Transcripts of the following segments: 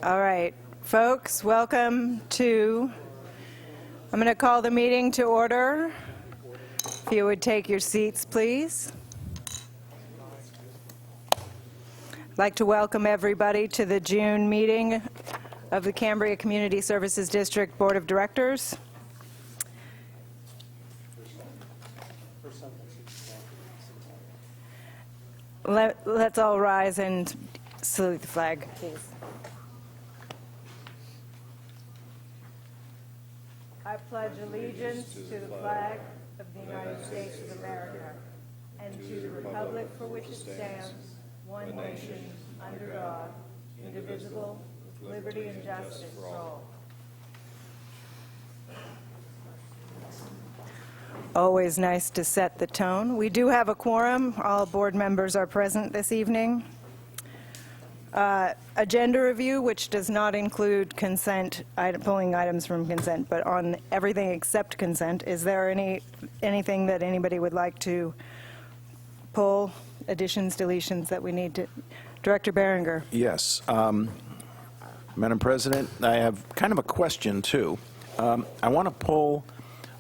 All right, folks, welcome to, I'm going to call the meeting to order. If you would take your seats, please. I'd like to welcome everybody to the June meeting of the Cambria Community Services District Board of Directors. Let's all rise and salute the flag, please. I pledge allegiance to the flag of the United States of America and to the republic for which it stands, one nation, under God, indivisible, with liberty and justice for all. Always nice to set the tone. We do have a quorum. All board members are present this evening. Agenda review, which does not include consent, pulling items from consent, but on everything except consent. Is there anything that anybody would like to pull, additions, deletions that we need to? Director Berenger. Yes. Madam President, I have kind of a question, too. I want to pull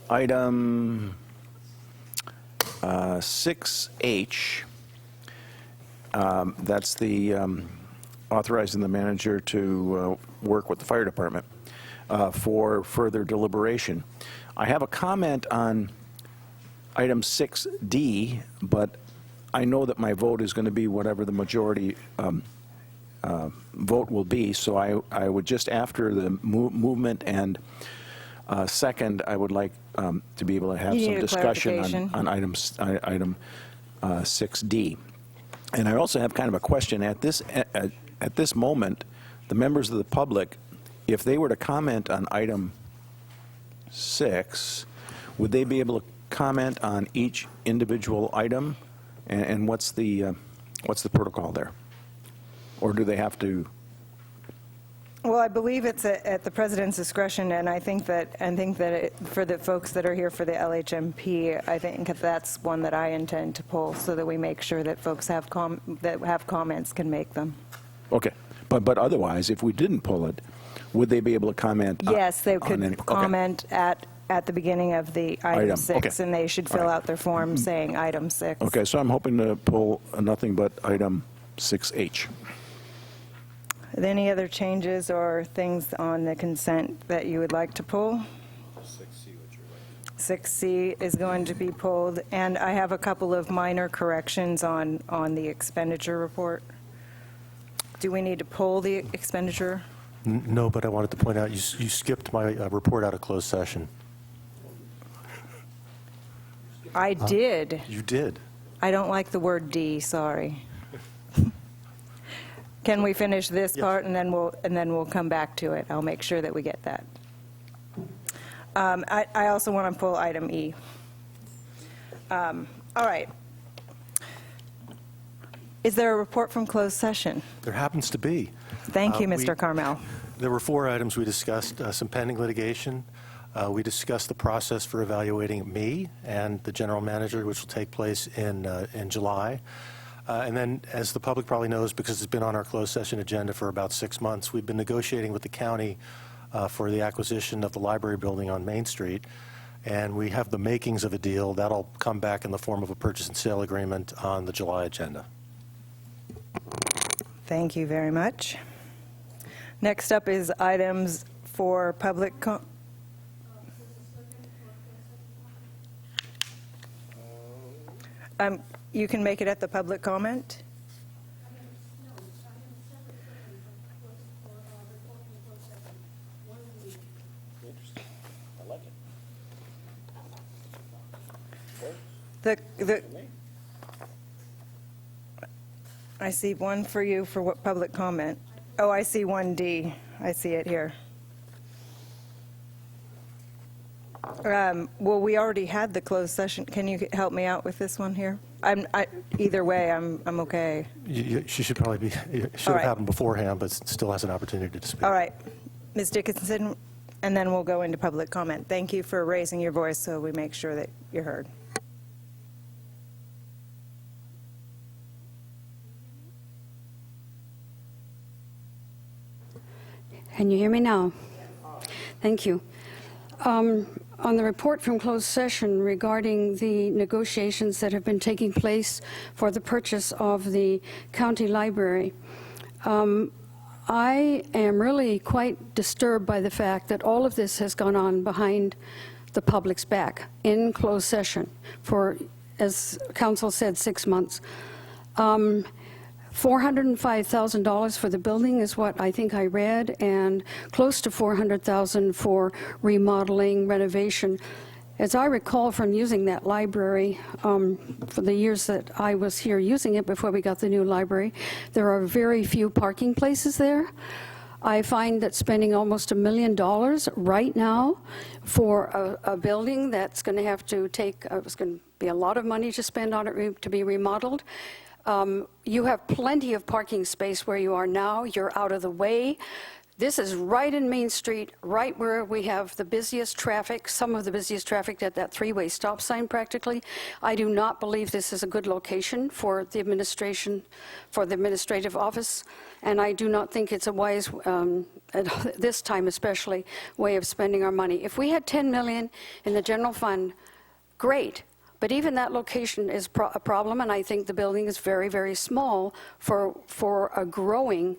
item 6H. That's the authorizing the manager to work with the fire department for further deliberation. I have a comment on item 6D, but I know that my vote is going to be whatever the majority vote will be, so I would just, after the movement and second, I would like to be able to have some discussion on item 6D. And I also have kind of a question. At this moment, the members of the public, if they were to comment on item 6, would they be able to comment on each individual item? And what's the protocol there? Or do they have to? Well, I believe it's at the president's discretion, and I think that for the folks that are here for the LHMP, I think that's one that I intend to pull so that we make sure that folks that have comments can make them. Okay, but otherwise, if we didn't pull it, would they be able to comment? Yes, they could comment at the beginning of the item 6, okay. And they should fill out their form saying item 6. Okay, so I'm hoping to pull nothing but item 6H. Are there any other changes or things on the consent that you would like to pull? 6C is going to be pulled, and I have a couple of minor corrections on the expenditure report. Do we need to pull the expenditure? No, but I wanted to point out you skipped my report out of closed session. I did. You did. I don't like the word D, sorry. Can we finish this part, and then we'll come back to it? I'll make sure that we get that. I also want to pull item E. All right. Is there a report from closed session? There happens to be. Thank you, Mr. Carmel. There were 4 items we discussed, some pending litigation. We discussed the process for evaluating me and the general manager, which will take place in July. And then, as the public probably knows, because it's been on our closed session agenda for about 6 months, we've been negotiating with the county for the acquisition of the library building on Main Street. And we have the makings of a deal. That'll come back in the form of a purchase and sale agreement on the July agenda. Thank you very much. Next up is items for public you can make it at the public comment. I see one for you for what public comment. Oh, I see 1D. I see it here. Well, we already had the closed session. Can you help me out with this one here? Either way, I'm okay. She should probably be. It should have happened beforehand, but still has an opportunity to speak. All right, Ms. Dickinson, and then we'll go into public comment. Thank you for raising your voice so we make sure that you're heard. Can you hear me now? Thank you. On the report from closed session regarding the negotiations that have been taking place for the purchase of the county library, I am really quite disturbed by the fact that all of this has gone on behind the public's back in closed session for, as council said, 6 months. $405,000 for the building is what I think I read, and close to $400,000 for remodeling, renovation. As I recall from using that library for the years that I was here using it before we got the new library, there are very few parking places there. I find that spending almost $1 million right now for a building that's going to have to take, it's going to be a lot of money to spend on it to be remodeled. You have plenty of parking space where you are now. You're out of the way. This is right in Main Street, right where we have the busiest traffic, some of the busiest traffic at that three-way stop sign practically. I do not believe this is a good location for the administration, for the administrative office, and I do not think it's a wise, at this time especially, way of spending our money. If we had $10 million in the general fund, great. But even that location is a problem, and I think the building is very, very small for a growing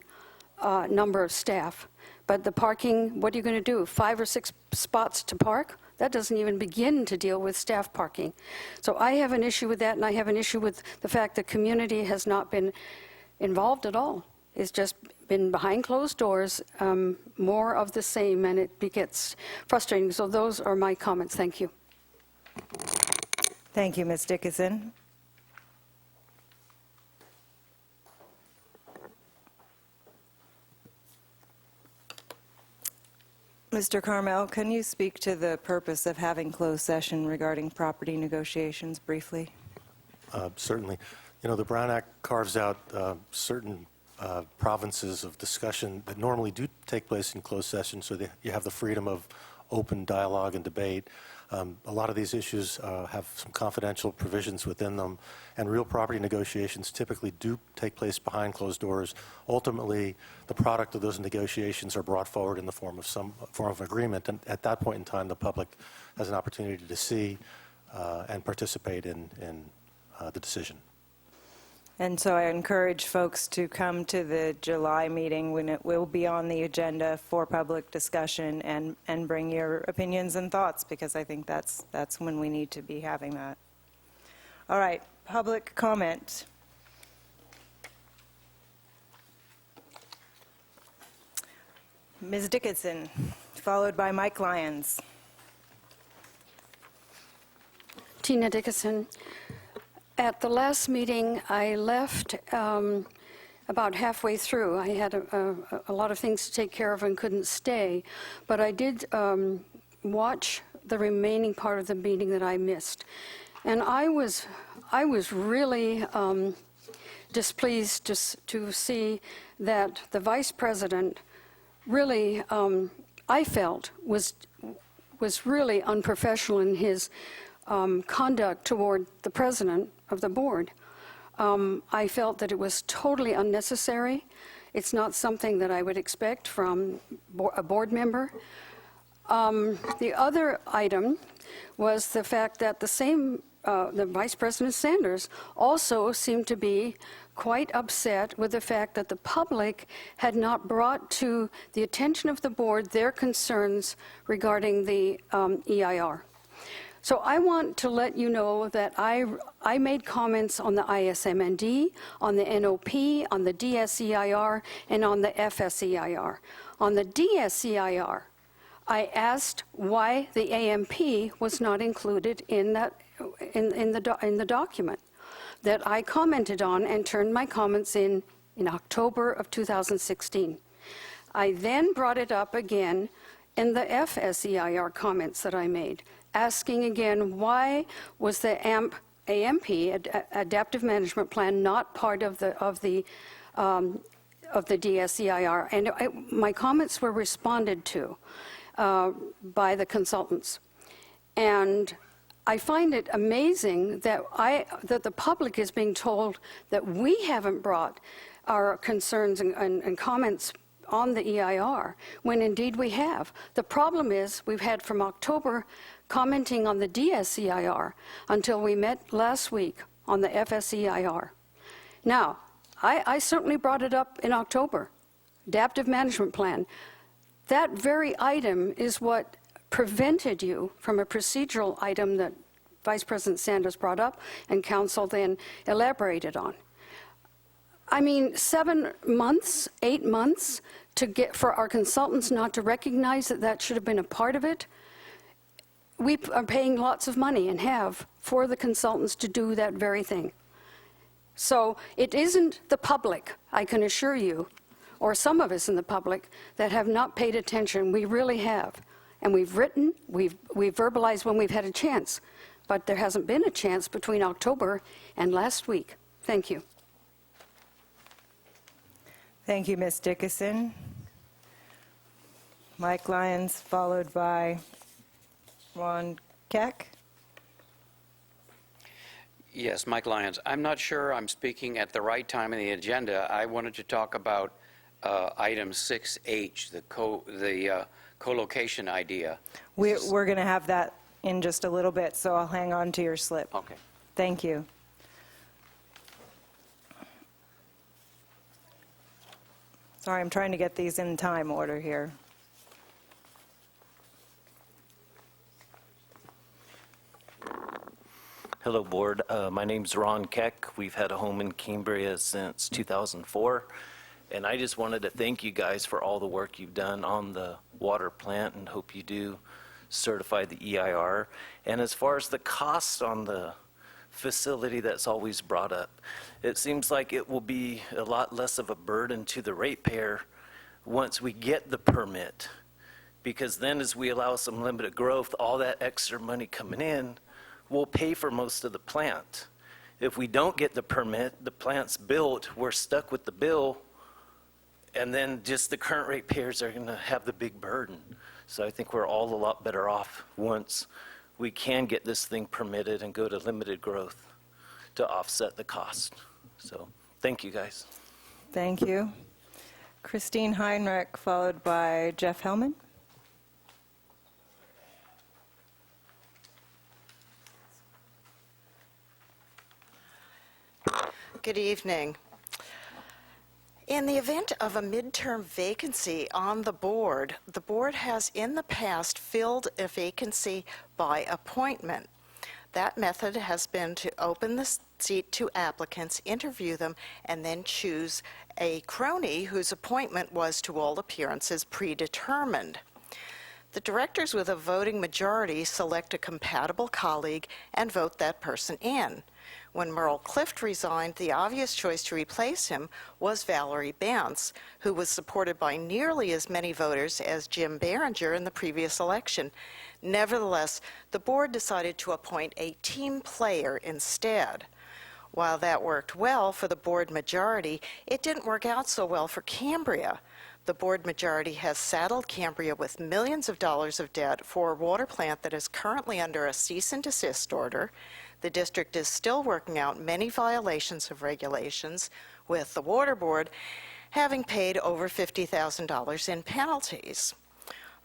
number of staff. But the parking, what are you going to do? 5 or 6 spots to park? That doesn't even begin to deal with staff parking. So I have an issue with that, and I have an issue with the fact the community has not been involved at all. It's just been behind closed doors, more of the same, and it gets frustrating. So those are my comments. Thank you. Thank you, Ms. Dickinson. Mr. Carmel, can you speak to the purpose of having closed session regarding property negotiations briefly? Certainly. You know, the Brown Act carves out certain provinces of discussion that normally do take place in closed session, so that you have the freedom of open dialogue and debate. A lot of these issues have some confidential provisions within them, and real property negotiations typically do take place behind closed doors. Ultimately, the product of those negotiations are brought forward in the form of some form of agreement, and at that point in time, the public has an opportunity to see and participate in the decision. And so I encourage folks to come to the July meeting when it will be on the agenda for public discussion and bring your opinions and thoughts, because I think that's when we need to be having that. All right, public comment. Ms. Dickinson, followed by Mike Lyons. Tina Dickinson. At the last meeting, I left about halfway through. I had a lot of things to take care of and couldn't stay, but I did watch the remaining part of the meeting that I missed. And I was really displeased to see that the vice president really, I felt, was really unprofessional in his conduct toward the president of the board. I felt that it was totally unnecessary. It's not something that I would expect from a board member. The other item was the fact that the Vice President Sanders also seemed to be quite upset with the fact that the public had not brought to the attention of the board their concerns regarding the EIR. So I want to let you know that I made comments on the ISMND, on the NOP, on the DSEIR, and on the FSEIR. On the DSEIR, I asked why the AMP was not included in the document that I commented on and turned my comments in October of 2016. I then brought it up again in the FSEIR comments that I made, asking again why was the AMP, Adaptive Management Plan, not part of the DSEIR, and my comments were responded to by the consultants. And I find it amazing that the public is being told that we haven't brought our concerns and comments on the EIR, when indeed we have. The problem is we've had from October commenting on the DSEIR until we met last week on the FSEIR. Now, I certainly brought it up in October, adaptive management plan. That very item is what prevented you from a procedural item that Vice President Sanders brought up and Council then elaborated on. I mean, 7 months, 8 months for our consultants not to recognize that that should have been a part of it. We are paying lots of money and have for the consultants to do that very thing. So it isn't the public, I can assure you, or some of us in the public, that have not paid attention. We really have. And we've written, we've verbalized when we've had a chance. But there hasn't been a chance between October and last week. Thank you. Thank you, Ms. Dickinson. Mike Lyons, followed by Ron Keck. Yes, Mike Lyons. I'm not sure I'm speaking at the right time in the agenda. I wanted to talk about item 6H, the co-location idea. We're going to have that in just a little bit, so I'll hang on to your slip. Okay. Thank you. Sorry, I'm trying to get these in time order here. Hello, Board. My name's Ron Keck. We've had a home in Cambria since 2004, and I just wanted to thank you guys for all the work you've done on the water plant and hope you do certify the EIR. And as far as the cost on the facility that's always brought up, it seems like it will be a lot less of a burden to the ratepayer once we get the permit, because then as we allow some limited growth, all that extra money coming in will pay for most of the plant. If we don't get the permit, the plant's built, we're stuck with the bill, and then just the current ratepayers are going to have the big burden. So I think we're all a lot better off once we can get this thing permitted and go to limited growth to offset the cost. So thank you, guys. Thank you. Christine Heinrich, followed by Jeff Hellman. Good evening. In the event of a midterm vacancy on the board has in the past filled a vacancy by appointment. That method has been to open the seat to applicants, interview them, and then choose a crony whose appointment was, to all appearances, predetermined. The directors with a voting majority select a compatible colleague and vote that person in. When Merle Clift resigned, the obvious choice to replace him was Valerie Bance, who was supported by nearly as many voters as Jim Behringer in the previous election. Nevertheless, the board decided to appoint a team player instead. While that worked well for the board majority, it didn't work out so well for Cambria. The board majority has saddled Cambria with millions of dollars of debt for a water plant that is currently under a cease and desist order. The district is still working out many violations of regulations, with the water board having paid over $50,000 in penalties.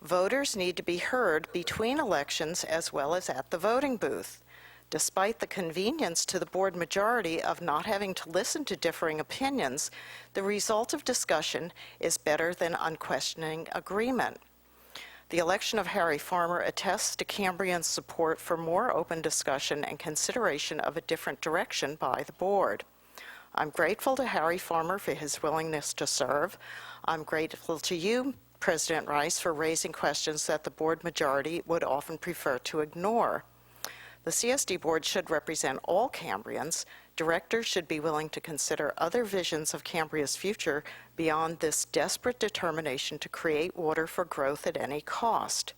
Voters need to be heard between elections as well as at the voting booth. Despite the convenience to the board majority of not having to listen to differing opinions, the result of discussion is better than unquestioning agreement. The election of Harry Farmer attests to Cambrians' support for more open discussion and consideration of a different direction by the board. I'm grateful to Harry Farmer for his willingness to serve. I'm grateful to you, President Rice, for raising questions that the board majority would often prefer to ignore. The CSD board should represent all Cambrians. Directors should be willing to consider other visions of Cambria's future beyond this desperate determination to create water for growth at any cost.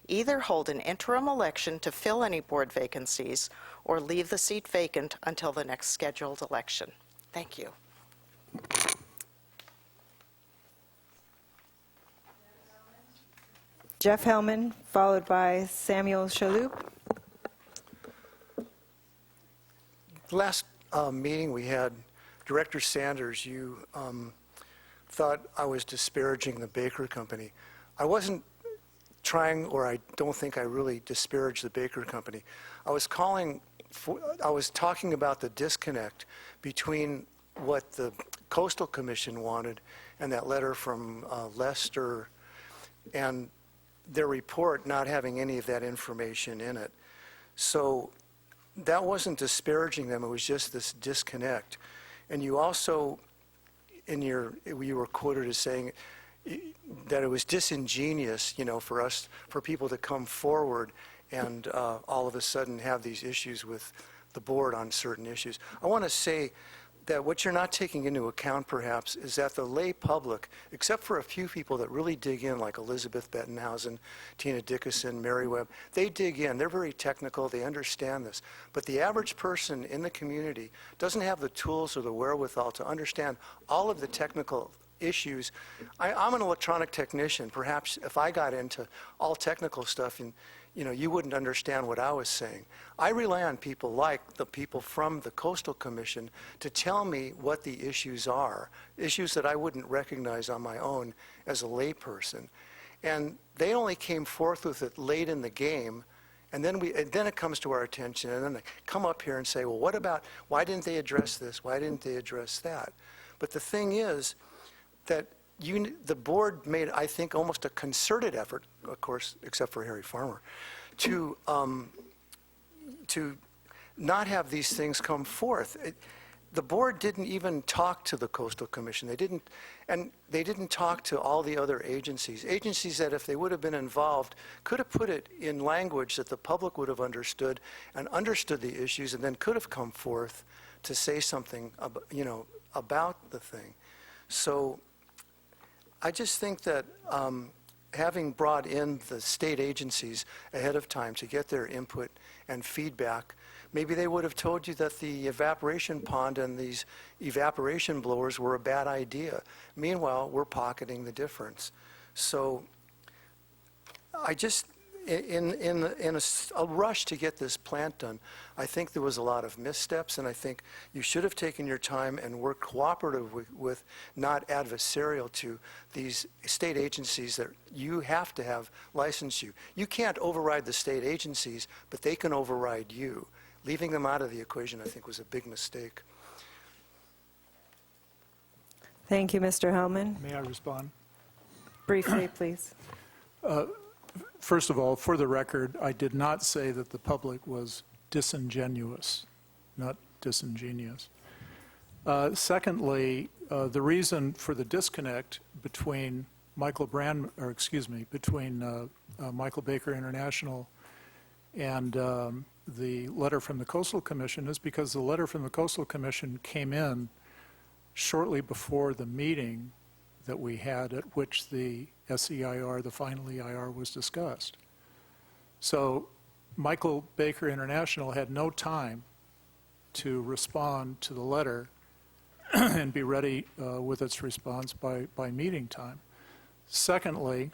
Either hold an interim election to fill any board vacancies or leave the seat vacant until the next scheduled election. Thank you. Jeff Hellman, followed by Samuel Shalhoub. Last meeting we had, Director Sanders, you thought I was disparaging the Baker Company. I wasn't trying, or I don't think I really disparaged the Baker Company. I was talking about the disconnect between what the Coastal Commission wanted and that letter from Lester and their report not having any of that information in it. So that wasn't disparaging them, it was just this disconnect. And you also, you were quoted as saying that it was disingenuous, for people to come forward and all of a sudden have these issues with the board on certain issues. I want to say that what you're not taking into account, perhaps, is that the lay public, except for a few people that really dig in, like Elizabeth Bettenhausen, Tina Dickinson, Mary Webb, they dig in. They're very technical. They understand this. But the average person in the community doesn't have the tools or the wherewithal to understand all of the technical issues. I'm an electronic technician. Perhaps if I got into all technical stuff, and you wouldn't understand what I was saying. I rely on people like the people from the Coastal Commission to tell me what the issues are, issues that I wouldn't recognize on my own as a layperson. And they only came forth with it late in the game, and then it comes to our attention, and then they come up here and say, well, why didn't they address this? Why didn't they address that? But the thing is that the board made, I think, almost a concerted effort, of course, except for Harry Farmer, to not have these things come forth. The board didn't even talk to the Coastal Commission. They didn't talk to all the other agencies. Agencies that, if they would have been involved, could have put it in language that the public would have understood and understood the issues, and then could have come forth to say something about the thing. So I just think that having brought in the state agencies ahead of time to get their input and feedback, maybe they would have told you that the evaporation pond and these evaporation blowers were a bad idea. Meanwhile, we're pocketing the difference. So I just, in a rush to get this plant done, I think there was a lot of missteps, and I think you should have taken your time and worked cooperative with, not adversarial to, these state agencies that you have to have license you. You can't override the state agencies, but they can override you. Leaving them out of the equation, I think, was a big mistake. Thank you, Mr. Hellman. May I respond? Briefly, please. First of all, for the record, I did not say that the public was disingenuous, not disingenuous. Secondly, the reason for the disconnect between Michael Baker International and the letter from the Coastal Commission is because the letter from the Coastal Commission came in shortly before the meeting that we had at which the SEIR, the final EIR, was discussed. So Michael Baker International had no time to respond to the letter and be ready with its response by meeting time. Thirdly,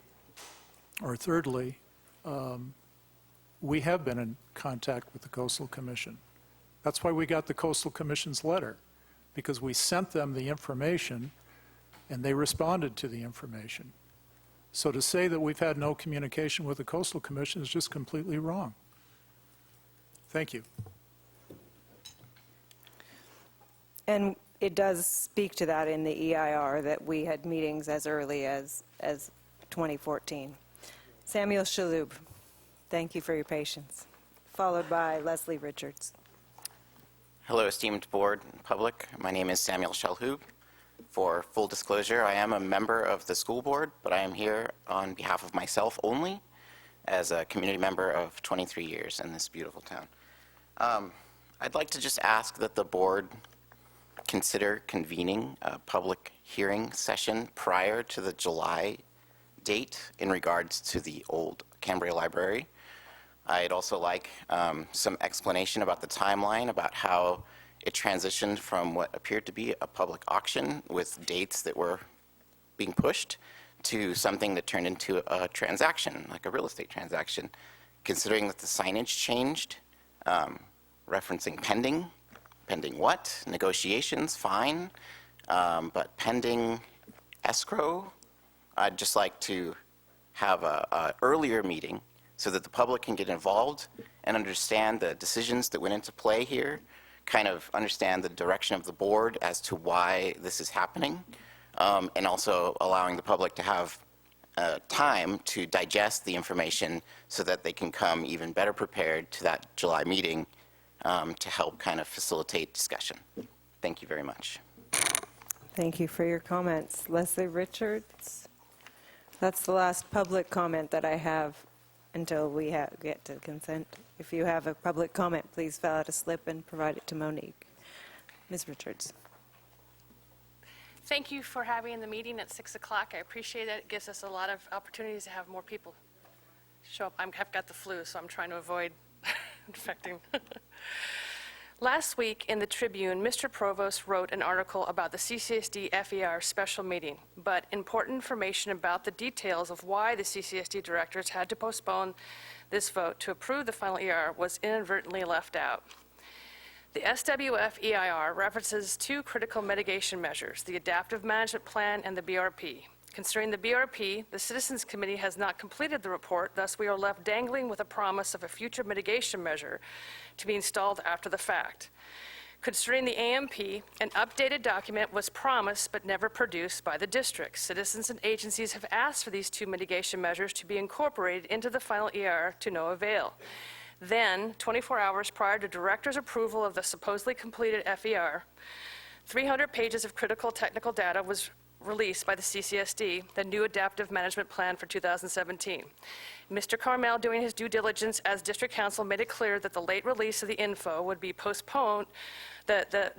we have been in contact with the Coastal Commission. That's why we got the Coastal Commission's letter, because we sent them the information and they responded to the information. So to say that we've had no communication with the Coastal Commission is just completely wrong. Thank you. And it does speak to that in the EIR that we had meetings as early as 2014. Samuel Shalhoub, thank you for your patience. Followed by Leslie Richards. Hello, esteemed board and public. My name is Samuel Shalhoub. For full disclosure, I am a member of the school board, but I am here on behalf of myself only as a community member of 23 years in this beautiful town. I'd like to just ask that the board consider convening a public hearing session prior to the July date in regards to the old Cambria Library. I'd also like some explanation about the timeline, about how it transitioned from what appeared to be a public auction with dates that were being pushed to something that turned into a transaction, like a real estate transaction, considering that the signage changed, referencing pending what? Negotiations, fine, but pending escrow. I'd just like to have a earlier meeting so that the public can get involved and understand the decisions that went into play here, kind of understand the direction of the board as to why this is happening, and also allowing the public to have time to digest the information so that they can come even better prepared to that July meeting to help kind of facilitate discussion. Thank you very much. Thank you for your comments. Leslie Richards? That's the last public comment that I have until we get to consent. If you have a public comment, please fill out a slip and provide it to Monique. Ms. Richards. Thank you for having the meeting at 6 o'clock. I appreciate it. It gives us a lot of opportunities to have more people show up. I've got the flu, so I'm trying to avoid infecting. Last week in the Tribune, Mr. Provost wrote an article about the CCSD FER special meeting, but important information about the details of why the CCSD directors had to postpone this vote to approve the final EIR was inadvertently left out. The SWF EIR references two critical mitigation measures, the Adaptive Management Plan and the BRP. Concerning the BRP, the Citizens Committee has not completed the report, thus we are left dangling with a promise of a future mitigation measure to be installed after the fact. Concerning the AMP, an updated document was promised but never produced by the district. Citizens and agencies have asked for these two mitigation measures to be incorporated into the final EIR to no avail. Then, 24 hours prior to director's approval of the supposedly completed FER, 300 pages of critical technical data was released by the CCSD, the new Adaptive Management Plan for 2017. Mr. Carmel, doing his due diligence as district counsel, made it clear that the late release of the info would be postponed,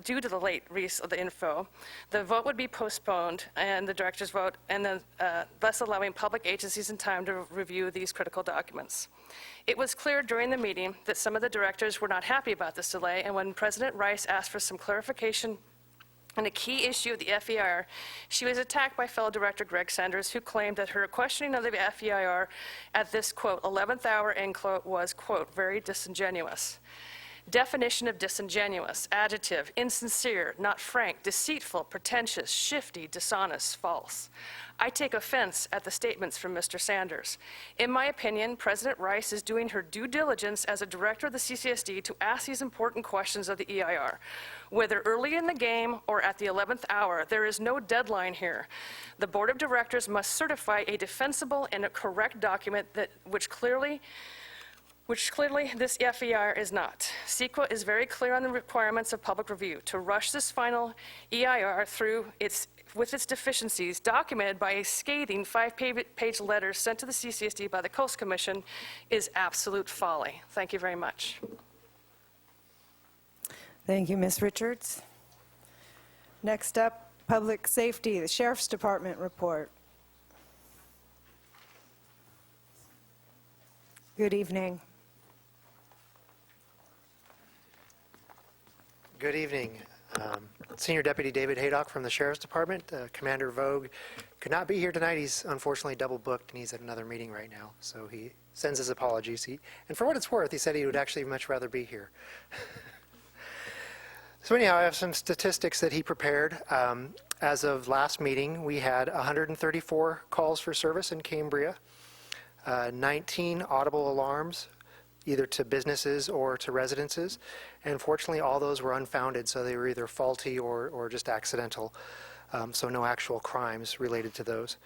due to the late release of the info, the vote would be postponed, and the director's vote, and then thus allowing public agencies and time to review these critical documents. It was clear during the meeting that some of the directors were not happy about this delay, and when President Rice asked for some clarification on a key issue of the FEIR, she was attacked by fellow director Greg Sanders, who claimed that her questioning of the FEIR at this, quote, 11th hour, end quote, was, quote, very disingenuous. Definition of disingenuous, adjective, insincere, not frank, deceitful, pretentious, shifty, dishonest, false. I take offense at the statements from Mr. Sanders. In my opinion, President Rice is doing her due diligence as a director of the CCSD to ask these important questions of the EIR. Whether early in the game or at the 11th hour, there is no deadline here. The board of directors must certify a defensible and a correct document which clearly this FEIR is not. CEQA is very clear on the requirements of public review. To rush this final EIR through with its deficiencies, documented by a scathing 5-page letter sent to the CCSD by the Coastal Commission, is absolute folly. Thank you very much. Thank you, Ms. Richards. Next up, Public Safety, the Sheriff's Department report. Good evening. Good evening. Senior Deputy David Haydock from the Sheriff's Department. Commander Vogue could not be here tonight. He's unfortunately double booked and he's at another meeting right now. So he sends his apologies. And for what it's worth, he said he would actually much rather be here. So anyhow, I have some statistics that he prepared. As of last meeting, we had 134 calls for service in Cambria, 19 audible alarms, either to businesses or to residences. And fortunately, all those were unfounded, so they were either faulty or just accidental, so no actual crimes related to those.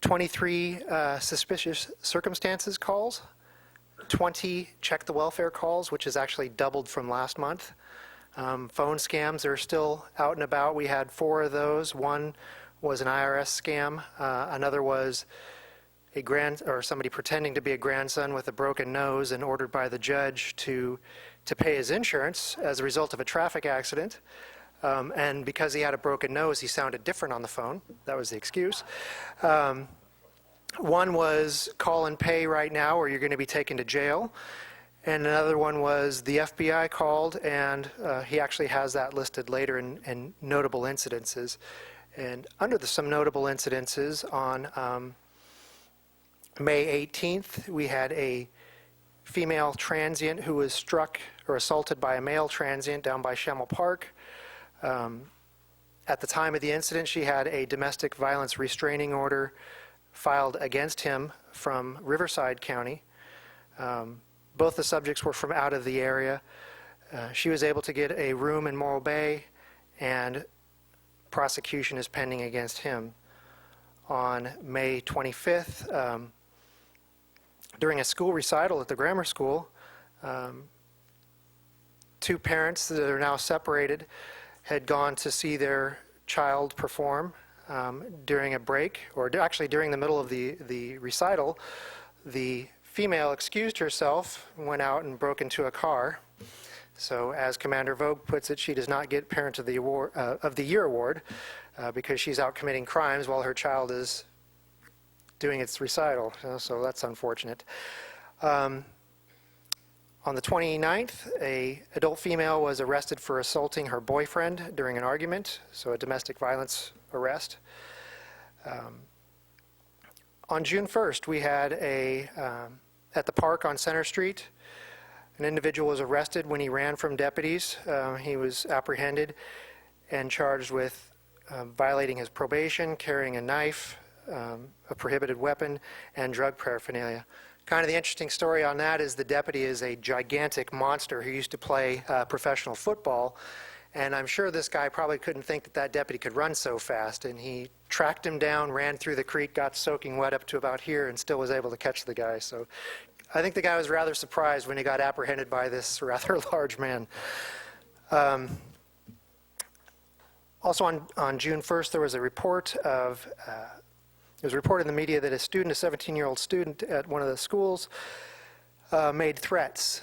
23 suspicious circumstances calls, 20 check the welfare calls, which is actually doubled from last month. Phone scams are still out and about. We had 4 of those. One was an IRS scam. Another was somebody pretending to be a grandson with a broken nose and ordered by the judge to pay his insurance as a result of a traffic accident. And because he had a broken nose, he sounded different on the phone. That was the excuse. One was call and pay right now or you're going to be taken to jail. And another one was the FBI called, and he actually has that listed later in notable incidences. And under some notable incidences, on May 18th, we had a female transient who was struck or assaulted by a male transient down by Schemmel Park. At the time of the incident, she had a domestic violence restraining order filed against him from Riverside County. Both the subjects were from out of the area. She was able to get a room in Morro Bay, and prosecution is pending against him. On May 25th, during a school recital at the grammar school, two parents that are now separated had gone to see their child perform during a break, or actually during the middle of the recital. The female excused herself, went out and broke into a car. So as Commander Vogue puts it, she does not get Parent of the Year award because she's out committing crimes while her child is doing its recital. So that's unfortunate. On the 29th, an adult female was arrested for assaulting her boyfriend during an argument, so a domestic violence arrest. On June 1st, we had at the park on Center Street, an individual was arrested when he ran from deputies. He was apprehended and charged with violating his probation, carrying a knife, a prohibited weapon, and drug paraphernalia. Kind of the interesting story on that is the deputy is a gigantic monster who used to play professional football, and I'm sure this guy probably couldn't think that that deputy could run so fast, and he tracked him down, ran through the creek, got soaking wet up to about here, and still was able to catch the guy. So I think the guy was rather surprised when he got apprehended by this rather large man. Also on June 1st, there was a report of, it was reported in the media that a 17-year-old student at one of the schools made threats.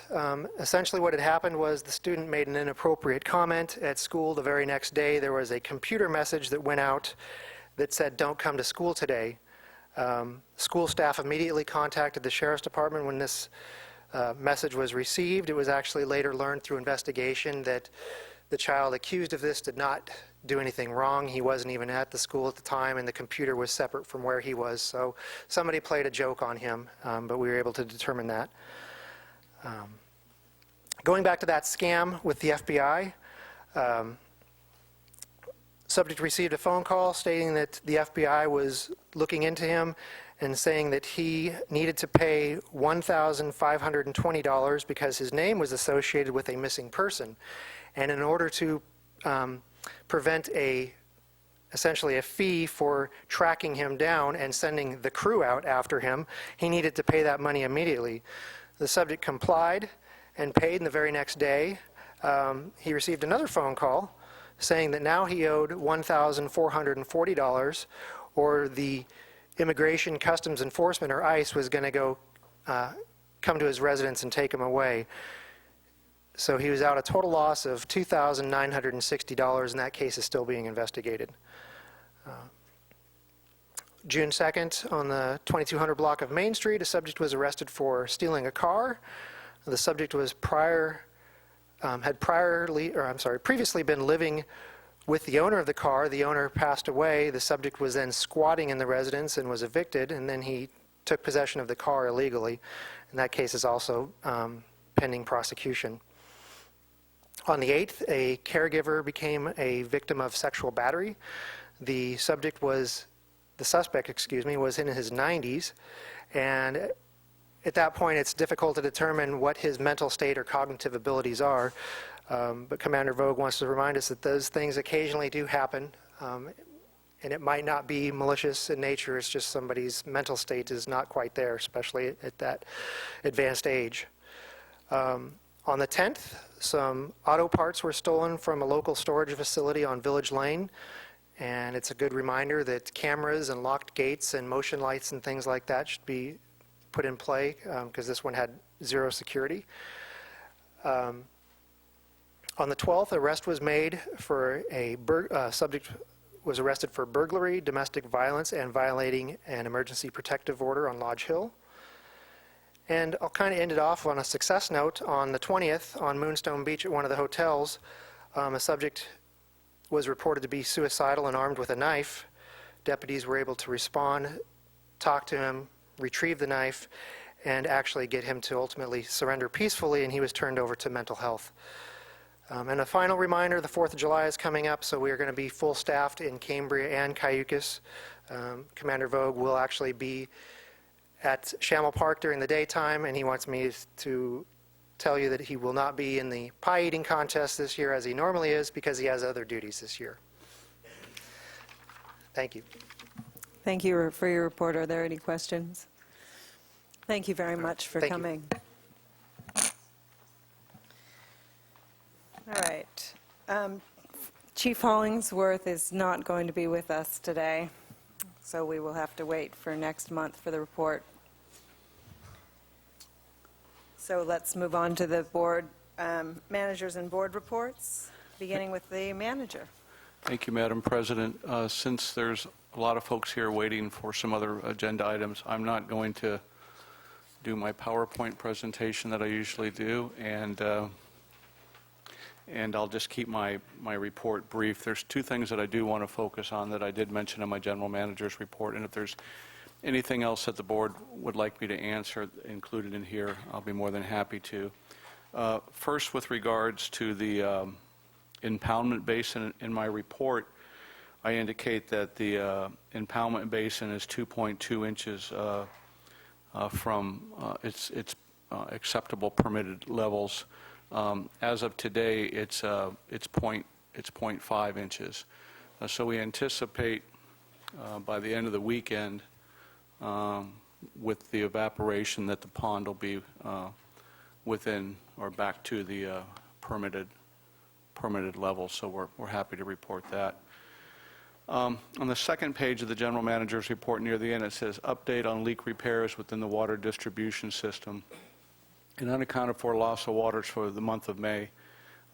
Essentially what had happened was the student made an inappropriate comment at school. The very next day there was a computer message that went out that said, "Don't come to school today." School staff immediately contacted the sheriff's department when this message was received. It was actually later learned through investigation that the child accused of this did not do anything wrong. He wasn't even at the school at the time, and the computer was separate from where he was. So somebody played a joke on him, but we were able to determine that. Going back to that scam with the FBI, subject received a phone call stating that the FBI was looking into him and saying that he needed to pay $1,520 because his name was associated with a missing person. And in order to prevent essentially a fee for tracking him down and sending the crew out after him, he needed to pay that money immediately. The subject complied and paid, and the very next day he received another phone call saying that now he owed $1,440, or the Immigration Customs Enforcement, or ICE, was going to go come to his residence and take him away. So he was out a total loss of $2,960, and that case is still being investigated. June 2nd, on the 2200 block of Main Street, a subject was arrested for stealing a car. The subject was previously been living with the owner of the car. The owner passed away. The subject was then squatting in the residence and was evicted, and then he took possession of the car illegally. And that case is also pending prosecution. On the 8th, a caregiver became a victim of sexual battery. The suspect was in his 90s, and at that point it's difficult to determine what his mental state or cognitive abilities are. But Commander Vogue wants to remind us that those things occasionally do happen, and it might not be malicious in nature. It's just somebody's mental state is not quite there, especially at that advanced age. On the 10th, some auto parts were stolen from a local storage facility on Village Lane, and it's a good reminder that cameras and locked gates and motion lights and things like that should be put in play, because this one had zero security. On the 12th, arrest was made for subject was arrested for burglary, domestic violence, and violating an emergency protective order on Lodge Hill. And I'll kind of end it off on a success note. On the 20th, on Moonstone Beach at one of the hotels, a subject was reported to be suicidal and armed with a knife. Deputies were able to respond, talk to him, retrieve the knife, and actually get him to ultimately surrender peacefully, and he was turned over to mental health. And a final reminder, the 4th of July is coming up, so we are going to be full-staffed in Cambria and Cayucas. Commander Vogue will actually be at Shamel Park during the daytime, and he wants me to tell you that he will not be in the pie eating contest this year as he normally is because he has other duties this year. Thank you. Thank you for your report. Are there any questions? Thank you very much for Thank you. coming. All right. Chief Hollingsworth is not going to be with us today, so we will have to wait for next month for the report. So let's move on to the board managers and board reports, beginning with the manager. Thank you, Madam President. Since there's a lot of folks here waiting for some other agenda items, I'm not going to do my PowerPoint presentation that I usually do, and I'll just keep my report brief. There's two things that I do want to focus on that I did mention in my general manager's report, and if there's anything else that the board would like me to answer included in here, I'll be more than happy to. First, with regards to the impoundment basin, in my report, I indicate that the impoundment basin is 2.2 inches from its acceptable permitted levels. As of today, it's 0.5 inches. So we anticipate by the end of the weekend, with the evaporation, that the pond will be within or back to the permitted level. So we're happy to report that. On the second page of the general manager's report, near the end, it says update on leak repairs within the water distribution system and unaccounted for loss of waters for the month of May.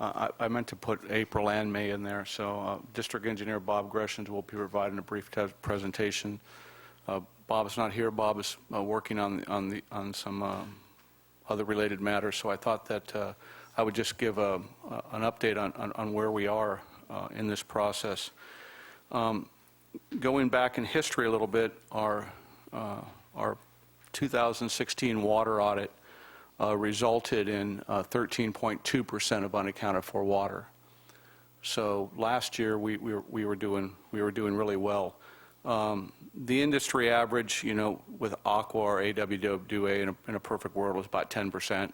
I meant to put April and May in there. So District Engineer Bob Greshams will be providing a brief presentation. Bob's not here. Bob is working on some other related matters. So I thought that I would just give an update on where we are in this process. Going back in history a little bit, our 2016 water audit resulted in 13.2% of unaccounted for water. So last year we were doing really well. The industry average, with Aqua or AWWA in a perfect world was about 10%,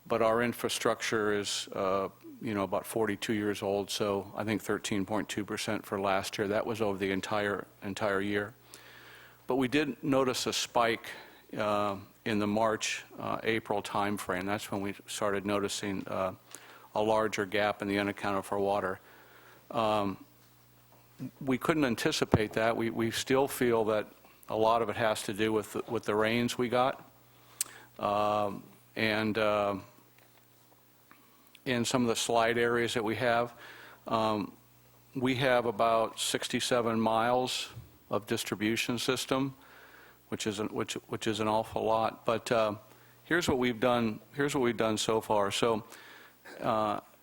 but our infrastructure is about 42 years old, so I think 13.2% for last year. That was over the entire year. But we did notice a spike in the March, April timeframe. That's when we started noticing a larger gap in the unaccounted for water. We couldn't anticipate that. We still feel that a lot of it has to do with the rains we got, and in some of the slide areas that we have. We have about 67 miles of distribution system, which is an awful lot. But here's what we've done. Here's what we've done so far. So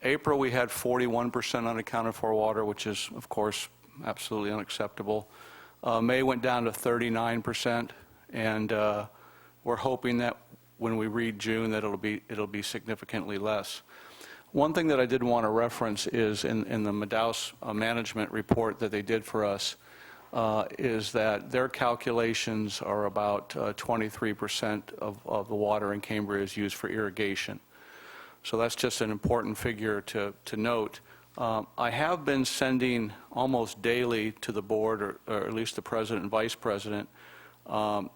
April we had 41% unaccounted for water, which is of course absolutely unacceptable. May went down to 39%, and we're hoping that when we read June that it'll be significantly less. One thing that I did want to reference is in the Madaus management report that they did for us, is that their calculations are about 23% of the water in Cambria is used for irrigation. So that's just an important figure to note. I have been sending almost daily to the board, or at least the president and vice president,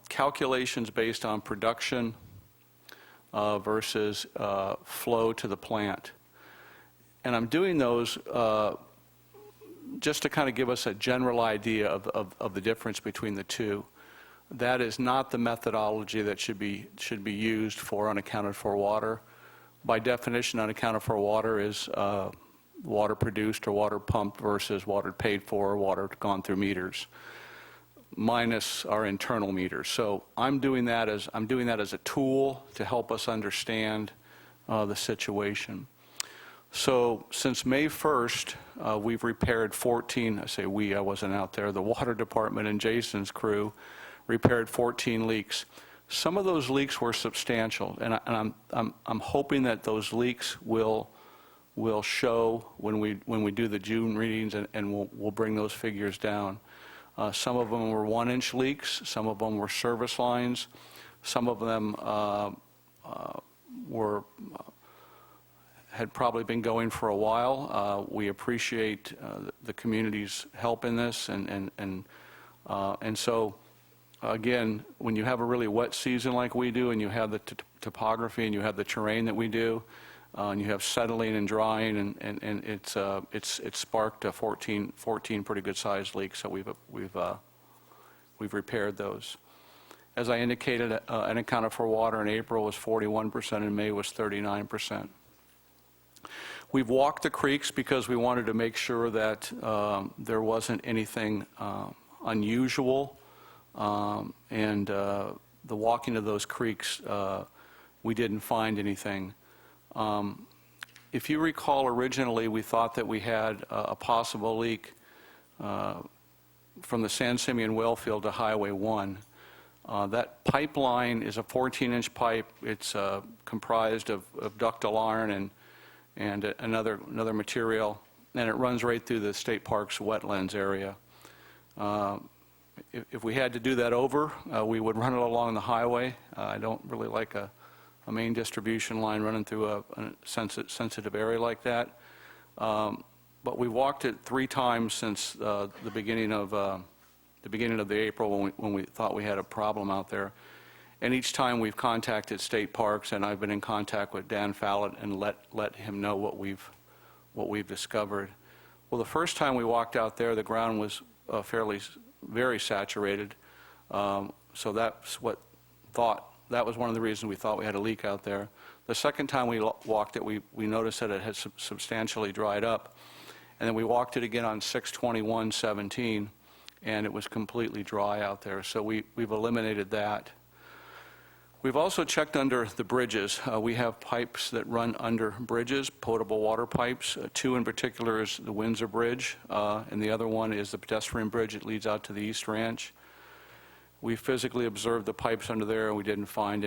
calculations based on production versus flow to the plant. And I'm doing those just to kind of give us a general idea of the difference between the two. That is not the methodology that should be used for unaccounted for water. By definition, unaccounted for water is water produced or water pumped versus water paid for or water gone through meters, minus our internal meters. So I'm doing that as a tool to help us understand the situation. So since May 1st, we've repaired 14, I say we, I wasn't out there, the water department and Jason's crew repaired 14 leaks. Some of those leaks were substantial, and I'm hoping that those leaks will will show when we do the June readings, and we'll bring those figures down. Some of them were 1-inch leaks, some of them were service lines, some of them had probably been going for a while. We appreciate the community's help in this, and so again, when you have a really wet season like we do, and you have the topography and you have the terrain that we do, and you have settling and drying, and it's sparked 14 pretty good sized leaks. So we've repaired those. As I indicated, unaccounted for water in April was 41%, and May was 39%. We've walked the creeks because we wanted to make sure that there wasn't anything unusual, and the walking of those creeks, we didn't find anything. If you recall, originally we thought that we had a possible leak from the San Simeon well field to Highway 1. That pipeline is a 14-inch pipe. It's comprised of ductile iron and another material, and it runs right through the state park's wetlands area. If we had to do that over, we would run it along the highway. I don't really like a main distribution line running through a sensitive area like that. But we walked it 3 times since the beginning of the April when we thought we had a problem out there. And each time we've contacted state parks, and I've been in contact with Dan Fallett and let him know what we've discovered. Well, the first time we walked out there, the ground was very saturated. So that was one of the reasons we thought we had a leak out there. The second time we walked it, we noticed that it had substantially dried up. And then we walked it again on 6/21/17, and it was completely dry out there. So we've eliminated that. We've also checked under the bridges. We have pipes that run under bridges, potable water pipes. 2 in particular is the Windsor Bridge, and the other one is the pedestrian bridge that leads out to the East Ranch. We physically observed the pipes under there, and we didn't find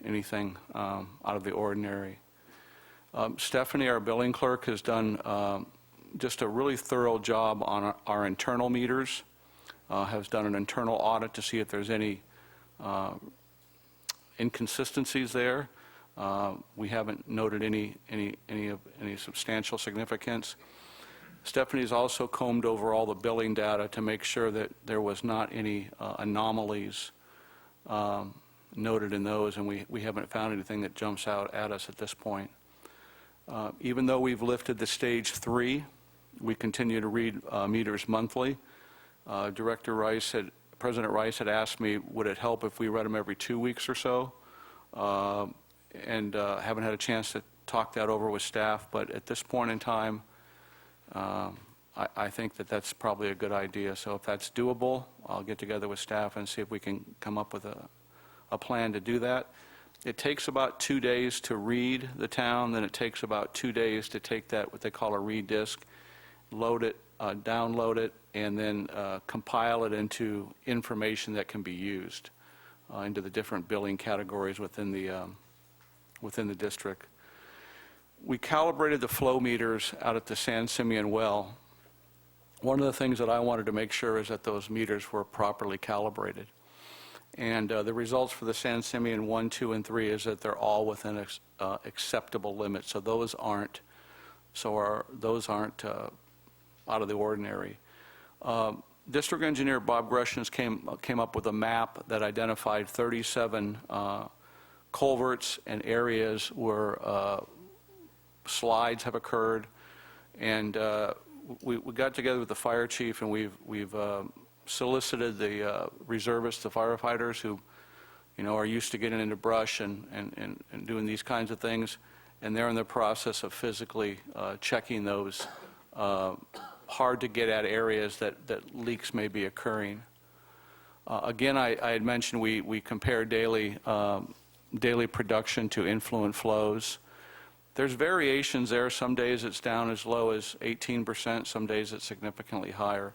anything out of the ordinary. Stephanie, our billing clerk, has done just a really thorough job on our internal meters, has done an internal audit to see if there's any inconsistencies there. We haven't noted any substantial significance. Stephanie's also combed over all the billing data to make sure that there was not any anomalies noted in those, and we haven't found anything that jumps out at us at this point. Even though we've lifted the stage 3, we continue to read meters monthly. President Rice had asked me, would it help if we read them every 2 weeks or so? And haven't had a chance to talk that over with staff, but at this point in time, I think that that's probably a good idea. So if that's doable, I'll get together with staff and see if we can come up with a plan to do that. It takes about 2 days to read the town, then it takes about 2 days to take that, what they call a read disk, load it, download it, and then compile it into information that can be used into the different billing categories within the district. We calibrated the flow meters out at the San Simeon well. One of the things that I wanted to make sure is that those meters were properly calibrated. And the results for the San Simeon 1, 2, and 3 is that they're all within acceptable limits. So those aren't out of the ordinary. District Engineer Bob Greshams came up with a map that identified 37 culverts and areas where slides have occurred, and we got together with the fire chief, and we've solicited the reservists, the firefighters who, are used to getting into brush and doing these kinds of things, and they're in the process of physically checking those hard to get at areas that leaks may be occurring. Again, I had mentioned we compare daily production to influent flows. There's variations there. Some days it's down as low as 18%. Some days it's significantly higher.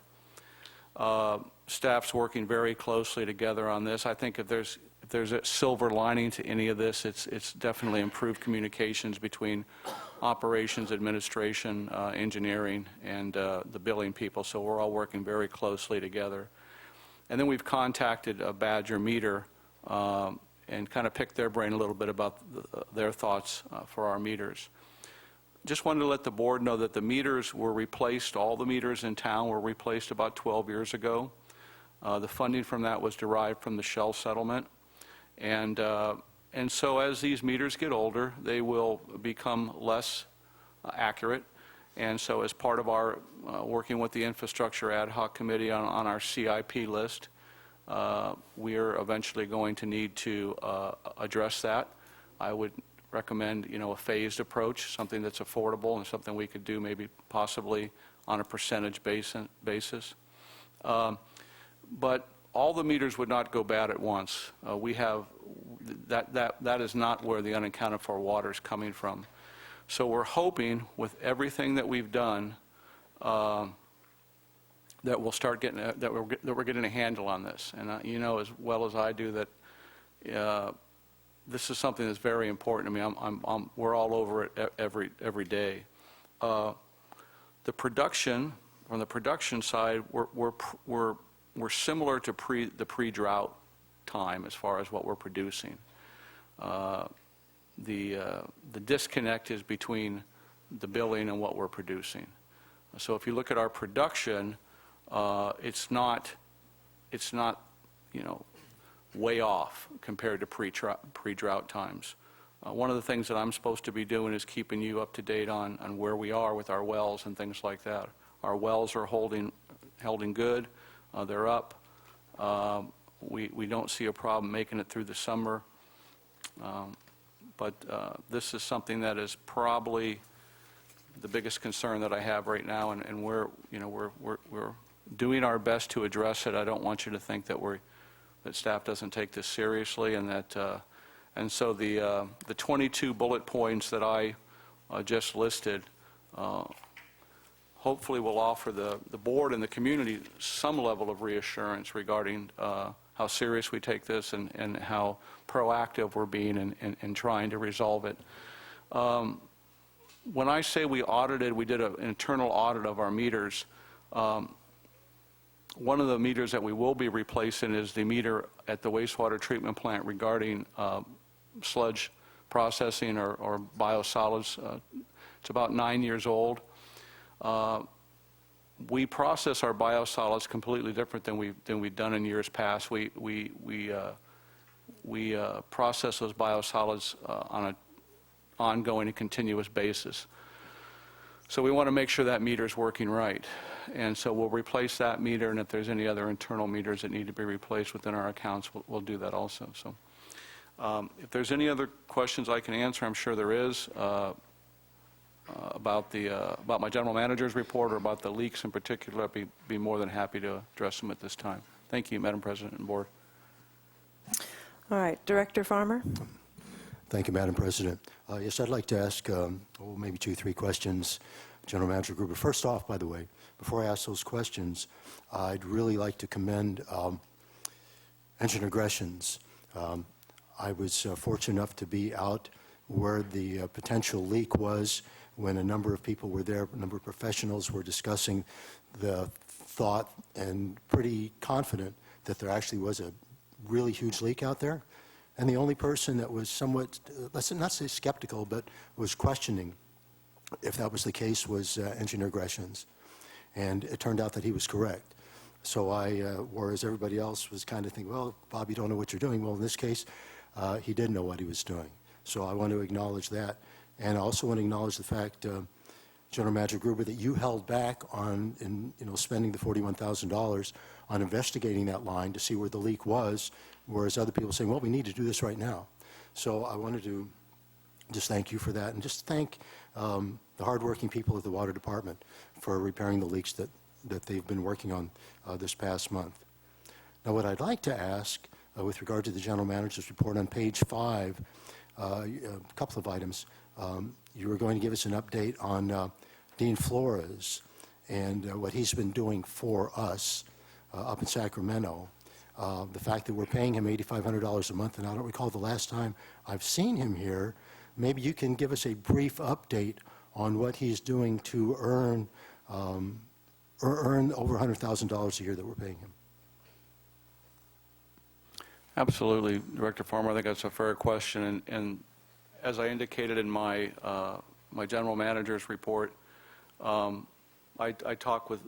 Staff's working very closely together on this. I think if there's if there's a silver lining to any of this, it's definitely improved communications between operations, administration, engineering, and the billing people. So we're all working very closely together. And then we've contacted Badger Meter and kind of picked their brain a little bit about their thoughts for our meters. Just wanted to let the board know that the meters were replaced, all the meters in town were replaced about 12 years ago. The funding from that was derived from the Shell settlement. And so as these meters get older, they will become less accurate. And so as part of our working with the Infrastructure Ad Hoc Committee on our CIP list, we're eventually going to need to address that. I would recommend, a phased approach, something that's affordable and something we could do maybe possibly on a percentage basis. But all the meters would not go bad at once. We have, that is not where the unaccounted for water is coming from. So we're hoping with everything that we've done that we'll start getting, that we're getting a handle on this. And you know as well as I do that this is something that's very important to me. We're all over it every day. The production, on the production side, we're similar to the pre-drought time as far as what we're producing. The disconnect is between the billing and what we're producing. So if you look at our production, it's not way off compared to pre-drought times. One of the things that I'm supposed to be doing is keeping you up to date on where we are with our wells and things like that. Our wells are holding good. They're up. We don't see a problem making it through the summer. But this is something that is probably the biggest concern that I have right now, and we're doing our best to address it. I don't want you to think that that staff doesn't take this seriously, and that and so the 22 bullet points that I just listed hopefully will offer the board and the community some level of reassurance regarding how serious we take this and how proactive we're being in trying to resolve it. When I say we did an internal audit of our meters. One of the meters that we will be replacing is the meter at the wastewater treatment plant regarding sludge processing or biosolids. It's about 9 years old. We process our biosolids completely different than we've done in years past. We process those biosolids on an ongoing and continuous basis. So we want to make sure that meter is working right. And so we'll replace that meter, and if there's any other internal meters that need to be replaced within our accounts, we'll do that also. So if there's any other questions I can answer, I'm sure there is, about my general manager's report or about the leaks in particular, I'd be more than happy to address them at this time. Thank you, Madam President and Board. All right, Director Farmer. Thank you, Madam President. Yes, I'd like to ask maybe 2-3 questions, General Manager Gruber. First off, by the way, before I ask those questions, I'd really like to commend Engineer Greshams. I was fortunate enough to be out where the potential leak was when a number of people were there, a number of professionals were discussing the thought and pretty confident that there actually was a really huge leak out there. And the only person that was somewhat, let's not say skeptical, but was questioning if that was the case was Engineer Greshams. And it turned out that he was correct. So whereas everybody else was kind of thinking, well, Bob, you don't know what you're doing. Well, in this case, he did know what he was doing. So I want to acknowledge that. And I also want to acknowledge the fact, General Manager Gruber, that you held back on spending the $41,000 on investigating that line to see where the leak was, whereas other people are saying, well, we need to do this right now. So I wanted to just thank you for that, and just thank the hardworking people of the Water Department for repairing the leaks that they've been working on this past month. Now, what I'd like to ask with regard to the General Manager's report on page 5, a couple of items. You were going to give us an update on Dean Flores and what he's been doing for us up in Sacramento. The fact that we're paying him $8,500 a month, and I don't recall the last time I've seen him here, maybe you can give us a brief update on what he's doing to earn over $100,000 a year that we're paying him. Absolutely, Director Farmer. I think that's a fair question. And as I indicated in my my general manager's report, I talk with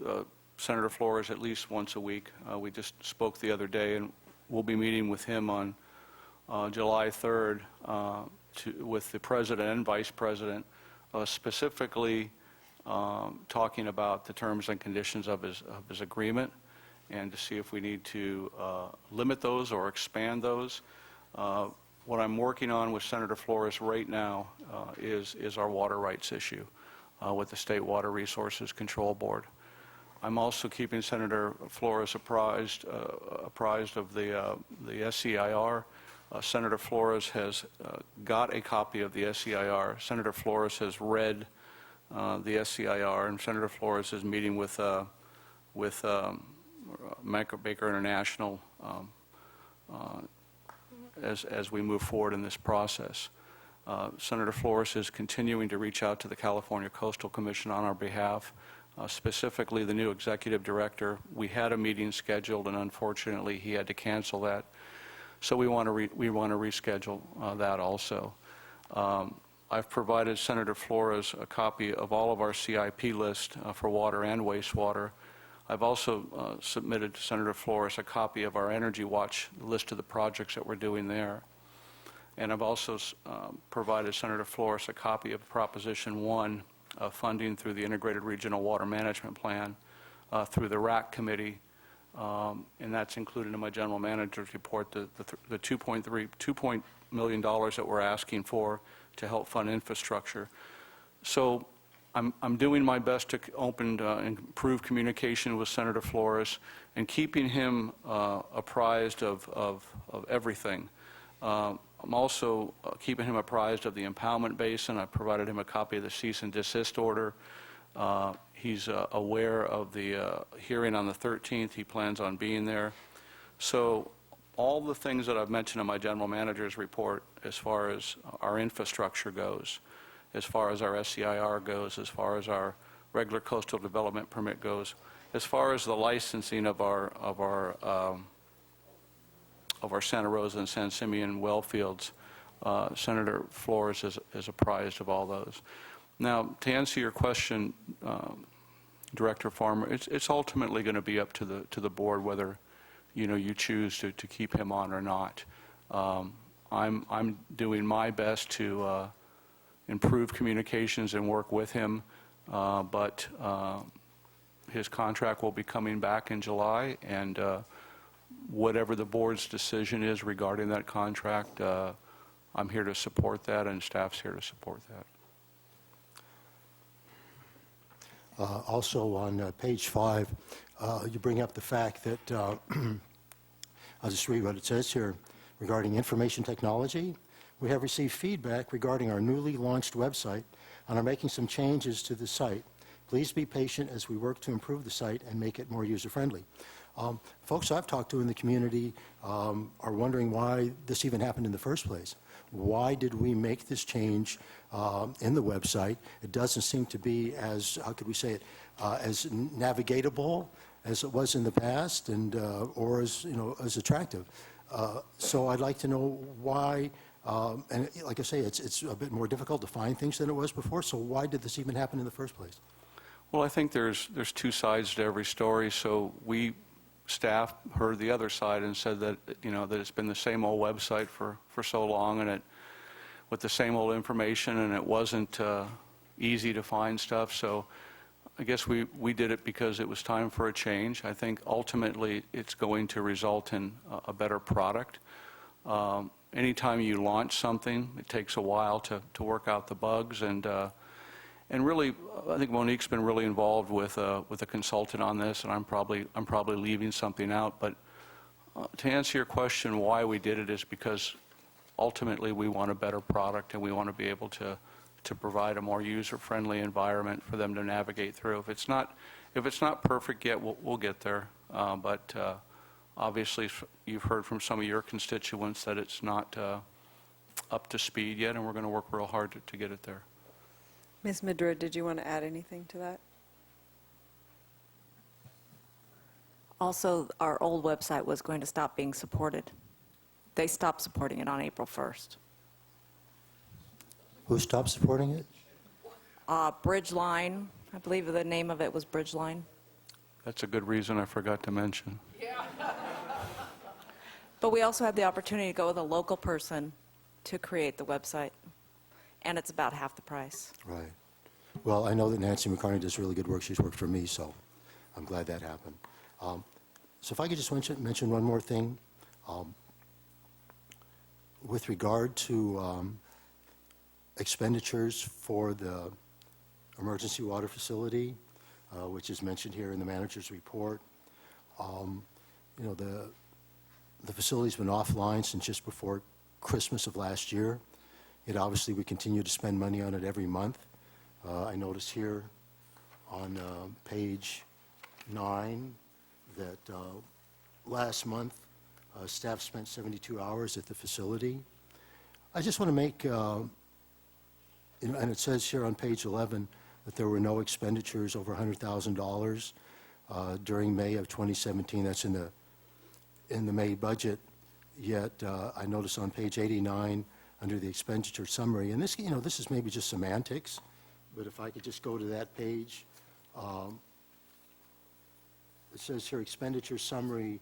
Senator Flores at least once a week. We just spoke the other day, and we'll be meeting with him on July 3rd with the President and Vice President, specifically talking about the terms and conditions of his agreement, and to see if we need to limit those or expand those. What I'm working on with Senator Flores right now is our water rights issue with the State Water Resources Control Board. I'm also keeping Senator Flores apprised of the SCIR. Senator Flores has got a copy of the SCIR. Senator Flores has read the SCIR, and Senator Flores is meeting with Baker International as we move forward in this process. Senator Flores is continuing to reach out to the California Coastal Commission on our behalf, specifically the new executive director. We had a meeting scheduled, and unfortunately he had to cancel that. So we want to reschedule that also. I've provided Senator Flores a copy of all of our CIP list for water and wastewater. I've also submitted to Senator Flores a copy of our Energy Watch list of the projects that we're doing there. And I've also provided Senator Flores a copy of Proposition 1 funding through the Integrated Regional Water Management Plan through the RAC Committee, and that's included in my general manager's report, the $2 million that we're asking for to help fund infrastructure. So I'm doing my best to improve communication with Senator Flores and keeping him apprised of everything. I'm also keeping him apprised of the impoundment basin. I provided him a copy of the cease and desist order. He's aware of the hearing on the 13th. He plans on being there. So all the things that I've mentioned in my general manager's report as far as our infrastructure goes, as far as our SCIR goes, as far as our regular coastal development permit goes, as far as the licensing of our Santa Rosa and San Simeon well fields, Senator Flores is apprised of all those. Now, to answer your question, Director Farmer, it's ultimately going to be up to the board whether you choose to keep him on or not. I'm doing my best to improve communications and work with him, but his contract will be coming back in July, and whatever the board's decision is regarding that contract, I'm here to support that, and staff's here to support that. Also on page 5, you bring up the fact that, I'll just read what it says here, regarding information technology. We have received feedback regarding our newly launched website and are making some changes to the site. Please be patient as we work to improve the site and make it more user-friendly. Folks I've talked to in the community are wondering why this even happened in the first place. Why did we make this change in the website? It doesn't seem to be as, how could we say it, as navigatable as it was in the past, and or as as attractive. So I'd like to know why. And like I say, it's a bit more difficult to find things than it was before. So why did this even happen in the first place? Well, I think there's two sides to every story. So staff heard the other side and said that that it's been the same old website for so long, and with the same old information, and it wasn't easy to find stuff. So I guess we did it because it was time for a change. I think ultimately it's going to result in a better product. Anytime you launch something, it takes a while to work out the bugs, and really, I think Monique's been really involved with a consultant on this, and I'm probably leaving something out. But to answer your question, why we did it is because ultimately we want a better product, and we want to be able to provide a more user-friendly environment for them to navigate through. If it's not perfect yet, we'll get there. But Obviously, you've heard from some of your constituents that it's not up to speed yet, and we're going to work real hard to get it there. Ms. Madrid, did you want to add anything to that? Also, our old website was going to stop being supported. They stopped supporting it on April 1st. Who stopped supporting it? Bridgeline, I believe the name of it was Bridgeline. That's a good reason I forgot to mention. But we also had the opportunity to go with a local person to create the website, and it's about half the price. Right. Well, I know that Nancy McCartney does really good work. She's worked for me, so I'm glad that happened. So if I could just mention one more thing. With regard to expenditures for the emergency water facility, which is mentioned here in the manager's report, you know, the facility's been offline since just before Christmas of last year. Yet obviously we continue to spend money on it every month. I notice here on page 9 that last month staff spent 72 hours at the facility. I just want to make, you know, and it says here on page 11 that there were no expenditures over $100,000 during May of 2017. That's in the May budget. Yet I notice on page 89 under the expenditure summary, and this, you know, this is maybe just semantics, but if I could just go to that page, it says here expenditure summary,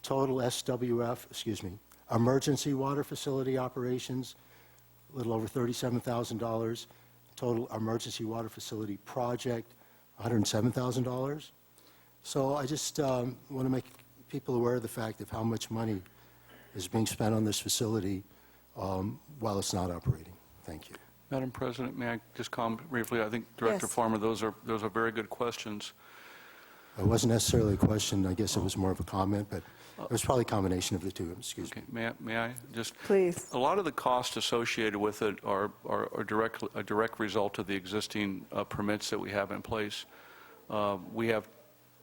total SWF, excuse me, emergency water facility operations, a little over $37,000. Total emergency water facility project, $107,000. So I just want to make people aware of the fact of how much money is being spent on this facility while it's not operating. Thank you. Madam President, may I just comment briefly? I think Director Yes. Farmer, those are very good questions. It wasn't necessarily a question. I guess it was more of a comment, but it was probably a combination of the two. Excuse me. Okay, may I just? Please. A lot of the costs associated with it are a direct result of the existing permits that we have in place. We have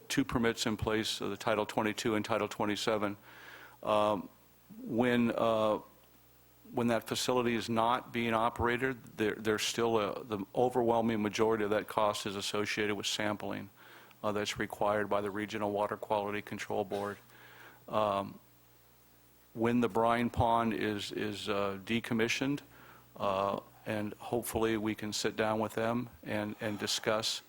2 permits in place, the Title 22 and Title 27. When that facility is not being operated, there's still the overwhelming majority of that cost is associated with sampling that's required by the Regional Water Quality Control Board. When the brine pond is decommissioned, and hopefully we can sit down with them and discuss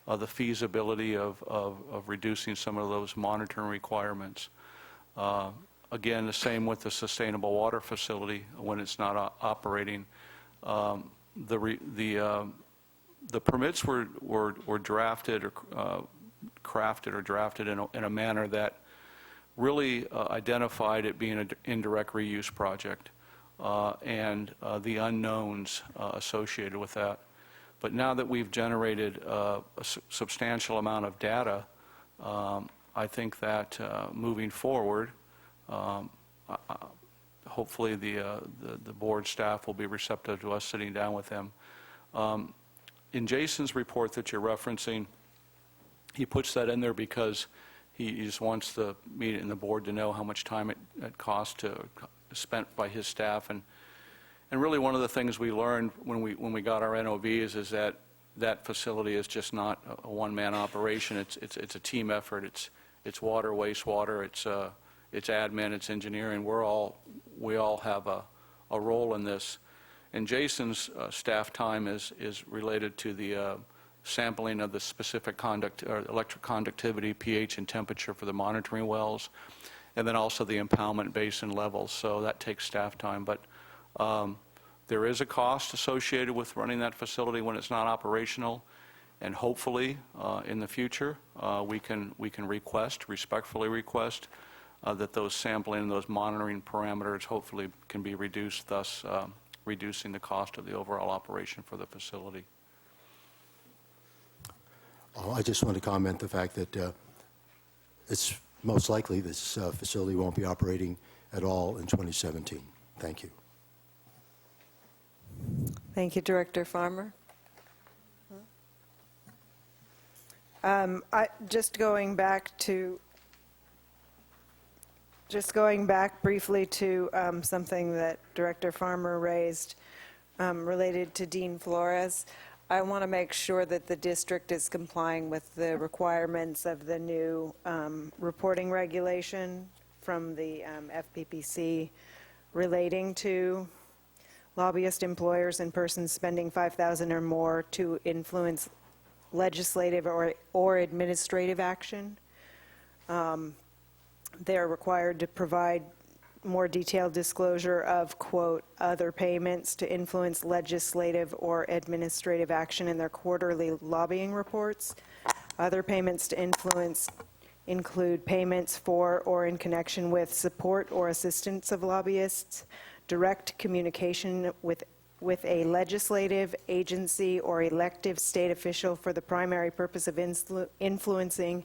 the feasibility of reducing some of those monitoring requirements. Again, the same with the sustainable water facility when it's not operating. The permits were drafted or crafted or drafted in a manner that really identified it being an indirect reuse project and the unknowns associated with that. But now that we've generated a substantial amount of data, I think that moving forward, hopefully the board staff will be receptive to us sitting down with them. In Jason's report that you're referencing, he puts that in there because he just wants the meeting and the board to know how much time it costs to spent by his staff. And really one of the things we learned when we got our NOVs is that that facility is just not a one-man operation. It's a team effort. It's water, wastewater, it's admin, it's engineering. We all have a role in this. And Jason's staff time is related to the sampling of the specific electric conductivity, pH, and temperature for the monitoring wells, and then also the impoundment basin levels. So that takes staff time. But there is a cost associated with running that facility when it's not operational, and hopefully in the future we can respectfully request that those sampling and those monitoring parameters hopefully can be reduced, thus reducing the cost of the overall operation for the facility. I just want to comment the fact that it's most likely this facility won't be operating at all in 2017. Thank you. Thank you, Director Farmer. Just going back to Just going back briefly to something that Director Farmer raised related to Dean Flores, I want to make sure that the district is complying with the requirements of the new reporting regulation from the FPPC relating to lobbyist employers and persons spending $5,000 or more to influence legislative or administrative action. They're required to provide more detailed disclosure of, quote, other payments to influence legislative or administrative action in their quarterly lobbying reports. Other payments to influence include payments for or in connection with support or assistance of lobbyists, direct communication with a legislative agency or elective state official for the primary purpose of influencing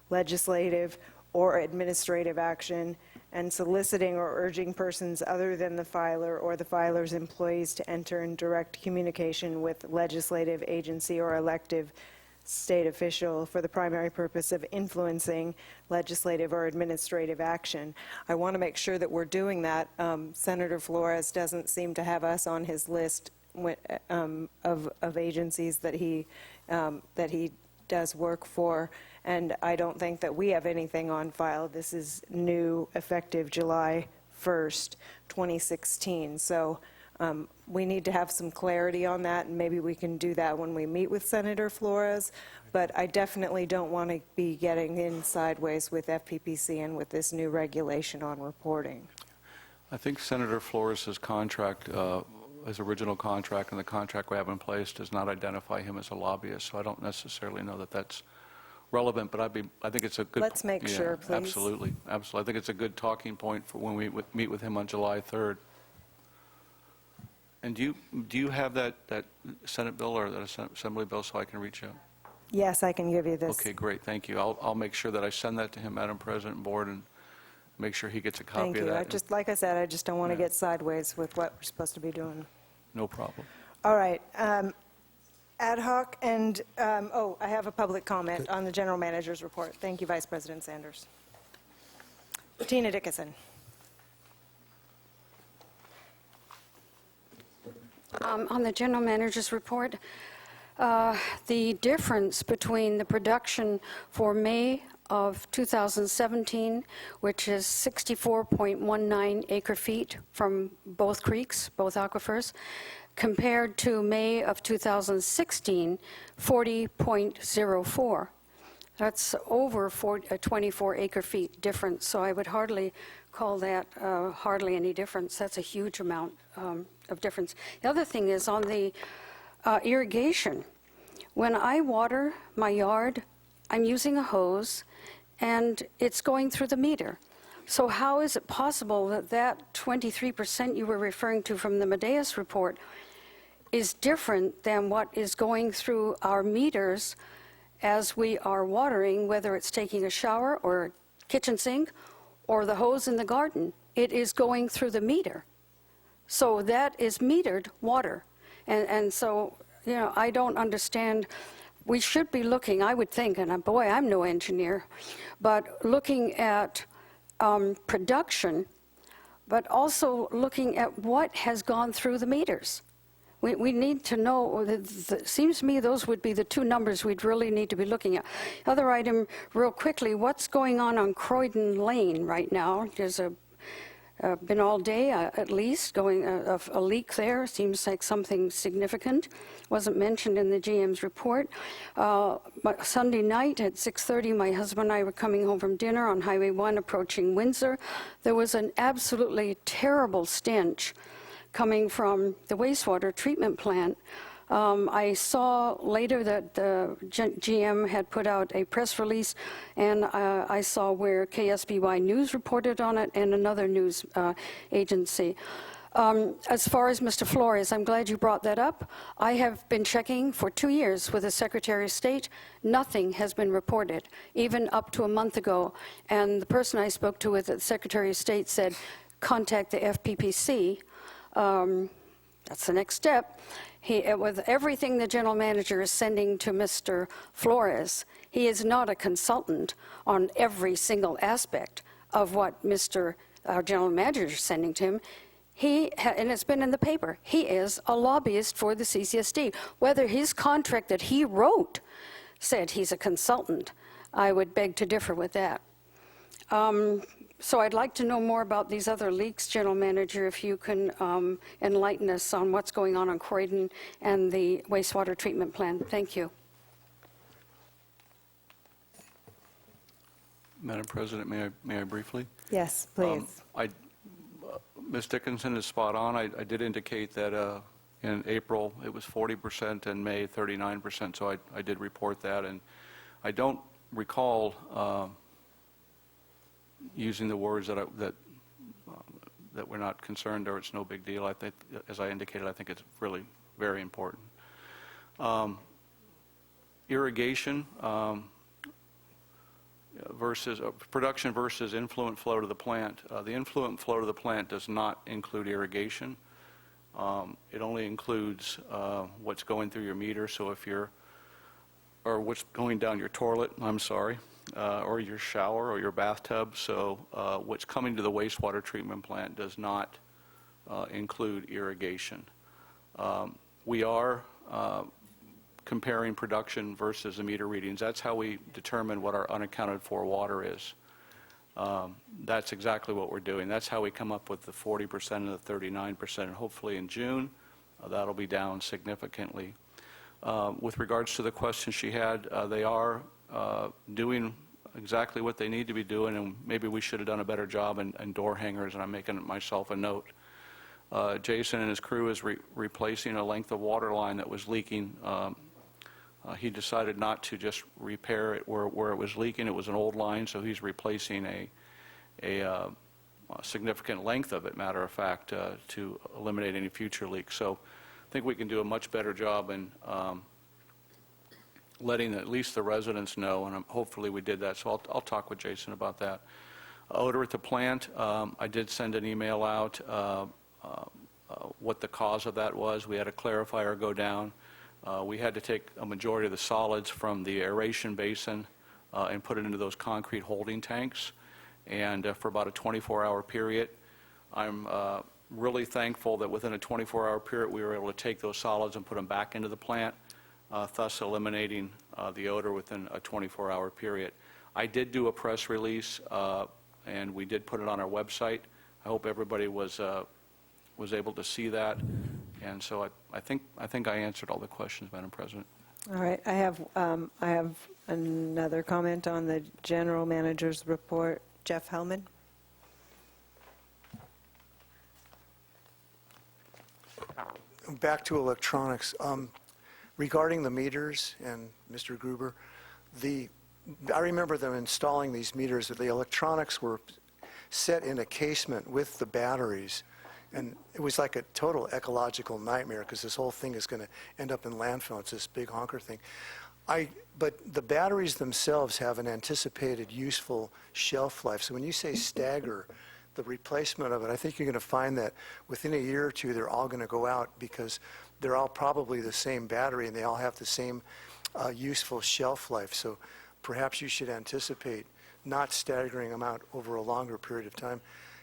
legislative or administrative action, and soliciting or urging persons other than the filer or the filer's employees to enter in direct communication with legislative agency or elective state official for the primary purpose of influencing legislative or administrative action. I want to make sure that we're doing that. Senator Flores doesn't seem to have us on his list of agencies that he does work for, and I don't think that we have anything on file. This is new, effective July 1st, 2016. So we need to have some clarity on that, and maybe we can do that when we meet with Senator Flores. But I definitely don't want to be getting in sideways with FPPC and with this new regulation on reporting. I think Senator Flores' contract, his original contract and the contract we have in place does not identify him as a lobbyist, so I don't necessarily know that that's relevant, but I think it's a good... Let's make sure, please. Absolutely, absolutely. I think it's a good talking point for when we meet with him on July 3rd. And do you have that Senate bill or that Assembly bill so I can reach out? Yes, I can give you this. Okay, great, thank you. I'll make sure that I send that to him, Madam President and Board, and make sure he gets a copy Thank of you. that. Like I said, I just don't want to Yeah. get sideways with what we're supposed to be doing. No problem. All right. Ad hoc and, I have a public comment on the general manager's report. Thank you, Vice President Sanders. Tina Dickinson. On the general manager's report, the difference between the production for May of 2017, which is 64.19 acre-feet from both creeks, both aquifers, compared to May of 2016, 40.04. That's over 24 acre-feet difference, so I would hardly call that hardly any difference. That's a huge amount of difference. The other thing is on the irrigation. When I water my yard, I'm using a hose, and it's going through the meter. So how is it possible that that 23% you were referring to from the Medeiros report is different than what is going through our meters as we are watering, whether it's taking a shower or kitchen sink or the hose in the garden? It is going through the meter. So that is metered water. And so, you know, I don't understand. We should be looking, I would think, and boy, I'm no engineer, but looking at production, but also looking at what has gone through the meters. We need to know, it seems to me those would be the two numbers we'd really need to be looking at. Other item, real quickly, what's going on Croydon Lane right now? There's been all day, at least, going a leak there. Seems like something significant. Wasn't mentioned in the GM's report. Sunday night at 6:30, my husband and I were coming home from dinner on Highway 1 approaching Windsor. There was an absolutely terrible stench coming from the wastewater treatment plant. I saw later that the GM had put out a press release, and I saw where KSBY News reported on it and another news agency. As far as Mr. Flores, I'm glad you brought that up. I have been checking for 2 years with the Secretary of State. Nothing has been reported, even up to a month ago. And the person I spoke to with the Secretary of State said, contact the FPPC. That's the next step. With everything the general manager is sending to Mr. Flores, he is not a consultant on every single aspect of what our general manager is sending to him, and it's been in the paper, he is a lobbyist for the CCSD. Whether his contract that he wrote said he's a consultant, I would beg to differ with that. So I'd like to know more about these other leaks, General Manager, if you can enlighten us on what's going on Croydon and the wastewater treatment plant. Thank you. Madam President, may I briefly? Yes, please. Ms. Dickinson is spot on. I did indicate that in April it was 40% and May 39%, so I did report that. And I don't recall using the words that we're not concerned or it's no big deal. I think, as I indicated, I think it's really very important. Irrigation versus production versus influent flow to the plant. The influent flow to the plant does not include irrigation. It only includes what's going through your meter. So if or what's going down your toilet, I'm sorry, or your shower or your bathtub. So what's coming to the wastewater treatment plant does not include irrigation. We are comparing production versus the meter readings. That's how we determine what our unaccounted for water is. That's exactly what we're doing. That's how we come up with the 40% and the 39%. And hopefully in June, that'll be down significantly. With regards to the question she had, they are doing exactly what they need to be doing, and maybe we should have done a better job in door hangers, and I'm making myself a note. Jason and his crew is replacing a length of water line that was leaking. He decided not to just repair it where it was leaking. It was an old line, so he's replacing a significant length of it, matter of fact, to eliminate any future leaks. So I think we can do a much better job in letting at least the residents know, and hopefully we did that. So I'll talk with Jason about that. Odor at the plant, I did send an email out what the cause of that was. We had a clarifier go down. We had to take a majority of the solids from the aeration basin and put it into those concrete holding tanks, and for about a 24-hour period. I'm really thankful that within a 24-hour period we were able to take those solids and put them back into the plant, thus eliminating the odor within a 24-hour period. I did do a press release, and we did put it on our website. I hope everybody was able to see that. And so I think I answered all the questions, Madam President. All right. I have another comment on the general manager's report. Jeff Hellman. Back to electronics. Regarding the meters, and Mr. Gruber, I remember them installing these meters. The electronics were set in a casement with the batteries, and it was like a total ecological nightmare because this whole thing is going to end up in landfill. It's this big honker thing. But the batteries themselves have an anticipated useful shelf life. So when you say stagger the replacement of it, I think you're going to find that within a year or two they're all going to go out because they're all probably the same battery and they all have the same useful shelf life. So perhaps you should anticipate not staggering them out over a longer period of time.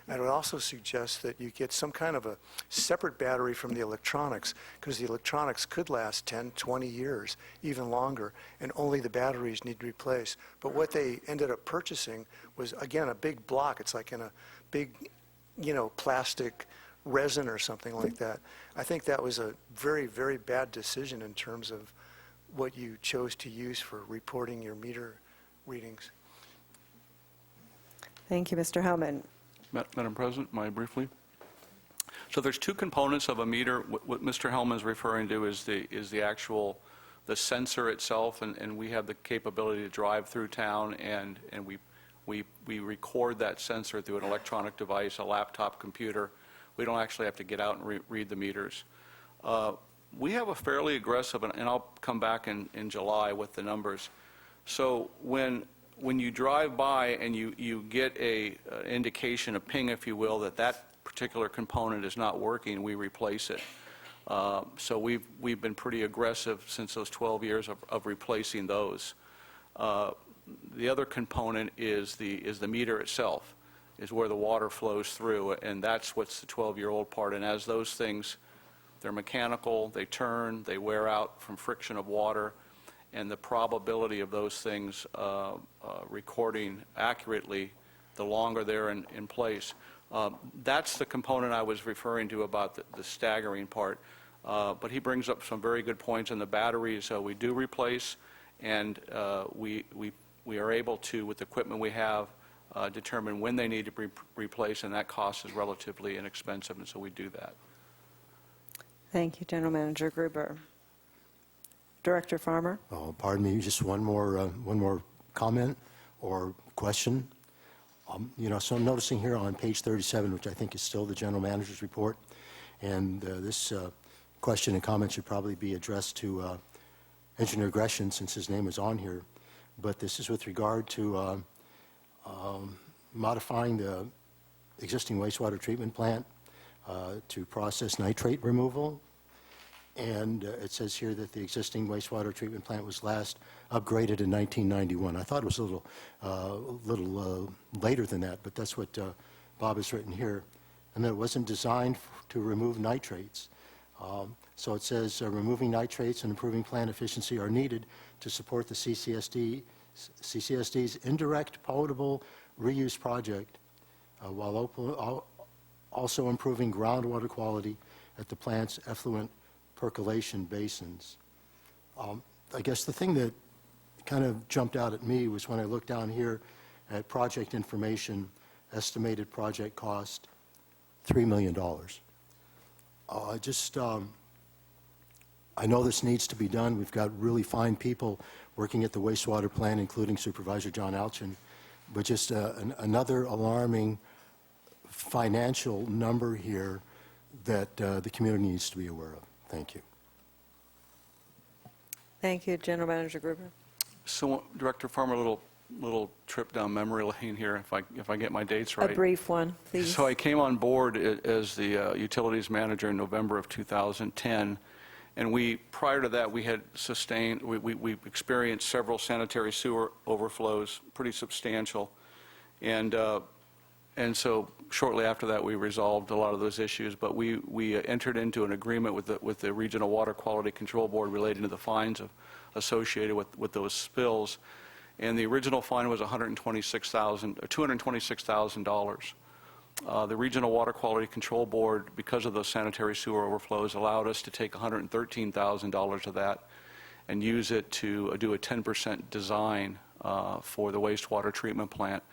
I would also suggest that you get some kind of a separate battery from the electronics, because the electronics could last 10, 20 years, even longer, and only the batteries need to be replaced. But what they ended up purchasing was, again, a big block. It's like in a big, plastic resin or something like that. I think that was a very, very bad decision in terms of what you chose to use for reporting your meter readings. Thank you, Mr. Hellman. Madam President, may I briefly? So there's two components of a meter. What Mr. Hellman is referring to is the actual, the sensor itself, and we have the capability to drive through town, and we record that sensor through an electronic device, a laptop computer. We don't actually have to get out and read the meters. We have a fairly aggressive, and I'll come back in July with the numbers. So when you drive by and you get a indication, a ping, if you will, that particular component is not working, we replace it. So we've been pretty aggressive since those 12 years of replacing those. The other component is the meter itself. is where the water flows through, and that's what's the 12-year-old part. And as those things, they're mechanical, they turn, they wear out from friction of water, and the probability of those things recording accurately, the longer they're in place. That's the component I was referring to about the staggering part. But he brings up some very good points, and the batteries we do replace, and we are able to, with the equipment we have, determine when they need to be replaced, and that cost is relatively inexpensive, and so we do that. Thank you, General Manager Gruber. Director Farmer? Oh, pardon me, just one more comment or question. So I'm noticing here on page 37, which I think is still the General Manager's report, and this question and comment should probably be addressed to Engineer Gresham, since his name is on here. But this is with regard to modifying the existing wastewater treatment plant to process nitrate removal. And it says here that the existing wastewater treatment plant was last upgraded in 1991. I thought it was a little later than that, but that's what Bob has written here. And that it wasn't designed to remove nitrates. So it says removing nitrates and improving plant efficiency are needed to support the CCSD's indirect potable reuse project, while also improving groundwater quality at the plant's effluent percolation basins. I guess the thing that kind of jumped out at me was when I looked down here at project information, estimated project cost, $3 million. I know this needs to be done. We've got really fine people working at the wastewater plant, including Supervisor John Alchin, but just another alarming financial number here that the community needs to be aware of. Thank you. Thank you, General Manager Gruber. So, Director Farmer, a little trip down memory lane here, if I get my dates right. A brief one, please. So I came on board as the utilities manager in November of 2010, and prior to that, we had we experienced several sanitary sewer overflows, pretty substantial, and so shortly after that, we resolved a lot of those issues. But we entered into an agreement with the Regional Water Quality Control Board relating to the fines associated with those spills. And the original fine was $226,000. The Regional Water Quality Control Board, because of those sanitary sewer overflows, allowed us to take $113,000 of that and use it to do a 10% design for the wastewater treatment plant,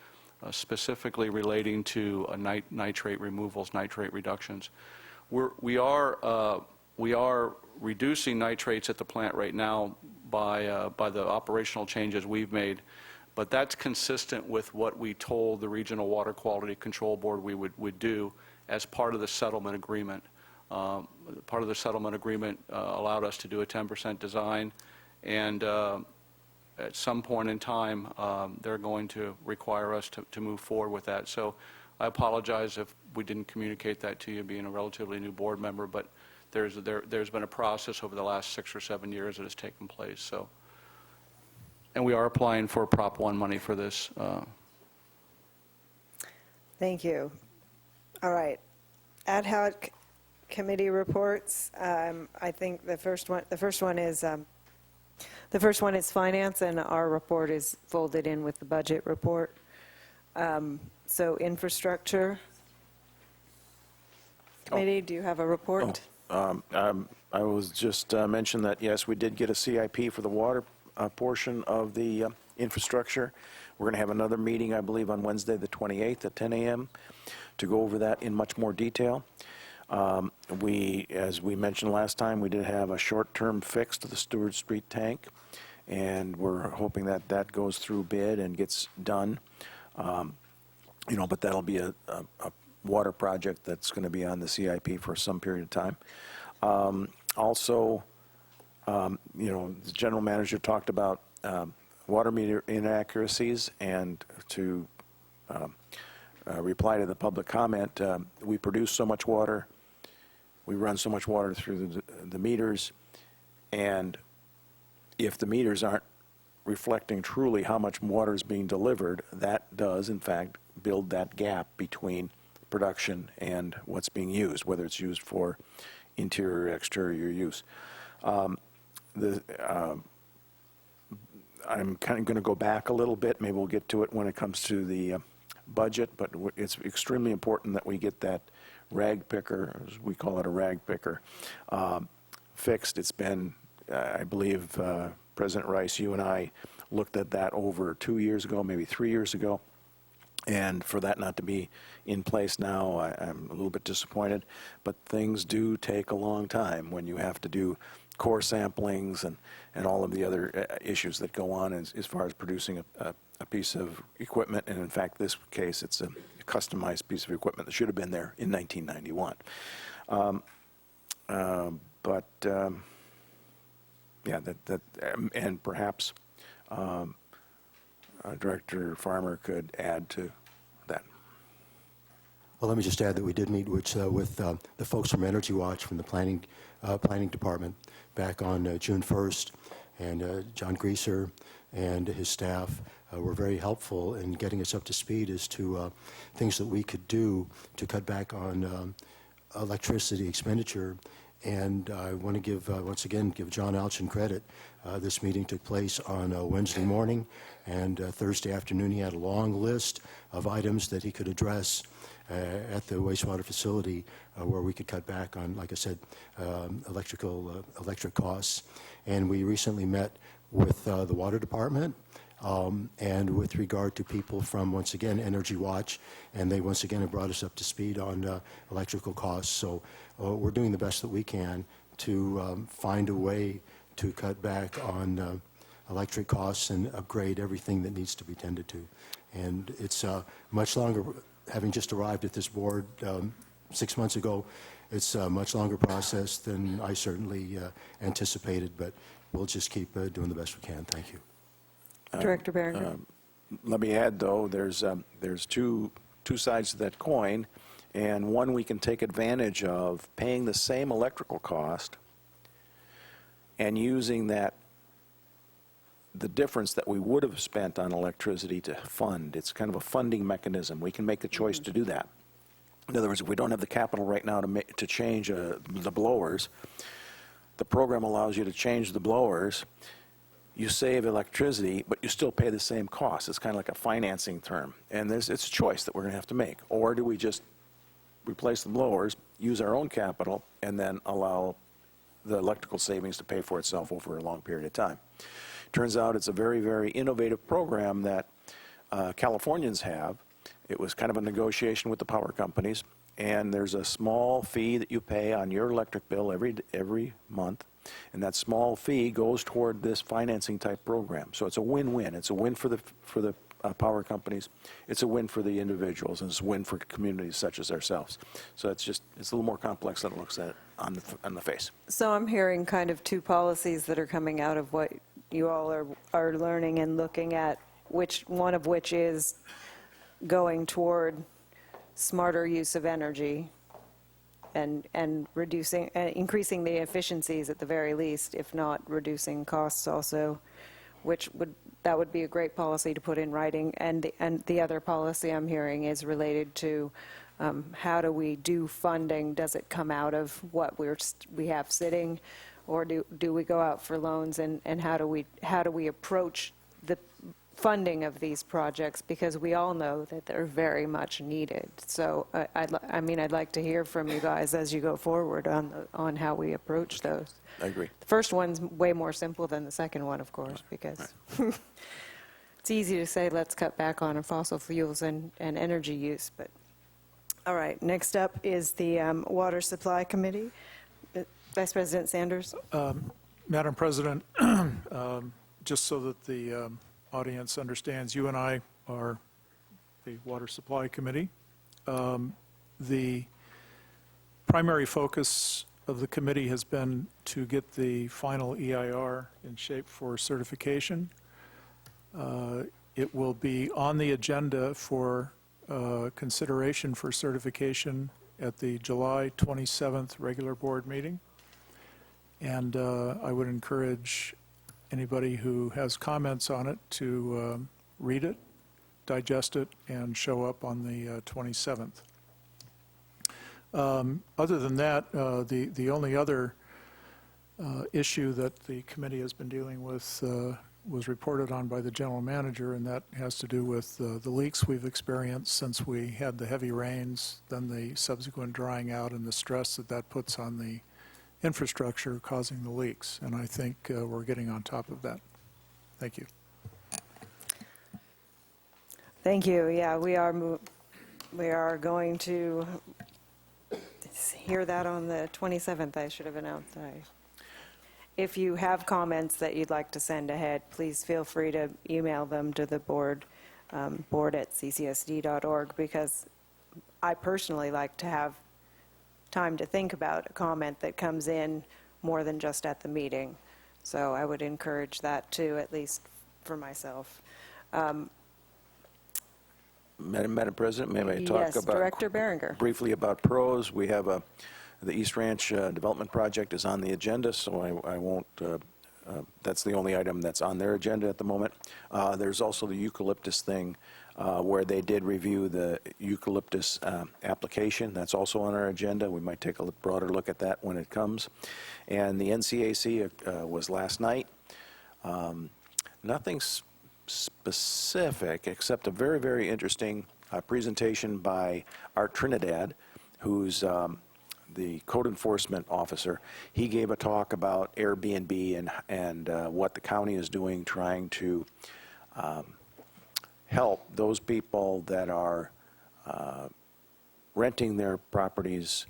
specifically relating to nitrate removals, nitrate reductions. We are reducing nitrates at the plant right now by the operational changes we've made, but that's consistent with what we told the Regional Water Quality Control Board we would do as part of the settlement agreement. Part of the settlement agreement allowed us to do a 10% design, and at some point in time, they're going to require us to move forward with that. So I apologize if we didn't communicate that to you, being a relatively new board member, but there's been a process over the last 6 or 7 years that has taken place. So, and we are applying for Prop 1 money for this. Thank you. All right. Ad hoc committee reports. I think the first one is finance, and our report is folded in with the budget report. So infrastructure committee, do you have a report? I was just mentioned that, yes, we did get a CIP for the water portion of the infrastructure. We're going to have another meeting, I believe, on Wednesday the 28th at 10 a.m. to go over that in much more detail. As we mentioned last time, we did have a short-term fix to the Stewart Street tank, and we're hoping that that goes through bid and gets done. But that'll be a water project that's going to be on the CIP for some period of time. Also, the general manager talked about water meter inaccuracies, and to reply to the public comment, we produce so much water, we run so much water through the meters, and if the meters aren't reflecting truly how much water is being delivered, that does, in fact, build that gap between production and what's being used, whether it's used for interior or exterior use. I'm kind of going to go back a little bit. Maybe we'll get to it when it comes to the budget, but it's extremely important that we get that rag picker, as we call it, a rag picker, fixed. It's been, I believe, President Rice, you and I looked at that over 2 years ago, maybe 3 years ago. And for that not to be in place now, I'm a little bit disappointed. But things do take a long time when you have to do core samplings and all of the other issues that go on as far as producing a piece of equipment. And in fact, this case, it's a customized piece of equipment that should have been there in 1991. Yeah, and perhaps Director Farmer could add to that. Well, let me just add that we did meet with the folks from Energy Watch from the planning department back on June 1st, and John Greaser and his staff were very helpful in getting us up to speed as to things that we could do to cut back on electricity expenditure. And I want to give, once again, give John Alchin credit. This meeting took place on Wednesday morning, and Thursday afternoon he had a long list of items that he could address at the wastewater facility where we could cut back on, like I said, electric costs. And we recently met with the water department and with regard to people from, once again, Energy Watch, and they once again have brought us up to speed on electrical costs. So we're doing the best that we can to find a way to cut back on electric costs and upgrade everything that needs to be tended to. And it's much longer, having just arrived at this board 6 months ago, it's a much longer process than I certainly anticipated, but we'll just keep doing the best we can. Thank you. Director Barringer. Let me add, though, there's two sides to that coin, and one we can take advantage of paying the same electrical cost and using that, the difference that we would have spent on electricity to fund. It's kind of a funding mechanism. We can make the choice to do that. In other words, if we don't have the capital right now to change the blowers, the program allows you to change the blowers. You save electricity, but you still pay the same cost. It's kind of like a financing term. And it's a choice that we're going to have to make. Or do we just replace the blowers, use our own capital, and then allow the electrical savings to pay for itself over a long period of time? Turns out it's a very, very innovative program that Californians have. It was kind of a negotiation with the power companies, and there's a small fee that you pay on your electric bill every month, and that small fee goes toward this financing type program. So it's a win-win. It's a win for the power companies. It's a win for the individuals, and it's a win for communities such as ourselves. So it's a little more complex than it looks at on the face. So I'm hearing kind of two policies that are coming out of what you all are learning and looking at, one of which is going toward smarter use of energy and increasing the efficiencies at the very least, if not reducing costs also, that would be a great policy to put in writing. And the other policy I'm hearing is related to how do we do funding? Does it come out of what we have sitting, or do we go out for loans? And how do we approach the funding of these projects, because we all know that they're very much needed. So I'd like to hear from you guys as you go forward on how we approach those. I agree. The first one's way more simple than the second one, of course, because it's easy to say let's cut back on fossil fuels and energy use. But all right, next up is the Water Supply Committee. Vice President Sanders. Madam President, just so that the audience understands, you and I are the Water Supply Committee. The primary focus of the committee has been to get the final EIR in shape for certification. It will be on the agenda for consideration for certification at the July 27th regular board meeting. And I would encourage anybody who has comments on it to read it, digest it, and show up on the 27th. Other than that, the only other issue that the committee has been dealing with was reported on by the general manager, and that has to do with the leaks we've experienced since we had the heavy rains, then the subsequent drying out and the stress that that puts on the infrastructure causing the leaks. And I think we're getting on top of that. Thank you. Thank you. Yeah, we are going to hear that on the 27th. I should have announced. If you have comments that you'd like to send ahead, please feel free to email them to the board, board@ccsd.org, because I personally like to have time to think about a comment that comes in more than just at the meeting. So I would encourage that too, at least for myself. Madam President, may I talk Yes, about Director Berenger. briefly about pros? We have the East Ranch Development Project is on the agenda, so I won't, that's the only item that's on their agenda at the moment. There's also the eucalyptus thing, where they did review the eucalyptus application. That's also on our agenda. We might take a broader look at that when it comes. And the NCAC was last night. Nothing specific, except a very, very interesting presentation by Art Trinidad, who's the code enforcement officer. He gave a talk about Airbnb and what the county is doing, trying to help those people that are renting their properties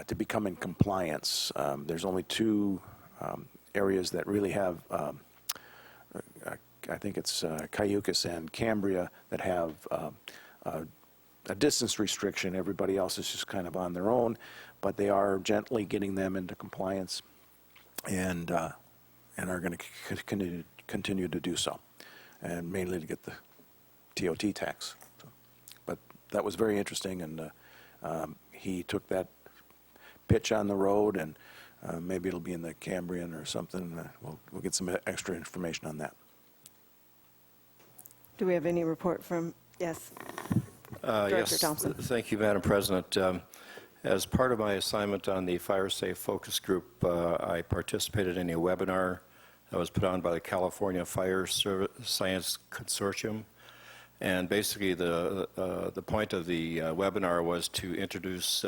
to become in compliance. There's only two areas that really have I think it's Cayucas and Cambria that have a distance restriction. Everybody else is just kind of on their own, but they are gently getting them into compliance, and are going to continue to do so, and mainly to get the TOT tax. So, but that was very interesting, and he took that pitch on the road, and maybe it'll be in the Cambrian or something. We'll get some extra information on that. Do we have any report from, yes, Director Yes, Thompson? thank you, Madam President. As part of my assignment on the Fire Safe Focus Group, I participated in a webinar that was put on by the California Fire Science Consortium. And basically the point of the webinar was to introduce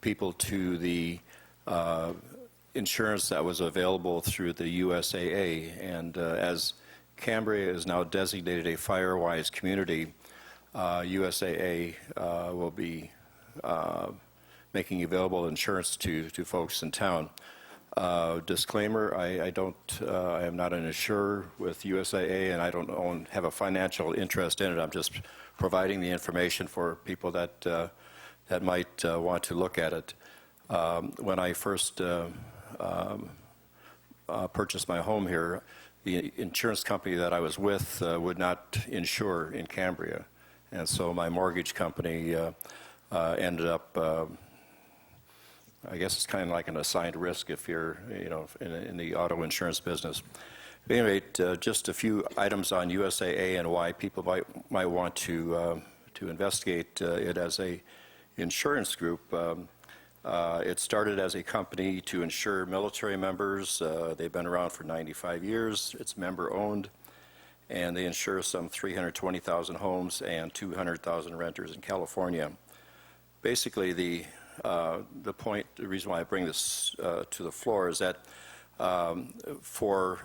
people to the insurance that was available through the USAA. And as Cambria is now designated a fire-wise community, USAA will be making available insurance to folks in town. Disclaimer, I am not an insurer with USAA, and I don't have a financial interest in it. I'm just providing the information for people that might want to look at it. When I first purchased my home here, the insurance company that I was with would not insure in Cambria. And so my mortgage company ended up, I guess it's kind of like an assigned risk if you're, in the auto insurance business. At any rate, just a few items on USAA and why people might want to investigate it as a insurance group. It started as a company to insure military members. They've been around for 95 years. It's member-owned, and they insure some 320,000 homes and 200,000 renters in California. Basically, the reason why I bring this to the floor is that for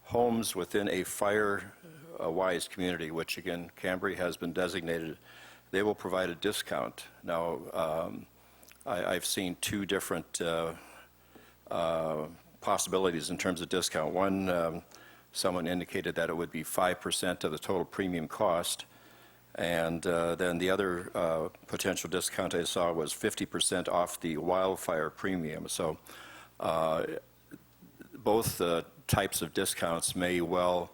homes within a fire-wise community, which again, Cambria has been designated, they will provide a discount. Now, I've seen two different possibilities in terms of discount. One, someone indicated that it would be 5% of the total premium cost, and then the other potential discount I saw was 50% off the wildfire premium. So both types of discounts may well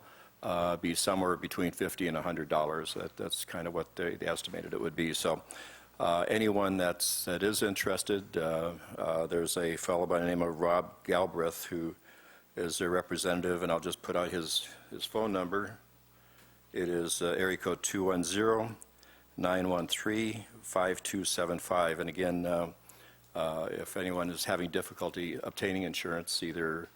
be somewhere between $50 and $100. That's kind of what they estimated it would be. So anyone that is interested, there's a fellow by the name of Rob Galbraith who is their representative, and I'll just put out his phone number. It is area code 210-913-5275. And again, if anyone is having difficulty obtaining insurance, either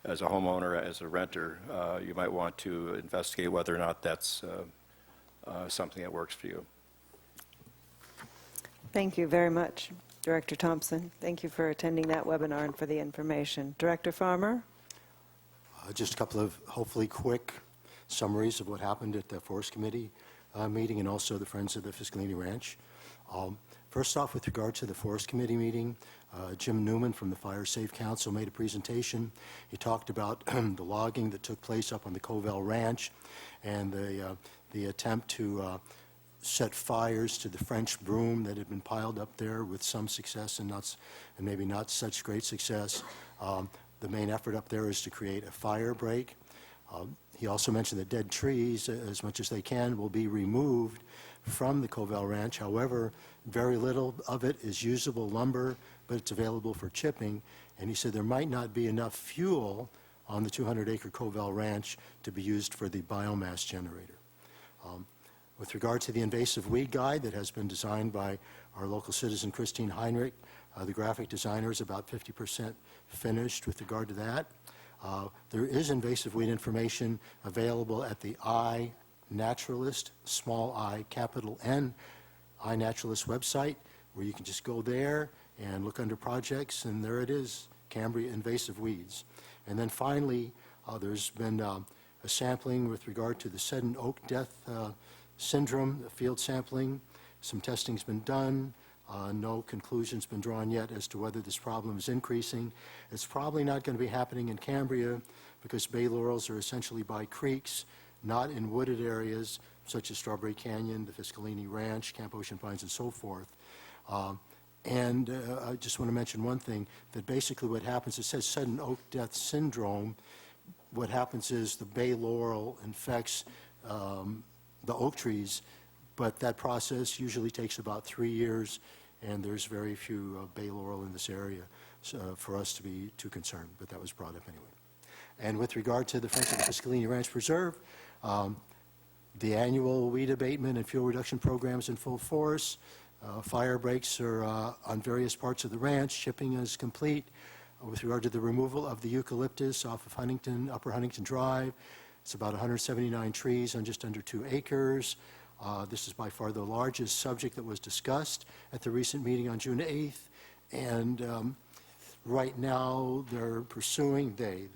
as a homeowner or as a renter, you might want to investigate whether or not that's something that works for you. Thank you very much, Director Thompson. Thank you for attending that webinar and for the information. Director Farmer? Just a couple of hopefully quick summaries of what happened at the Forest Committee meeting and also the Friends of the Fiscalini Ranch. First off, with regard to the Forest Committee meeting, Jim Newman from the Fire Safe Council made a presentation. He talked about the logging that took place up on the Covell Ranch and the attempt to set fires to the French broom that had been piled up there with some success and maybe not such great success. The main effort up there is to create a fire break. He also mentioned that dead trees, as much as they can, will be removed from the Covell Ranch. However, very little of it is usable lumber, but it's available for chipping. And he said there might not be enough fuel on the 200-acre Covell Ranch to be used for the biomass generator. With regard to the invasive weed guide that has been designed by our local citizen Christine Heinrich, the graphic designer is about 50% finished with regard to that. There is invasive weed information available at the iNaturalist, small I, capital N, iNaturalist website, where you can just go there and look under projects, and there it is, Cambria invasive weeds. And then finally, there's been a sampling with regard to the sudden oak death syndrome, the field sampling. Some testing's been done. No conclusion's been drawn yet as to whether this problem is increasing. It's probably not going to be happening in Cambria because bay laurels are essentially by creeks, not in wooded areas such as Strawberry Canyon, the Fiscalini Ranch, Camp Ocean Pines, and so forth. And I just want to mention one thing, that basically what happens, it says sudden oak death syndrome. What happens is the bay laurel infects the oak trees, but that process usually takes about 3 years, and there's very few bay laurel in this area for us to be too concerned, but that was brought up anyway. And with regard to the Friends of the Fiscalini Ranch Preserve, the annual weed abatement and fuel reduction programs in full force. Fire breaks are on various parts of the ranch. Chipping is complete. With regard to the removal of the eucalyptus off of Upper Huntington Drive, it's about 179 trees on just under 2 acres. This is by far the largest subject that was discussed at the recent meeting on June 8th. And right now they're pursuing, the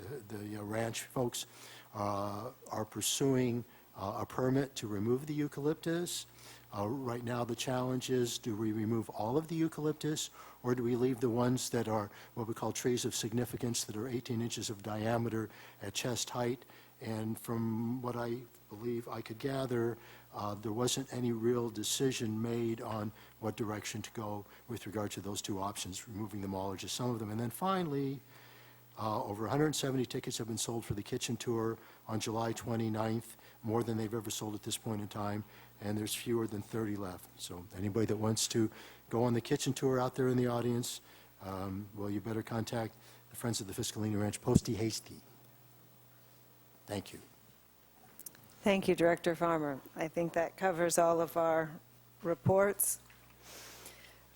ranch folks are pursuing a permit to remove the eucalyptus. Right now the challenge is, do we remove all of the eucalyptus, or do we leave the ones that are what we call trees of significance that are 18 inches of diameter at chest height? And from what I believe I could gather, there wasn't any real decision made on what direction to go with regard to those two options, removing them all or just some of them. And then finally, over 170 tickets have been sold for the kitchen tour on July 29th, more than they've ever sold at this point in time, and there's fewer than 30 left. So anybody that wants to go on the kitchen tour out there in the audience, well, you better contact the Friends of the Fiscalini Ranch, Posty Hasty. Thank you. Thank you, Director Farmer. I think that covers all of our reports.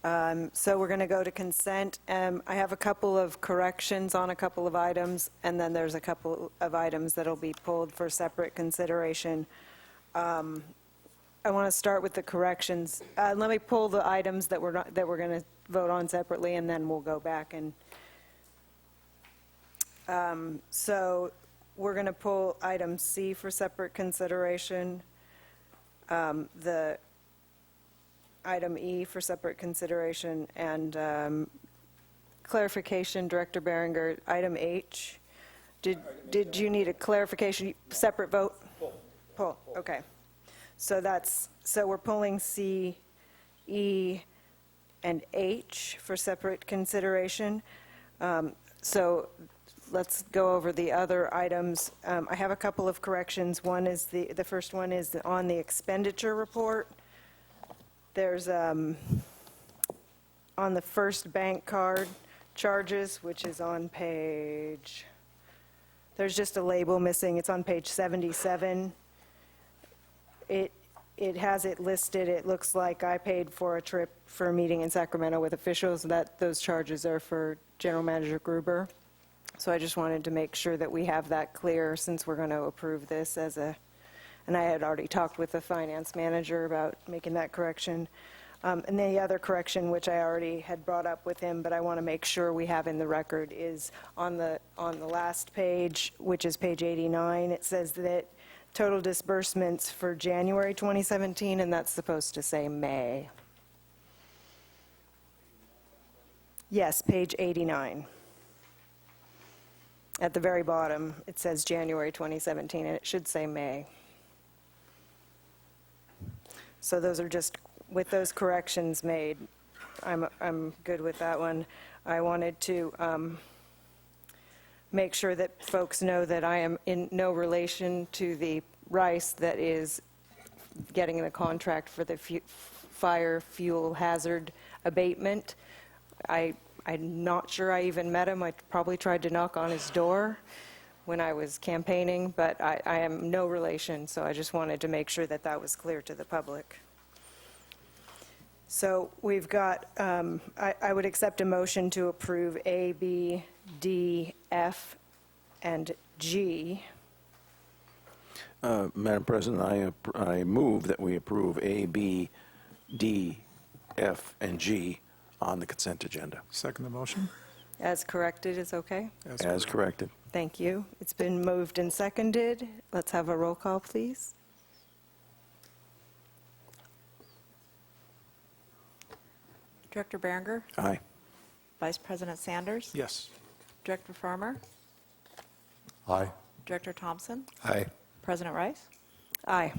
So we're going to go to consent. I have a couple of corrections on a couple of items, and then there's a couple of items that will be pulled for separate consideration. I want to start with the corrections. Let me pull the items that we're going to vote on separately, and then we'll go back and. So we're going to pull item C for separate consideration. The item E for separate consideration, and clarification, Director Behringer, item H. Did you need a clarification, separate vote? Pull, okay. So we're pulling C, E, and H for separate consideration. So let's go over the other items. I have a couple of corrections. One is the first one is on the expenditure report. There's on the first bank card charges, which is on page, there's just a label missing. It's on page 77. it has it listed, it looks like I paid for a trip for a meeting in Sacramento with officials, that those charges are for General Manager Gruber. So I just wanted to make sure that we have that clear, since we're going to approve this as a, and I had already talked with the finance manager about making that correction. And the other correction, which I already had brought up with him, but I want to make sure we have in the record, is on the last page, which is page 89, it says that total disbursements for January 2017, and that's supposed to say May. Yes, page 89. At the very bottom, it says January 2017, and it should say May. So those are just, with those corrections made, I'm good with that one. I wanted to make sure that folks know that I am in no relation to the Rice that is getting the contract for the fire fuel hazard abatement. I'm not sure I even met him. I probably tried to knock on his door when I was campaigning, but I am no relation, so I just wanted to make sure that that was clear to the public. So we've got, I would accept a motion to approve A, B, D, F, and G. Madam President, I move that we approve A, B, D, F, and G on the consent agenda. Second the motion? As corrected is okay? As corrected. Thank you. It's been moved and seconded. Let's have a roll call, please. Director Berenger? Aye. Vice President Sanders? Yes. Director Farmer? Aye. Director Thompson? Aye. President Rice? Aye.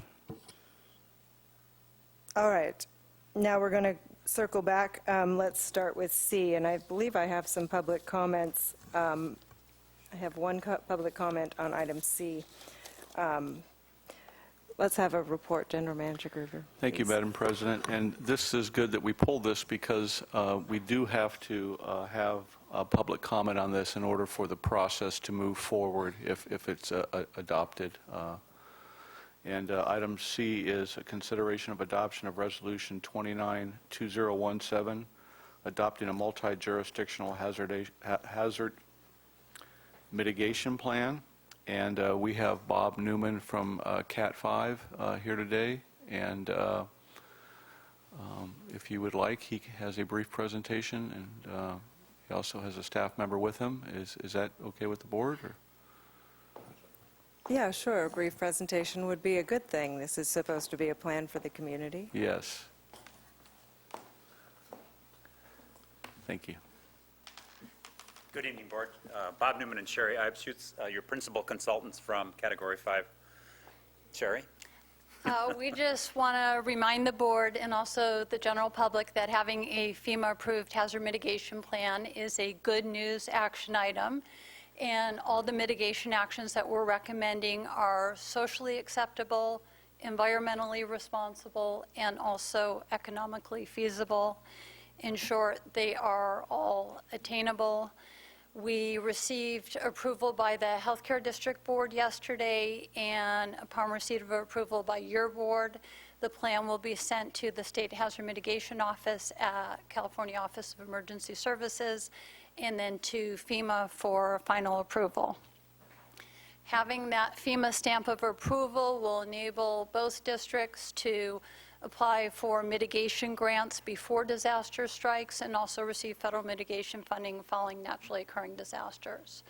All right. Now we're going to circle back. Let's start with C, and I believe I have some public comments. I have one public comment on item C. Let's have a report, General Manager Gruber. Thank you, please. Madam President. And this is good that we pulled this, because we do have to have a public comment on this in order for the process to move forward if it's adopted. And item C is a consideration of adoption of Resolution 292017, adopting a multi-jurisdictional hazard mitigation plan. And we have Bob Newman from Cat 5 here today. And if you would like, he has a brief presentation, and he also has a staff member with him. Is that okay with the board? Or? Yeah, sure. A brief presentation would be a good thing. This is supposed to be a plan for the community. Yes. Thank you. Good evening, Board. Bob Newman and Sherry Ibschutz, your principal consultants from Category 5. Sherry? We just want to remind the board and also the general public that having a FEMA-approved hazard mitigation plan is a good news action item. And all the mitigation actions that we're recommending are socially acceptable, environmentally responsible, and also economically feasible. In short, they are all attainable. We received approval by the Healthcare District Board yesterday, and upon receipt of approval by your board, the plan will be sent to the State Hazard Mitigation Office at California Office of Emergency Services, and then to FEMA for final approval. Having that FEMA stamp of approval will enable both districts to apply for mitigation grants before disaster strikes and also receive federal mitigation funding following naturally occurring disasters.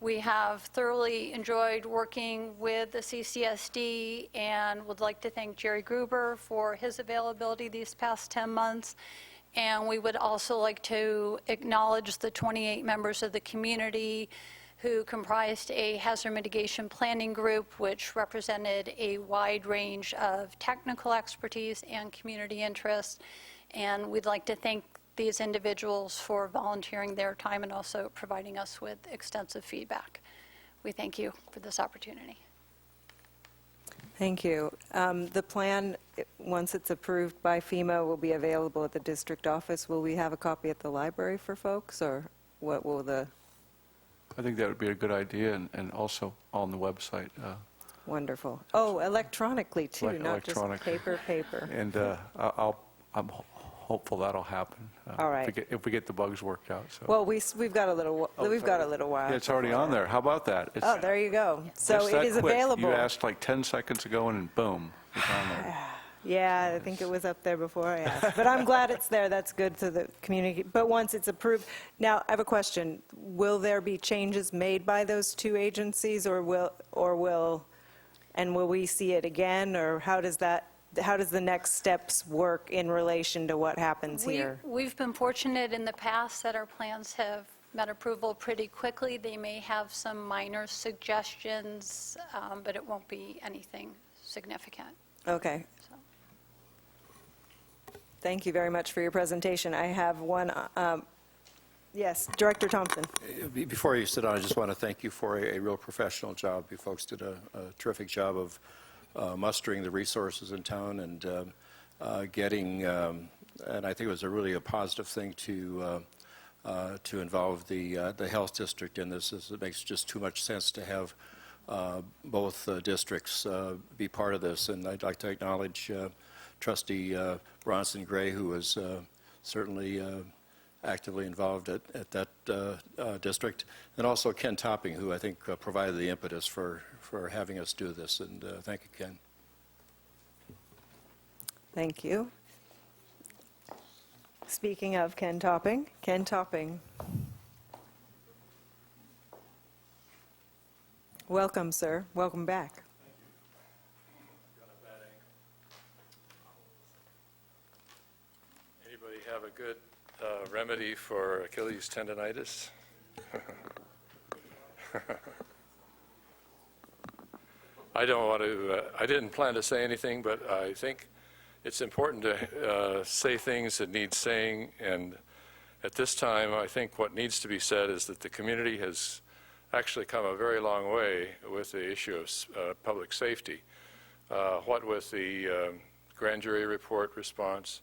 We have thoroughly enjoyed working with the CCSD and would like to thank Jerry Gruber for his availability these past 10 months. And we would also like to acknowledge the 28 members of the community who comprised a hazard mitigation planning group, which represented a wide range of technical expertise and community interests. And we'd like to thank these individuals for volunteering their time and also providing us with extensive feedback. We thank you for this opportunity. Thank you. The plan, once it's approved by FEMA, will be available at the district office. Will we have a copy at the library for folks, or what will the... I think that would be a good idea, and also on the website. Wonderful. Oh, electronically too, not just Electronically. paper. And I'm hopeful that'll happen. All right. If we get the bugs worked out. So. Well, we've got a little while. Yeah, it's already on there. How about that? It's Oh, there you go. So just it that is quick. available. You asked like 10 seconds ago, and boom, it's on there. Yeah, I think it was up there before I asked. But I'm glad it's there. That's good to the community. But once it's approved, now I have a question. Will there be changes made by those two agencies, or will we see it again, or how does the next steps work in relation to what happens here? We've been fortunate in the past that our plans have met approval pretty quickly. They may have some minor suggestions, but it won't be anything significant. Okay. Thank you very much for your presentation. I have one, yes, Director Thompson. Before you sit down, I just want to thank you for a real professional job. You folks did a terrific job of mustering the resources in town and getting, and I think it was really a positive thing to involve the health district in this. It makes just too much sense to have both districts be part of this. And I'd like to acknowledge Trustee Bronson Gray, who was certainly actively involved at that district, and also Ken Topping, who I think provided the impetus for having us do this. And thank you, Ken. Thank you. Speaking of Ken Topping. Welcome, sir. Welcome back. Anybody have a good remedy for Achilles tendonitis? I didn't plan to say anything, but I think it's important to say things that need saying, and at this time, I think what needs to be said is that the community has actually come a very long way with the issue of public safety. What with the grand jury report response,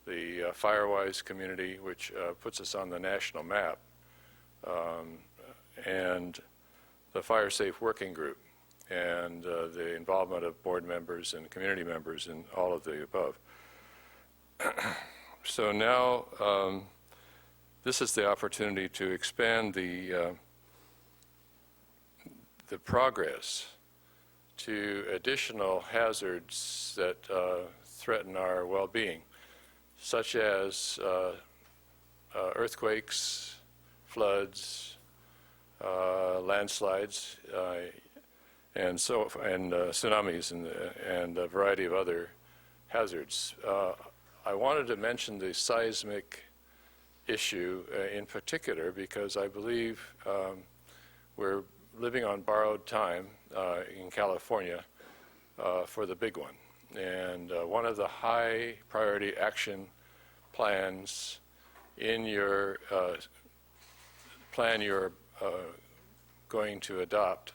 the Firewise community, which puts us on the national map, and the Fire Safe Working Group, and the involvement of board members and community members in all of the above. So now this is the opportunity to expand the progress to additional hazards that threaten our well-being, such as earthquakes, floods, landslides, and tsunamis, and a variety of other hazards. I wanted to mention the seismic issue in particular because I believe we're living on borrowed time in California for the big one. And one of the high priority action plans in your plan you're going to adopt,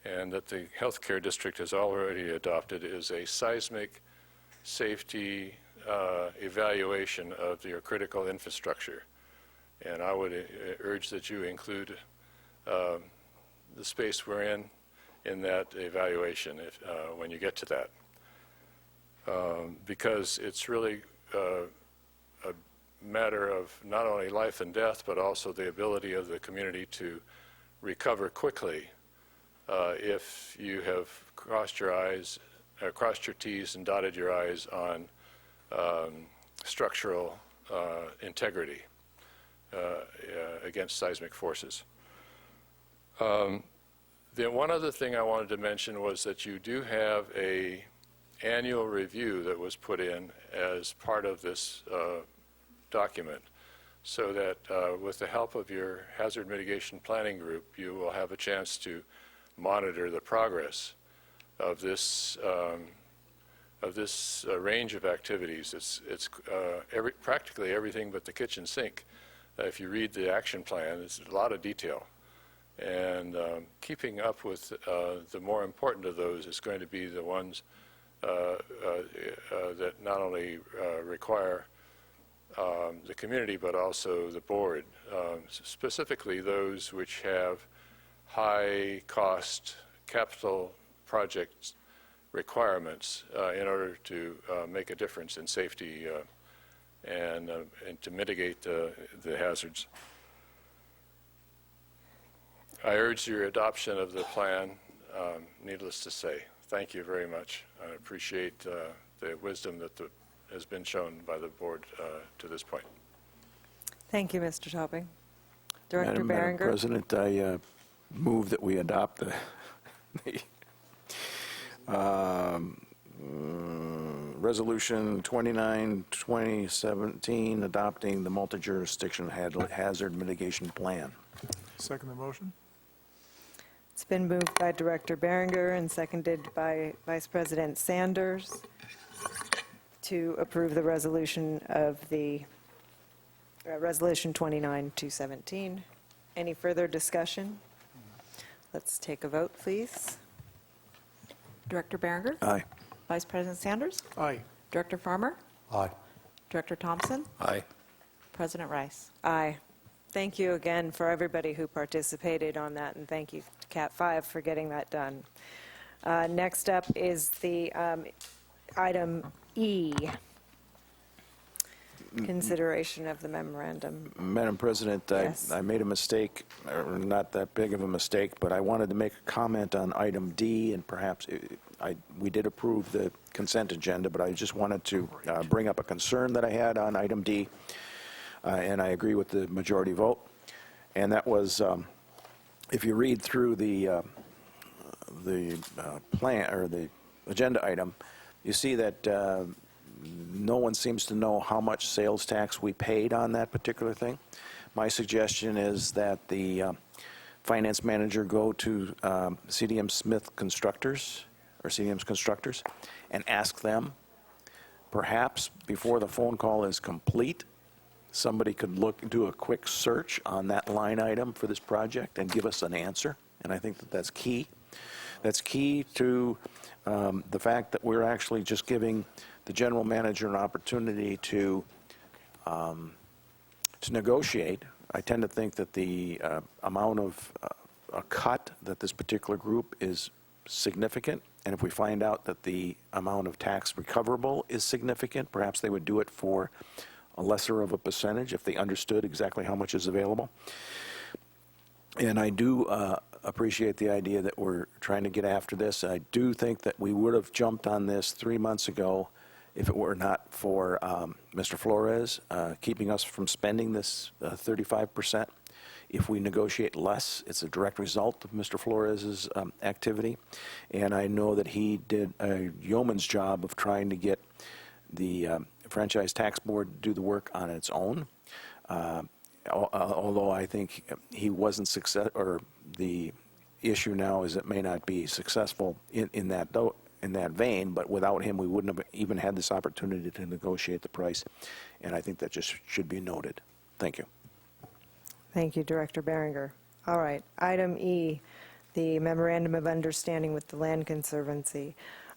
and that the healthcare district has already adopted, is a seismic safety evaluation of your critical infrastructure. And I would urge that you include the space we're in that evaluation when you get to that. Because it's really a matter of not only life and death, but also the ability of the community to recover quickly if you have crossed your T's and dotted your I's on structural integrity against seismic forces. The one other thing I wanted to mention was that you do have an annual review that was put in as part of this document, so that with the help of your hazard mitigation planning group, you will have a chance to monitor the progress of this range of activities. It's practically everything but the kitchen sink. If you read the action plan, it's a lot of detail. And keeping up with the more important of those is going to be the ones that not only require the community but also the board, specifically those which have high cost capital project requirements in order to make a difference in safety and to mitigate the hazards. I urge your adoption of the plan, needless to say. Thank you very much. I appreciate the wisdom that has been shown by the board to this point. Thank you, Mr. Topping. Director Madam Berenger? President, I move that we adopt the Resolution 29, 2017, adopting the multi-jurisdiction hazard mitigation plan. Second the motion? It's been moved by Director Berenger and seconded by Vice President Sanders to approve the resolution of the Resolution 29, 217. Any further discussion? Let's take a vote, please. Director Berenger? Aye. Vice President Sanders? Aye. Director Farmer? Aye. Director Thompson? Aye. President Rice? Aye. Thank you again for everybody who participated on that, and thank you, Cat 5, for getting that done. Next up is the item E, consideration of the memorandum. Madam President, Yes. I made a mistake, or not that big of a mistake, but I wanted to make a comment on item D, and perhaps we did approve the consent agenda, but I just wanted to bring up a concern that I had on item D, and I agree with the majority vote. And that was, if you read through the plan or the agenda item, you see that no one seems to know how much sales tax we paid on that particular thing. My suggestion is that the finance manager go to CDM Smith Constructors, or CDM's Constructors, and ask them, perhaps before the phone call is complete, somebody could do a quick search on that line item for this project and give us an answer. And I think that that's key. That's key to the fact that we're actually just giving the general manager an opportunity to negotiate. I tend to think that the amount of a cut that this particular group is significant, and if we find out that the amount of tax recoverable is significant, perhaps they would do it for a lesser of a percentage if they understood exactly how much is available. And I do appreciate the idea that we're trying to get after this. I do think that we would have jumped on this 3 months ago if it were not for Mr. Flores keeping us from spending this 35%. If we negotiate less, it's a direct result of Mr. Flores's activity. And I know that he did a yeoman's job of trying to get the Franchise Tax Board to do the work on its own. Although I think he wasn't successful, or the issue now is it may not be successful in that vein, but without him we wouldn't have even had this opportunity to negotiate the price, and I think that just should be noted. Thank you. Thank you, Director Berenger. All right, item E, the Memorandum of Understanding with the Land Conservancy.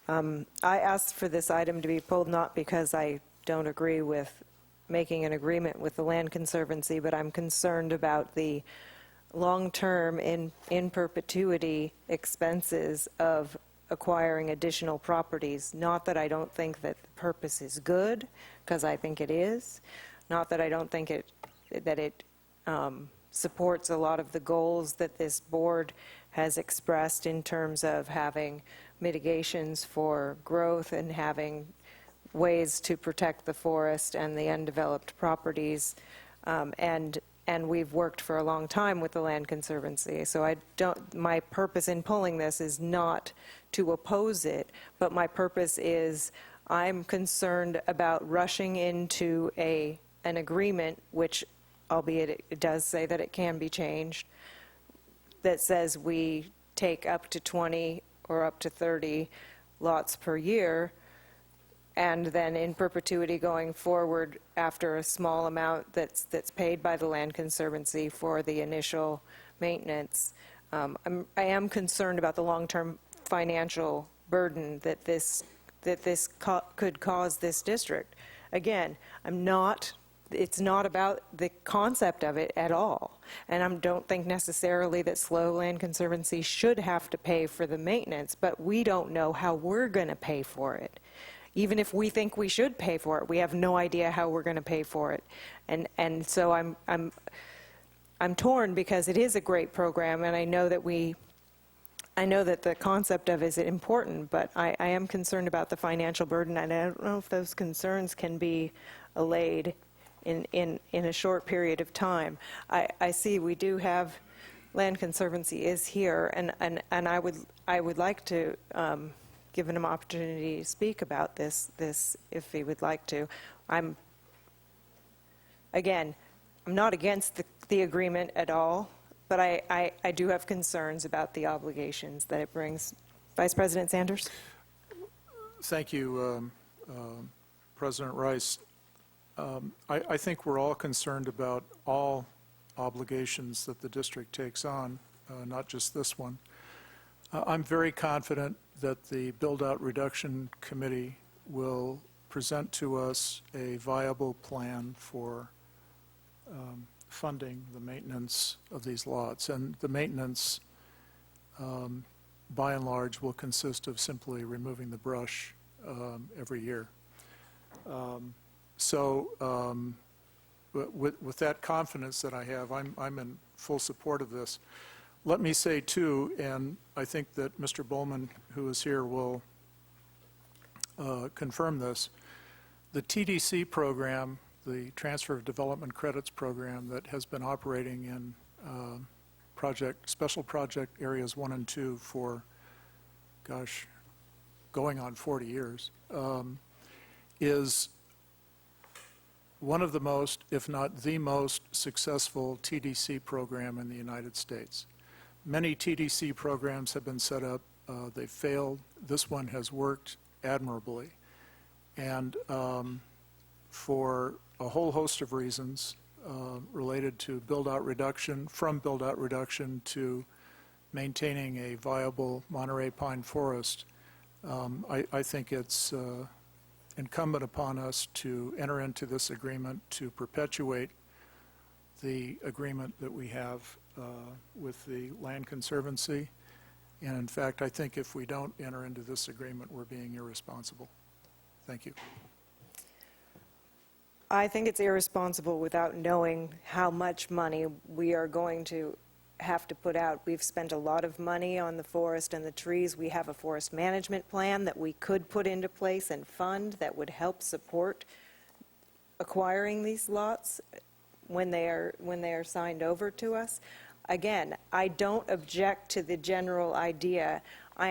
I asked for this item to be pulled not because I don't agree with making an agreement with the Land Conservancy, but I'm concerned about the long-term, in perpetuity expenses of acquiring additional properties. Not that I don't think that the purpose is good, because I think it is. Not that I don't think that it supports a lot of the goals that this board has expressed in terms of having mitigations for growth and having ways to protect the forest and the undeveloped properties. And we've worked for a long time with the Land Conservancy. So my purpose in pulling this is not to oppose it, but my purpose is I'm concerned about rushing into an agreement, which, albeit it does say that it can be changed, that says we take up to 20 or up to 30 lots per year, and then in perpetuity going forward after a small amount that's paid by the Land Conservancy for the initial maintenance. I am concerned about the long-term financial burden that this could cause this district. Again, it's not about the concept of it at all. And I don't think necessarily that SLO Land Conservancy should have to pay for the maintenance, but we don't know how we're going to pay for it. Even if we think we should pay for it, we have no idea how we're going to pay for it. And so I'm torn because it is a great program, and I know that the concept of it is important, but I am concerned about the financial burden, and I don't know if those concerns can be allayed in a short period of time. I see we do have, Land Conservancy is here, and I would like to give him an opportunity to speak about this if he would like to. I'm not against the agreement at all, but I do have concerns about the obligations that it brings. Vice President Sanders? Thank you, President Rice. I think we're all concerned about all obligations that the district takes on, not just this one. I'm very confident that the Build-Out Reduction Committee will present to us a viable plan for funding the maintenance of these lots. And the maintenance, by and large, will consist of simply removing the brush every year. With that confidence that I have, I'm in full support of this. Let me say, too, and I think that Mr. Bowman, who is here, will confirm this, the TDC program, the Transfer of Development Credits program that has been operating in special project areas 1 and 2 for, gosh, going on 40 years, is one of the most, if not the most, successful TDC program in the United States. Many TDC programs have been set up. They've failed. This one has worked admirably. And for a whole host of reasons related to build-out reduction, from build-out reduction to maintaining a viable Monterey pine forest, I think it's incumbent upon us to enter into this agreement to perpetuate the agreement that we have with the Land Conservancy. And in fact, I think if we don't enter into this agreement, we're being irresponsible. Thank you. I think it's irresponsible without knowing how much money we are going to have to put out. We've spent a lot of money on the forest and the trees. We have a forest management plan that we could put into place and fund that would help support acquiring these lots when they are signed over to us. Again, I don't object to the general idea. I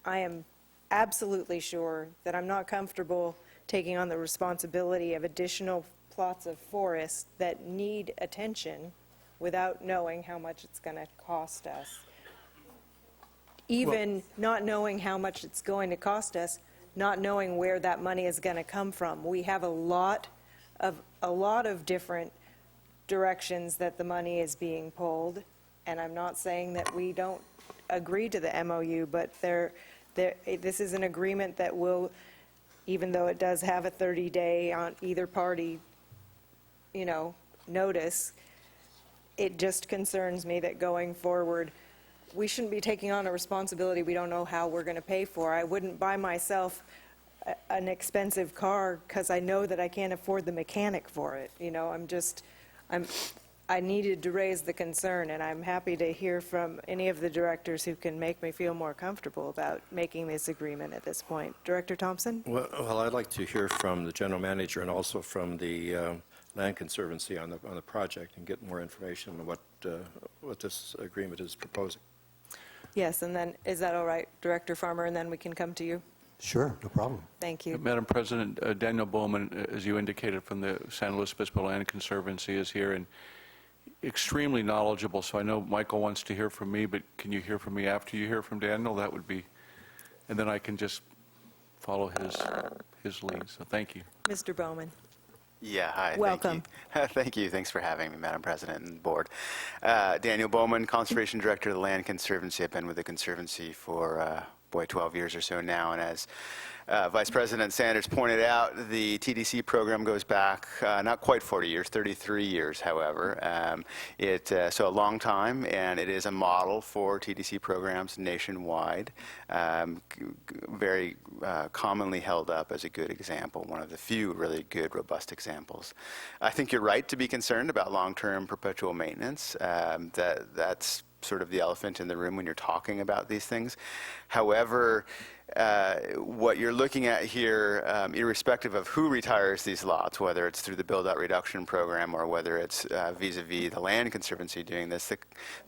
am absolutely sure that I'm not comfortable taking on the responsibility of additional plots of forest that need attention without knowing how much it's going to cost us. Even not knowing how much it's going to cost us, not knowing where that money is going to come from. We have a lot of different directions that the money is being pulled, and I'm not saying that we don't agree to the MOU, but this is an agreement that will, even though it does have a 30-day on either party, notice, it just concerns me that going forward, we shouldn't be taking on a responsibility we don't know how we're going to pay for. I wouldn't buy myself an expensive car because I know that I can't afford the mechanic for it. I needed to raise the concern, and I'm happy to hear from any of the directors who can make me feel more comfortable about making this agreement at this point. Director Thompson? Well, I'd like to hear from the general manager and also from the Land Conservancy on the project and get more information on what this agreement is proposing. Yes, and then, is that all right, Director Farmer, and then we can come to you? Sure, no problem. Thank you. Madam President, Daniel Bowman, as you indicated, from the San Luis Obispo Land Conservancy is here and extremely knowledgeable, so I know Michael wants to hear from me, but can you hear from me after you hear from Daniel? That would be, and then I can just follow his lead, so thank you. Mr. Bowman. Yeah, hi. Welcome. Thank you. Thank you. Thanks for having me, Madam President and Board. Daniel Bowman, Conservation Director of the Land Conservancy. I've been with the Conservancy for 12 years or so now. And as Vice President Sanders pointed out, the TDC program goes back not quite 40 years, 33 years, however. So a long time, and it is a model for TDC programs nationwide. Very commonly held up as a good example, one of the few really good, robust examples. I think you're right to be concerned about long-term perpetual maintenance. That's sort of the elephant in the room when you're talking about these things. However, what you're looking at here, irrespective of who retires these lots, whether it's through the build-out reduction program or whether it's vis-a-vis the Land Conservancy doing this,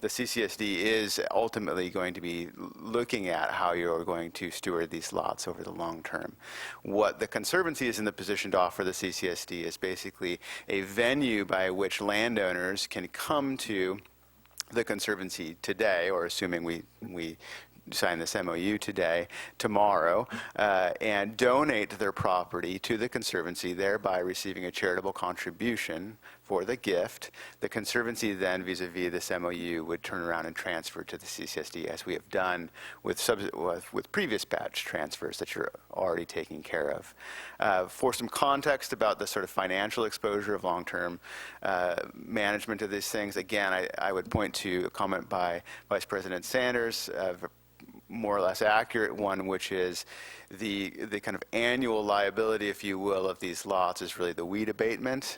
the CCSD is ultimately going to be looking at how you're going to steward these lots over the long term. What the Conservancy is in the position to offer the CCSD is basically a venue by which landowners can come to the Conservancy today, or assuming we sign this MOU today, tomorrow, and donate their property to the Conservancy, thereby receiving a charitable contribution for the gift. The Conservancy then, vis-a-vis this MOU, would turn around and transfer to the CCSD, as we have done with previous batch transfers that you're already taking care of. For some context about the sort of financial exposure of long-term management of these things, again, I would point to a comment by Vice President Sanders, more or less accurate one, which is the kind of annual liability, if you will, of these lots is really the weed abatement.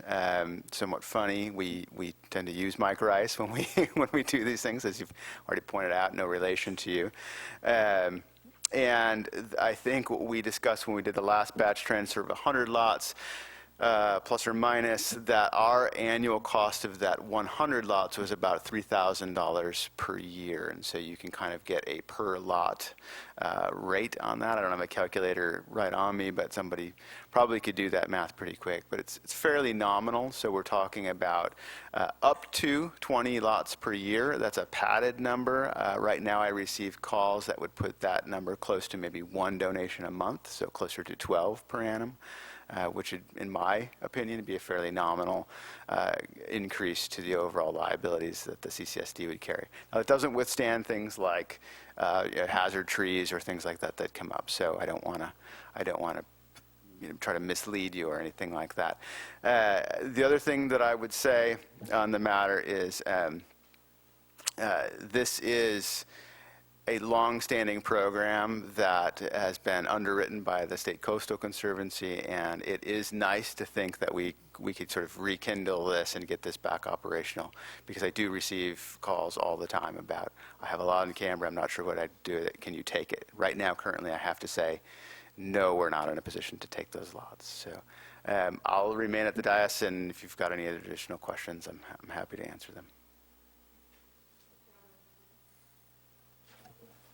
Somewhat funny, we tend to use micro-ice when we do these things, as you've already pointed out, no relation to you. And I think what we discussed when we did the last batch transfer of 100 lots, plus or minus, that our annual cost of that 100 lots was about $3,000 per year. And so you can kind of get a per lot rate on that. I don't have a calculator right on me, but somebody probably could do that math pretty quick. But it's fairly nominal. So we're talking about up to 20 lots per year. That's a padded number. Right now I receive calls that would put that number close to maybe 1 donation a month, so closer to 12 per annum. Which would, in my opinion, be a fairly nominal increase to the overall liabilities that the CCSD would carry. Now, it doesn't withstand things like hazard trees or things like that that come up. So I don't want to try to mislead you or anything like that. The other thing that I would say on the matter is this is a long-standing program that has been underwritten by the State Coastal Conservancy, and it is nice to think that we could sort of rekindle this and get this back operational, because I do receive calls all the time about, I have a lot in Cambria, I'm not sure what I'd do with it, can you take it? Right now, currently, I have to say, no, we're not in a position to take those lots. So I'll remain at the dais, and if you've got any additional questions, I'm happy to answer them.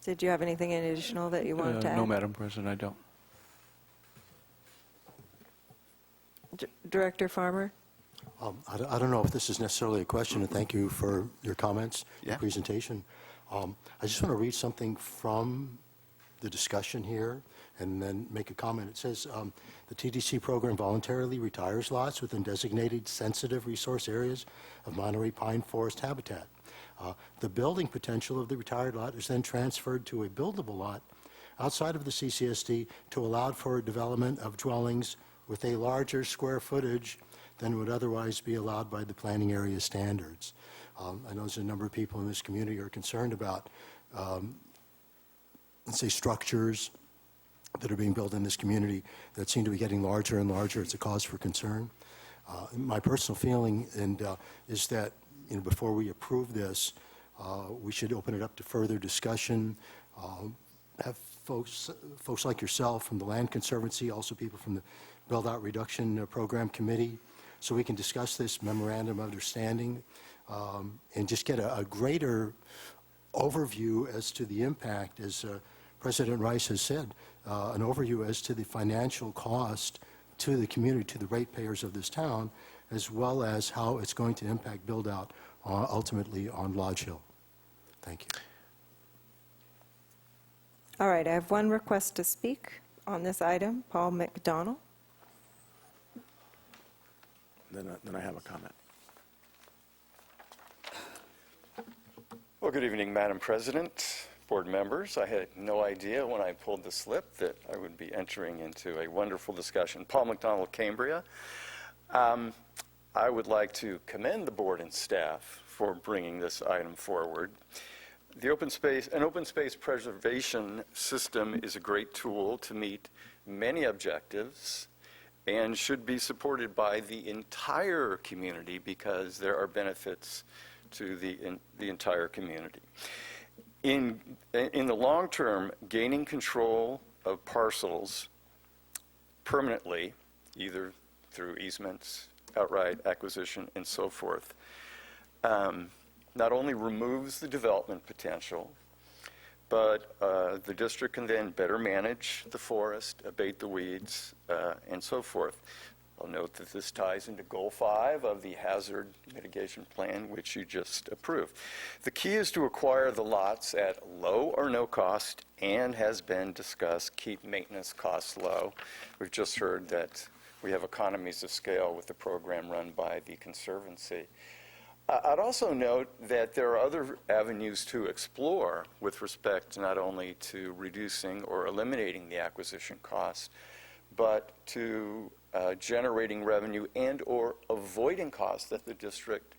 Did you have anything additional that you wanted to add? No, Madam President, I don't. Director Farmer? I don't know if this is necessarily a question, and thank you for your comments, your presentation. I just want to read something from the discussion here and then make a comment. It says, the TDC program voluntarily retires lots within designated sensitive resource areas of Monterey pine forest habitat. The building potential of the retired lot is then transferred to a buildable lot outside of the CCSD to allow for development of dwellings with a larger square footage than would otherwise be allowed by the planning area standards. I know there's a number of people in this community who are concerned about, let's say, structures that are being built in this community that seem to be getting larger and larger. It's a cause for concern. My personal feeling is that before we approve this, we should open it up to further discussion, have folks like yourself from the Land Conservancy, also people from the Build-Out Reduction Program Committee, so we can discuss this memorandum of understanding and just get a greater overview as to the impact, as President Rice has said, an overview as to the financial cost to the community, to the ratepayers of this town, as well as how it's going to impact build-out ultimately on Lodge Hill. Thank you. All right, I have one request to speak on this item. Paul McDonald. Then I have a comment. Well, good evening, Madam President, board members. I had no idea when I pulled the slip that I would be entering into a wonderful discussion. Paul McDonald, Cambria. I would like to commend the board and staff for bringing this item forward. An open space preservation system is a great tool to meet many objectives and should be supported by the entire community because there are benefits to the entire community. In the long term, gaining control of parcels permanently, either through easements, outright acquisition, and so forth, not only removes the development potential, but the district can then better manage the forest, abate the weeds, and so forth. I'll note that this ties into Goal 5 of the Hazard Mitigation Plan, which you just approved. The key is to acquire the lots at low or no cost, and has been discussed, keep maintenance costs low. We've just heard that we have economies of scale with the program run by the Conservancy. I'd also note that there are other avenues to explore with respect not only to reducing or eliminating the acquisition cost, but to generating revenue and or avoiding costs that the district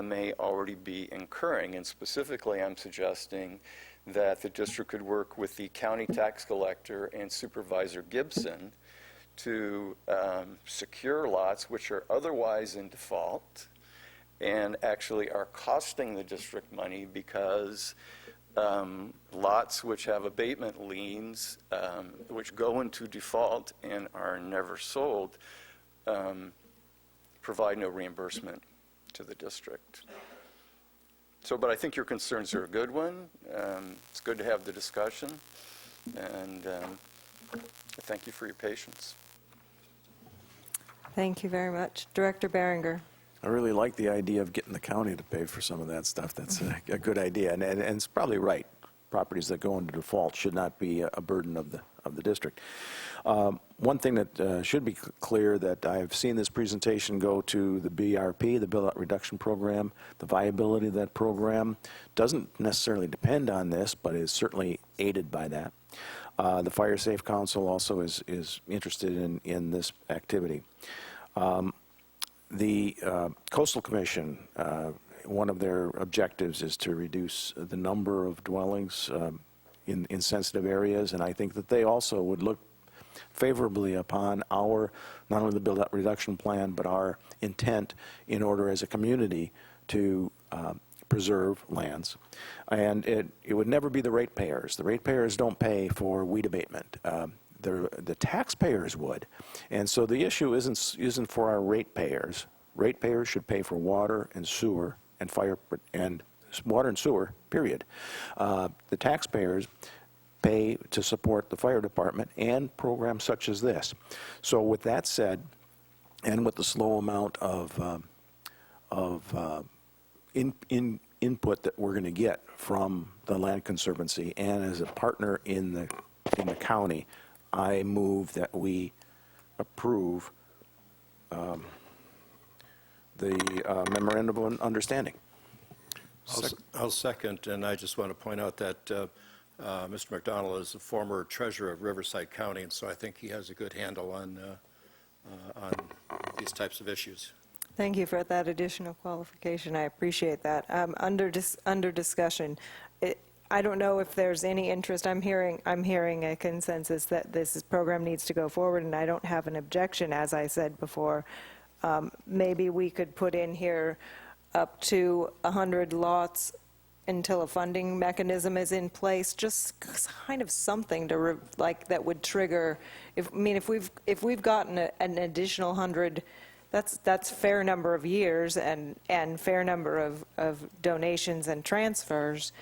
may already be incurring. And specifically, I'm suggesting that the district could work with the county tax collector and Supervisor Gibson to secure lots which are otherwise in default and actually are costing the district money because lots which have abatement liens, which go into default and are never sold, provide no reimbursement to the district. So, but I think your concerns are a good one. It's good to have the discussion, and thank you for your patience. Thank you very much. Director Behringer. I really like the idea of getting the county to pay for some of that stuff. That's a good idea, and it's probably right. Properties that go into default should not be a burden of the district. One thing that should be clear, that I've seen this presentation go to the BRP, the Build-Out Reduction Program. The viability of that program doesn't necessarily depend on this, but is certainly aided by that. The Fire Safe Council also is interested in this activity. The Coastal Commission, one of their objectives is to reduce the number of dwellings in sensitive areas, and I think that they also would look favorably upon our, not only the build-out reduction plan, but our intent in order as a community to preserve lands. And it would never be the ratepayers. The ratepayers don't pay for weed abatement. The taxpayers would. And so the issue isn't for our ratepayers. Ratepayers should pay for water and sewer and water and sewer, period. The taxpayers pay to support the fire department and programs such as this. So with that said, and with the slow amount of input that we're going to get from the Land Conservancy and as a partner in the county, I move that we approve the memorandum of understanding. I'll second, and I just want to point out that Mr. McDonald is a former treasurer of Riverside County, and so I think he has a good handle on these types of issues. Thank you for that additional qualification. I appreciate that. Under discussion, I don't know if there's any interest. I'm hearing a consensus that this program needs to go forward, and I don't have an objection, as I said before. Maybe we could put in here up to 100 lots until a funding mechanism is in place, just kind of something to that would trigger. If we've gotten an additional 100, that's fair number of years and fair number of donations and transfers.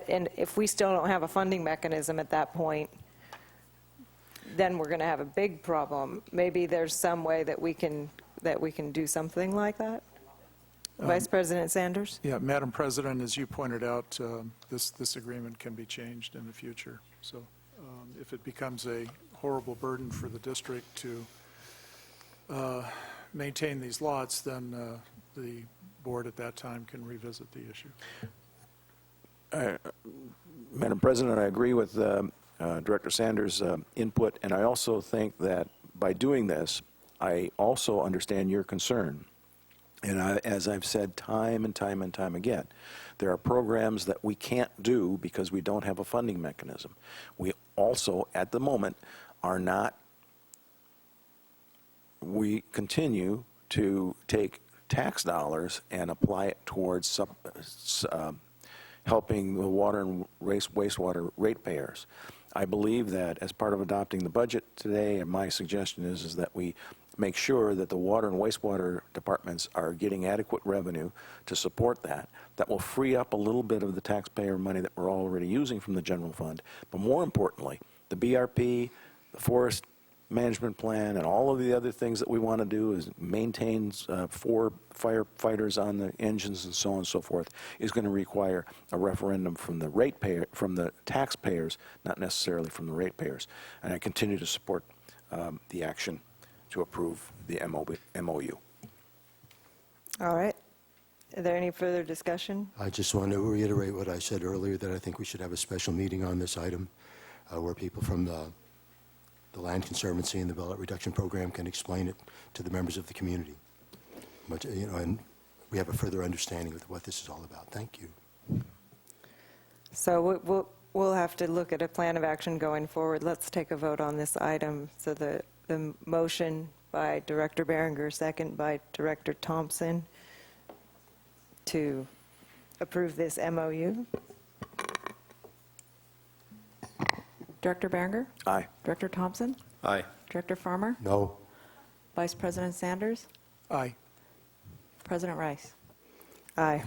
And if we still don't have a funding mechanism at that point, then we're going to have a big problem. Maybe there's some way that we can do something like that. Vice President Sanders? Yeah, Madam President, as you pointed out, this agreement can be changed in the future. So if it becomes a horrible burden for the district to maintain these lots, then the board at that time can revisit the issue. Madam President, I agree with Director Sanders' input, and I also think that by doing this, I also understand your concern. And as I've said time and time and time again, there are programs that we can't do because we don't have a funding mechanism. We also, at the moment, are not, we continue to take tax dollars and apply it towards helping the water and wastewater ratepayers. I believe that as part of adopting the budget today, and my suggestion is that we make sure that the water and wastewater departments are getting adequate revenue to support that. That will free up a little bit of the taxpayer money that we're already using from the general fund. But more importantly, the BRP, the forest management plan, and all of the other things that we want to do is maintain 4 firefighters on the engines and so on and so forth, is going to require a referendum from the ratepayer, from the taxpayers, not necessarily from the ratepayers. And I continue to support the action to approve the MOU. All right. Are there any further discussion? I just want to reiterate what I said earlier, that I think we should have a special meeting on this item where people from the Land Conservancy and the Development Reduction Program can explain it to the members of the community. But, and we have a further understanding of what this is all about. Thank you. So we'll have to look at a plan of action going forward. Let's take a vote on this item. So the motion by Director Berenger, second by Director Thompson, to approve this MOU. Director Berenger? Aye. Director Thompson? Aye. Director Farmer? No. Vice President Sanders? Aye. President Rice? Aye.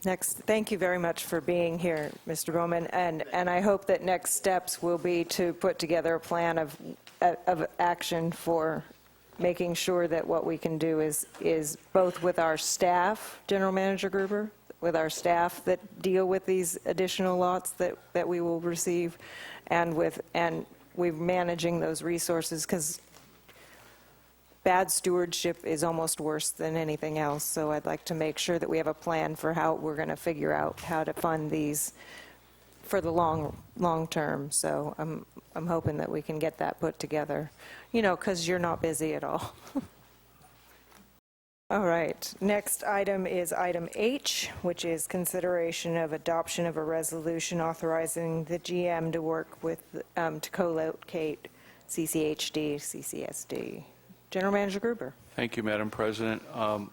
Next, thank you very much for being here, Mr. Bowman, and I hope that next steps will be to put together a plan of action for making sure that what we can do is both with our staff, General Manager Gruber, with our staff that deal with these additional lots that we will receive, and we're managing those resources, because bad stewardship is almost worse than anything else. So I'd like to make sure that we have a plan for how we're going to figure out how to fund these for the long term. So I'm hoping that we can get that put together, because you're not busy at all. All right, next item is item H, which is consideration of adoption of a resolution authorizing the GM to work with, to co-locate CCHD, CCSD. General Manager Gruber. Thank you, Madam President.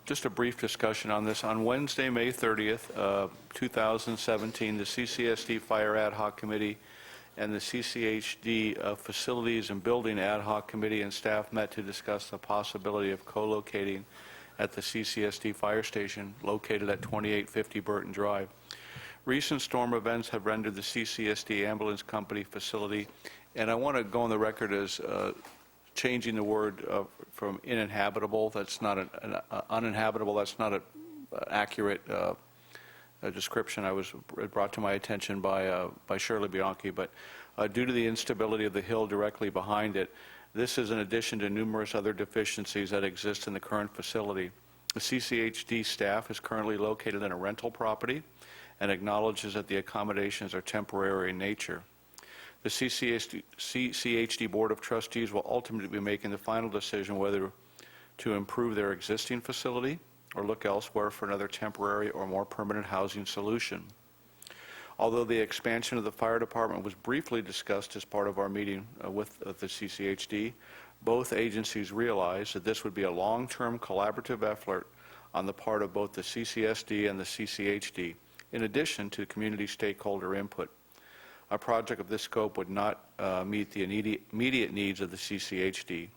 Just a brief discussion on this. On Wednesday, May 30th, 2017, the CCSD Fire Ad Hoc Committee and the CCHD Facilities and Building Ad Hoc Committee and staff met to discuss the possibility of co-locating at the CCSD Fire Station located at 2850 Burton Drive. Recent storm events have rendered the CCSD Ambulance Company facility, and I want to go on the record as changing the word from uninhabitable. That's not an uninhabitable. That's not an accurate description. I was brought to my attention by Shirley Bianchi, but due to the instability of the hill directly behind it, this is in addition to numerous other deficiencies that exist in the current facility. The CCHD staff is currently located in a rental property and acknowledges that the accommodations are temporary in nature. The CCHD Board of Trustees will ultimately be making the final decision whether to improve their existing facility or look elsewhere for another temporary or more permanent housing solution. Although the expansion of the fire department was briefly discussed as part of our meeting with the CCHD, both agencies realized that this would be a long-term collaborative effort on the part of both the CCSD and the CCHD, in addition to community stakeholder input. A project of this scope would not meet the immediate needs of the CCHD.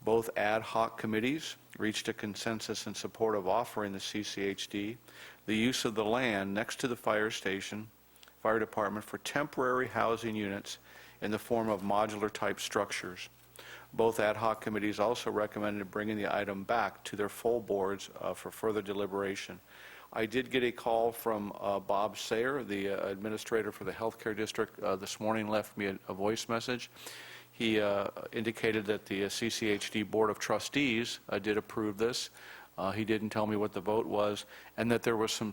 Both ad hoc committees reached a consensus in support of offering the CCHD the use of the land next to the fire department for temporary housing units in the form of modular type structures. Both ad hoc committees also recommended bringing the item back to their full boards for further deliberation. I did get a call from Bob Sayer, the administrator for the healthcare district, this morning, left me a voice message. He indicated that the CCHD Board of Trustees did approve this. He didn't tell me what the vote was, and that there were some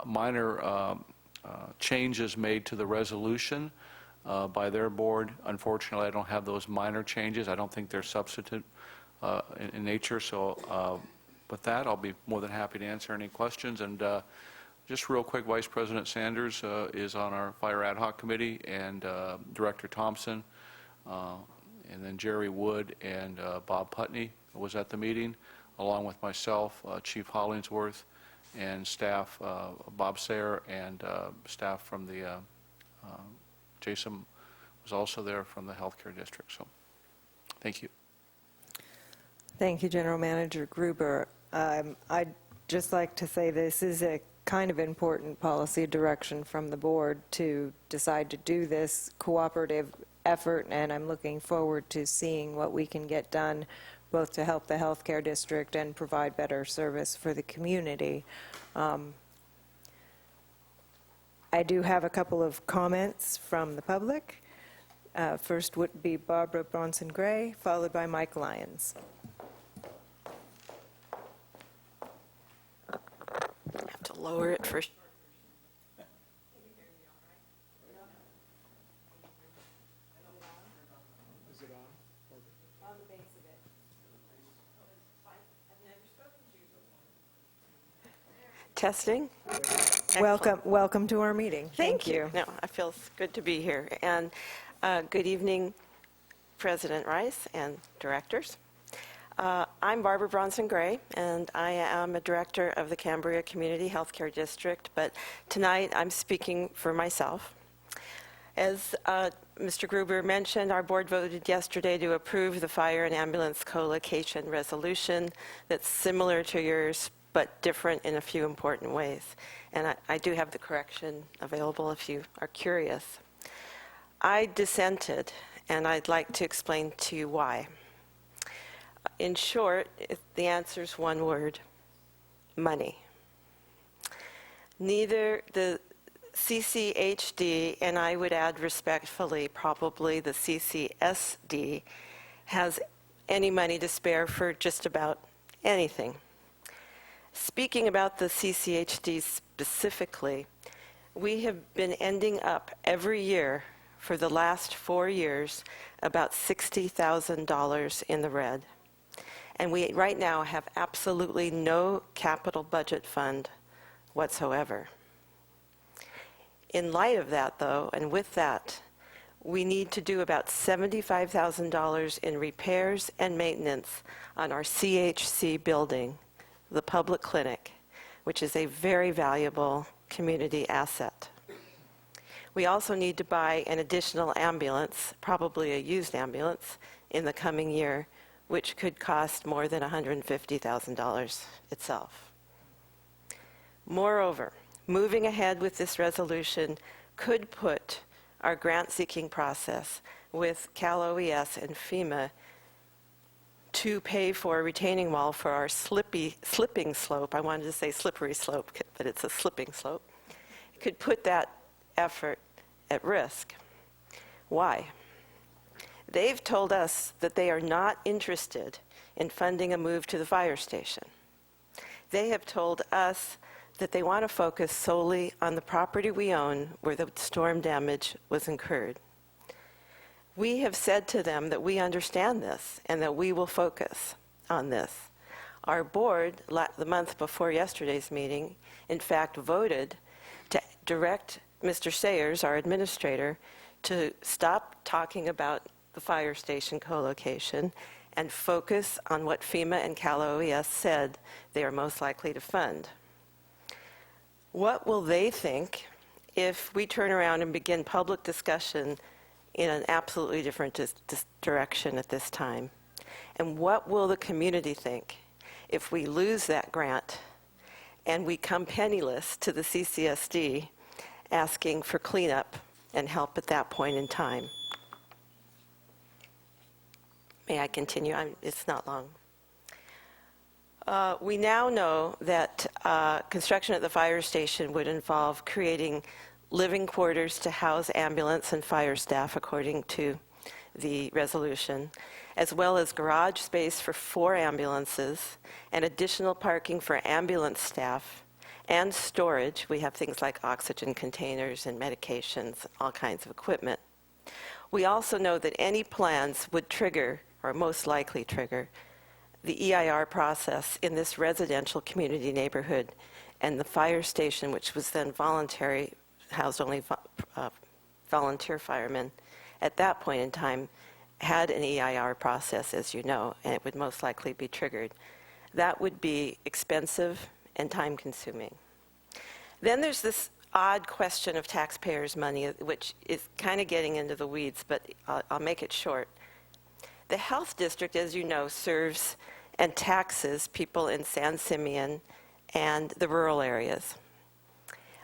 minor changes made to the resolution by their board. Unfortunately, I don't have those minor changes. I don't think they're substantive in nature, so with that, I'll be more than happy to answer any questions. And just real quick, Vice President Sanders is on our Fire Ad Hoc Committee, and Director Thompson, and then Jerry Wood and Bob Putney was at the meeting, along with myself, Chief Hollingsworth, and staff, Bob Sayer, and staff from the, Jason was also there from the Healthcare District. So, thank you. Thank you, General Manager Gruber. I'd just like to say this is a kind of important policy direction from the board to decide to do this cooperative effort, and I'm looking forward to seeing what we can get done, both to help the healthcare district and provide better service for the community. I do have a couple of comments from the public. First would be Barbara Bronson-Gray, followed by Mike Lyons. I have to lower it first. Testing. Welcome to our meeting. Thank you. No, it feels good to be here. And good evening, President Rice and directors. I'm Barbara Bronson-Gray, and I am a director of the Cambria Community Healthcare District, but tonight I'm speaking for myself. As Mr. Gruber mentioned, our board voted yesterday to approve the fire and ambulance co-location resolution that's similar to yours, but different in a few important ways. And I do have the correction available if you are curious. I dissented, and I'd like to explain to you why. In short, the answer is one word: money. Neither the CCHD, and I would add respectfully, probably the CCSD, has any money to spare for just about anything. Speaking about the CCHD specifically, we have been ending up every year for the last 4 years about $60,000 in the red. And we right now have absolutely no capital budget fund whatsoever. In light of that, though, and with that, we need to do about $75,000 in repairs and maintenance on our CHC building, the public clinic, which is a very valuable community asset. We also need to buy an additional ambulance, probably a used ambulance, in the coming year, which could cost more than $150,000 itself. Moreover, moving ahead with this resolution could put our grant-seeking process with Cal OES and FEMA to pay for a retaining wall for our slipping slope. I wanted to say slippery slope, but it's a slipping slope. It could put that effort at risk. Why? They've told us that they are not interested in funding a move to the fire station. They have told us that they want to focus solely on the property we own where the storm damage was incurred. We have said to them that we understand this and that we will focus on this. Our board, the month before yesterday's meeting, in fact voted to direct Mr. Sayers, our administrator, to stop talking about the fire station co-location and focus on what FEMA and Cal OES said they are most likely to fund. What will they think if we turn around and begin public discussion in an absolutely different direction at this time? And what will the community think if we lose that grant and we come penniless to the CCSD asking for cleanup and help at that point in time? May I continue? It's not long. We now know that construction at the fire station would involve creating living quarters to house ambulance and fire staff, according to the resolution, as well as garage space for 4 ambulances and additional parking for ambulance staff and storage. We have things like oxygen containers and medications, all kinds of equipment. We also know that any plans would trigger, or most likely trigger, the EIR process in this residential community neighborhood, and the fire station, which was then voluntary, housed only volunteer firemen, at that point in time had an EIR process, as you know, and it would most likely be triggered. That would be expensive and time-consuming. Then there's this odd question of taxpayers' money, which is kind of getting into the weeds, but I'll make it short. The health district, as you know, serves and taxes people in San Simeon and the rural areas,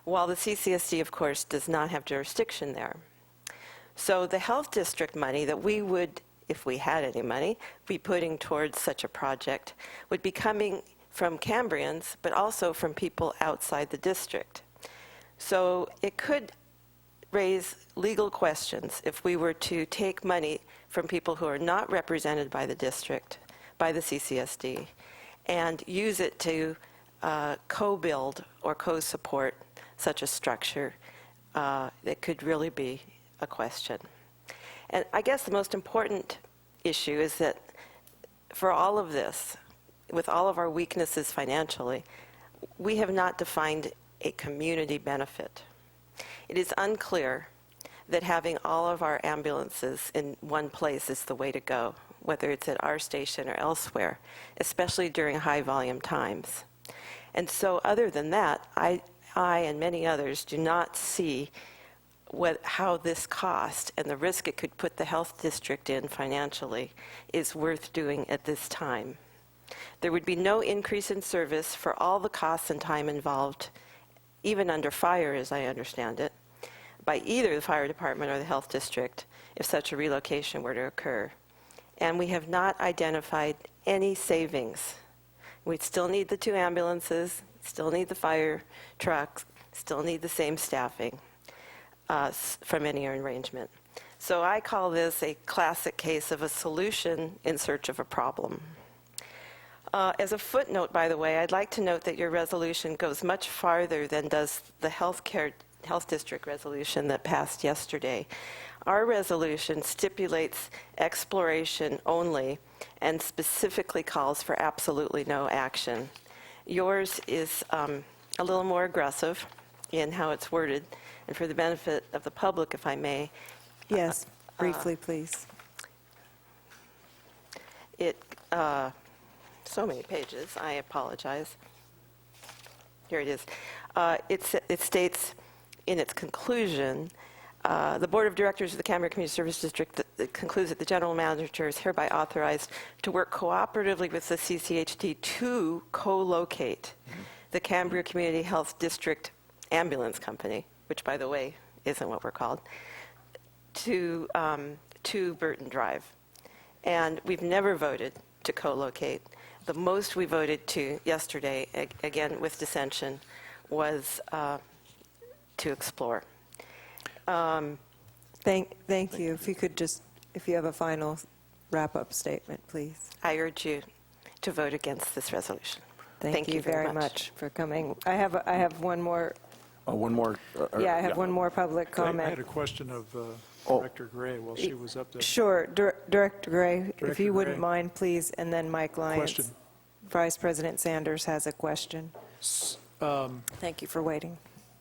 while the CCSD, of course, does not have jurisdiction there. So the health district money that we would, if we had any money, be putting towards such a project would be coming from Cambrians, but also from people outside the district. So it could raise legal questions if we were to take money from people who are not represented by the district, by the CCSD, and use it to co-build or co-support such a structure. It could really be a question. And I guess the most important issue is that for all of this, with all of our weaknesses financially, we have not defined a community benefit. It is unclear that having all of our ambulances in one place is the way to go, whether it's at our station or elsewhere, especially during high volume times. And so other than that, I and many others do not see how this cost and the risk it could put the health district in financially is worth doing at this time. There would be no increase in service for all the costs and time involved, even under fire, as I understand it, by either the fire department or the health district if such a relocation were to occur. And we have not identified any savings. We'd still need the 2 ambulances, still need the fire trucks, still need the same staffing from any arrangement. So I call this a classic case of a solution in search of a problem. As a footnote, by the way, I'd like to note that your resolution goes much farther than does the health district resolution that passed yesterday. Our resolution stipulates exploration only and specifically calls for absolutely no action. Yours is a little more aggressive in how it's worded, and for the benefit of the public, if I may. Yes, briefly, please. So many pages, I apologize. Here it is. It states in its conclusion, the Board of Directors of the Cambria Community Service District concludes that the General Manager is hereby authorized to work cooperatively with the CCHD to co-locate the Cambria Community Health District Ambulance Company, which, by the way, isn't what we're called, to Burton Drive. And we've never voted to co-locate. The most we voted to yesterday, again with dissension, was to explore. Thank you. If you could just, if you have a final wrap-up statement, please. I urge you to vote against this resolution. Thank you very much for coming. I have one more. One more. Yeah, I have one more public comment. I had a question of Director Gray while she was up there. Sure, Director Gray, if Director you wouldn't Gray. mind, please, and then Mike Lyons. Question. Vice President Sanders has a question. Thank you for waiting.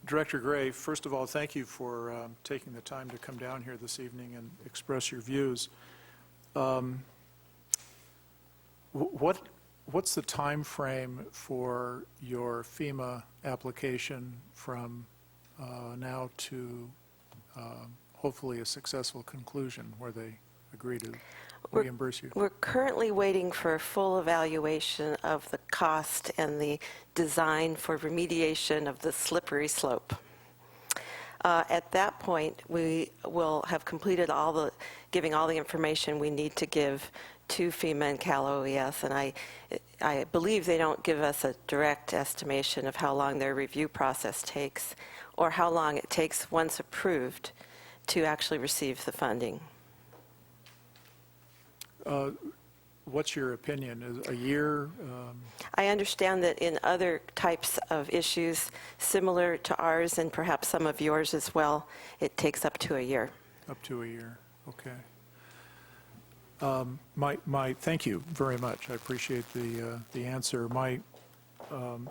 Director Gray, first of all, thank you for taking the time to come down here this evening and express your views. What's the time frame for your FEMA application from now to hopefully a successful conclusion where they agree to reimburse you? We're currently waiting for a full evaluation of the cost and the design for remediation of the slippery slope. At that point, we will have completed giving all the information we need to give to FEMA and Cal OES, and I believe they don't give us a direct estimation of how long their review process takes or how long it takes, once approved, to actually receive the funding. What's your opinion? Is a year? I understand that in other types of issues similar to ours and perhaps some of yours as well, it takes up to a year. Up to a year, okay. Thank you very much. I appreciate the answer. My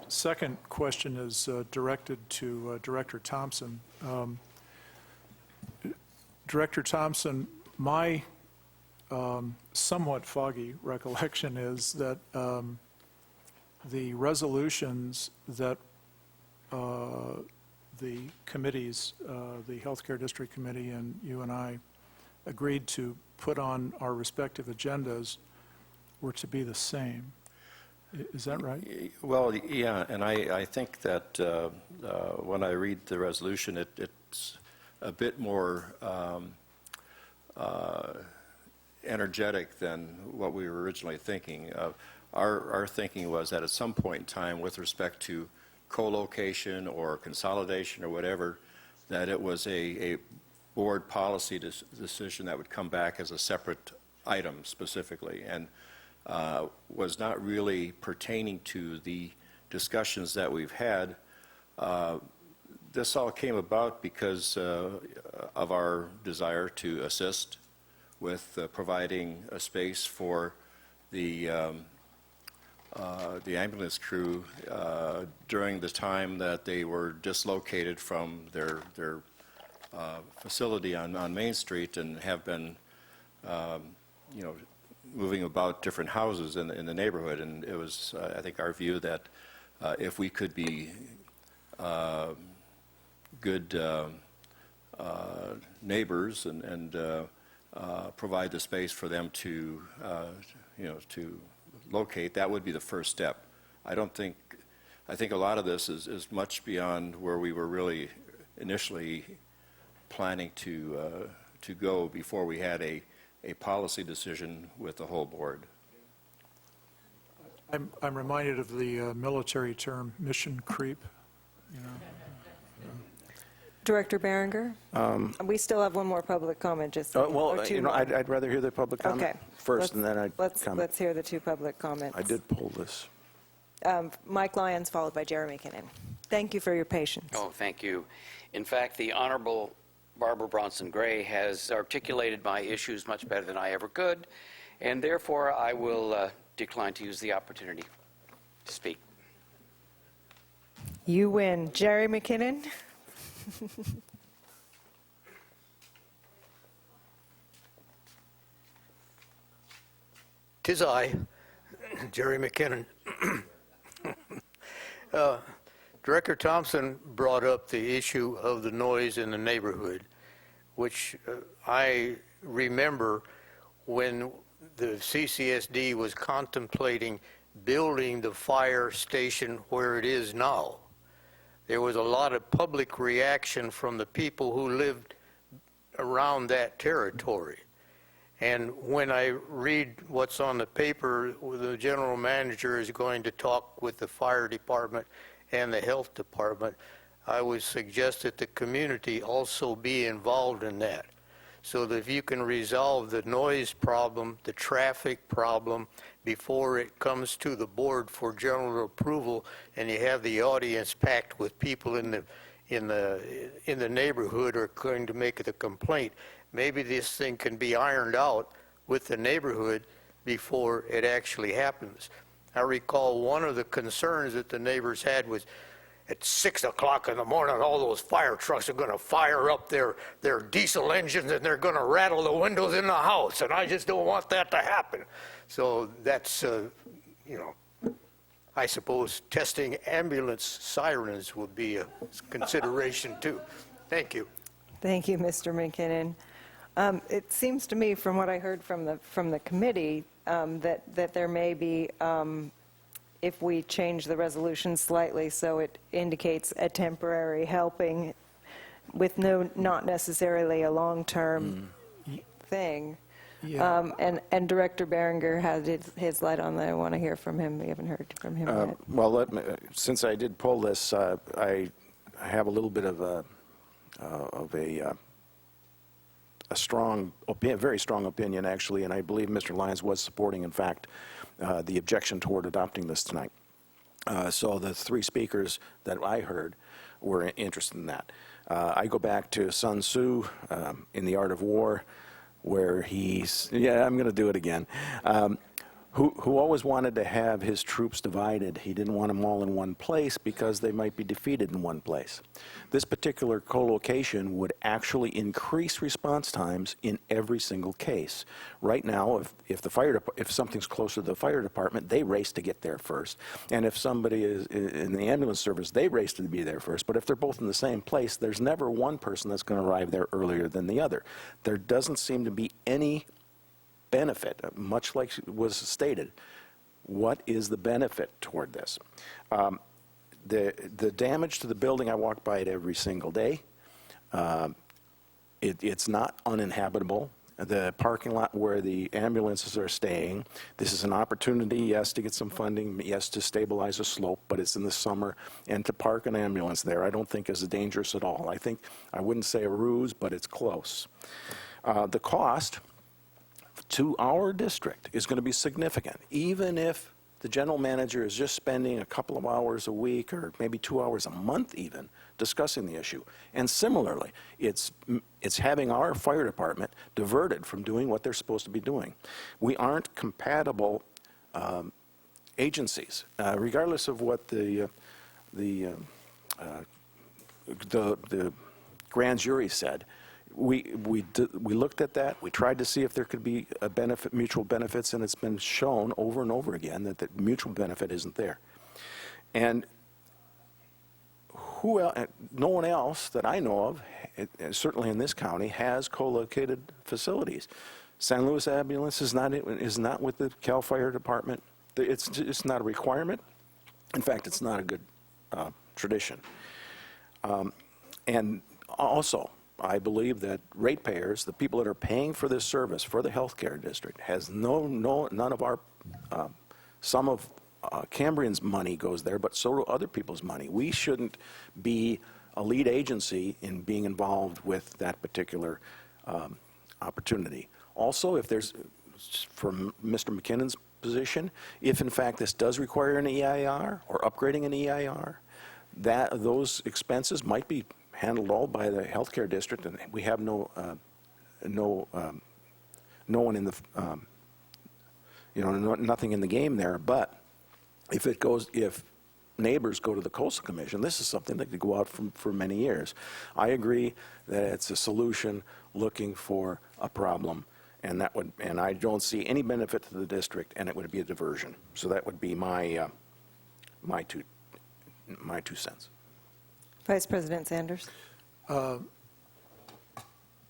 second question is directed to Director Thompson. Director Thompson, my somewhat foggy recollection is that the resolutions that the committees, the Healthcare District Committee and you and I, agreed to put on our respective agendas were to be the same. Is that right? Well, yeah, and I think that when I read the resolution, it's a bit more energetic than what we were originally thinking. Our thinking was that at some point in time, with respect to co-location or consolidation or whatever, that it was a board policy decision that would come back as a separate item specifically, and was not really pertaining to the discussions that we've had. This all came about because of our desire to assist with providing a space for the ambulance crew during the time that they were dislocated from their facility on Main Street and have been, moving about different houses in the neighborhood. And it was, I think, our view that if we could be good neighbors and provide the space for them to, to locate, that would be the first step. I think a lot of this is much beyond where we were really initially planning to go before we had a policy decision with the whole board. I'm reminded of the military term, mission creep. Director Berenger? We still have one more public comment, just or two more. I'd rather hear the public comment first, and then I'd comment. Let's hear the two public comments. I did pull this. Mike Lyons, followed by Jeremy Kinnan. Thank you for your patience. Oh, thank you. In fact, the Honorable Barbara Bronson Gray has articulated my issues much better than I ever could, and therefore I will decline to use the opportunity to speak. You win. Jerry McKinnon? 'Tis I, Jerry McKinnon. Director Thompson brought up the issue of the noise in the neighborhood, which I remember when the CCSD was contemplating building the fire station where it is now. There was a lot of public reaction from the people who lived around that territory. And when I read what's on the paper, the general manager is going to talk with the fire department and the health department, I would suggest that the community also be involved in that, so that if you can resolve the noise problem, the traffic problem, before it comes to the board for general approval, and you have the audience packed with people in the neighborhood are going to make the complaint, maybe this thing can be ironed out with the neighborhood before it actually happens. I recall one of the concerns that the neighbors had was at 6 o'clock in the morning, all those fire trucks are going to fire up their diesel engines and they're going to rattle the windows in the house, and I just don't want that to happen. So that's, I suppose testing ambulance sirens would be a consideration too. Thank you. Thank you, Mr. McKinnon. It seems to me, from what I heard from the committee, that there may be, if we change the resolution slightly so it indicates a temporary helping with not necessarily a long-term thing. Yeah. And Director Berenger had his light on. I want to hear from him. We haven't heard from him yet. Well, since I did pull this, I have a little bit of a very strong opinion, actually, and I believe Mr. Lyons was supporting, in fact, the objection toward adopting this tonight. So the three speakers that I heard were interested in that. I go back to Sun Tzu in The Art of War, where I'm going to do it again, who always wanted to have his troops divided. He didn't want them all in one place because they might be defeated in one place. This particular co-location would actually increase response times in every single case. Right now, if something's close to the fire department, they race to get there first. And if somebody is in the ambulance service, they race to be there first. But if they're both in the same place, there's never one person that's going to arrive there earlier than the other. There doesn't seem to be any benefit, much like was stated. What is the benefit toward this? The damage to the building, I walk by it every single day. It's not uninhabitable. The parking lot where the ambulances are staying, this is an opportunity, yes, to get some funding, yes, to stabilize a slope, but it's in the summer, and to park an ambulance there I don't think is dangerous at all. I wouldn't say a ruse, but it's close. The cost to our district is going to be significant, even if the general manager is just spending a couple of hours a week or maybe 2 hours a month even discussing the issue. And similarly, it's having our fire department diverted from doing what they're supposed to be doing. We aren't compatible agencies, regardless of what the grand jury said. We looked at that. We tried to see if there could be mutual benefits, and it's been shown over and over again that the mutual benefit isn't there. And no one else that I know of, certainly in this county, has co-located facilities. San Luis Ambulance is not with the Cal Fire Department. It's not a requirement. In fact, it's not a good tradition. And also, I believe that ratepayers, the people that are paying for this service for the healthcare district, has none of our, some of Cambrians' money goes there, but so do other people's money. We shouldn't be a lead agency in being involved with that particular opportunity. Also, if there's, from Mr. McKinnon's position, if in fact this does require an EIR or upgrading an EIR, those expenses might be handled all by the healthcare district, and we have no one in the, nothing in the game there. But if neighbors go to the Coastal Commission, this is something that could go out for many years. I agree that it's a solution looking for a problem, and I don't see any benefit to the district, and it would be a diversion. So that would be my two cents. Vice President Sanders.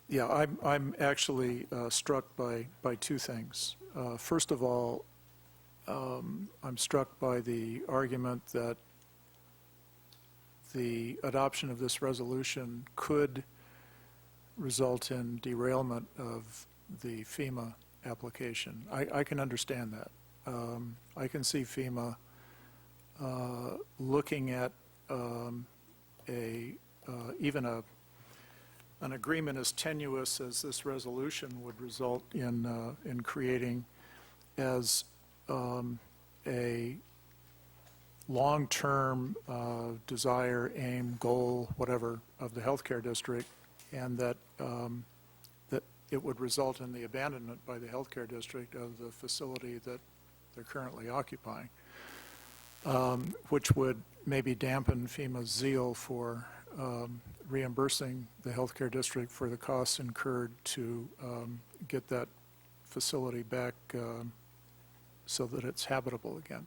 Yeah, I'm actually struck by two things. First of all, I'm struck by the argument that the adoption of this resolution could result in derailment of the FEMA application. I can understand that. I can see FEMA looking at even an agreement as tenuous as this resolution would result in creating as a long-term desire, aim, goal, whatever, of the healthcare district, and that it would result in the abandonment by the healthcare district of the facility that they're currently occupying, which would maybe dampen FEMA's zeal for reimbursing the healthcare district for the costs incurred to get that facility back so that it's habitable again.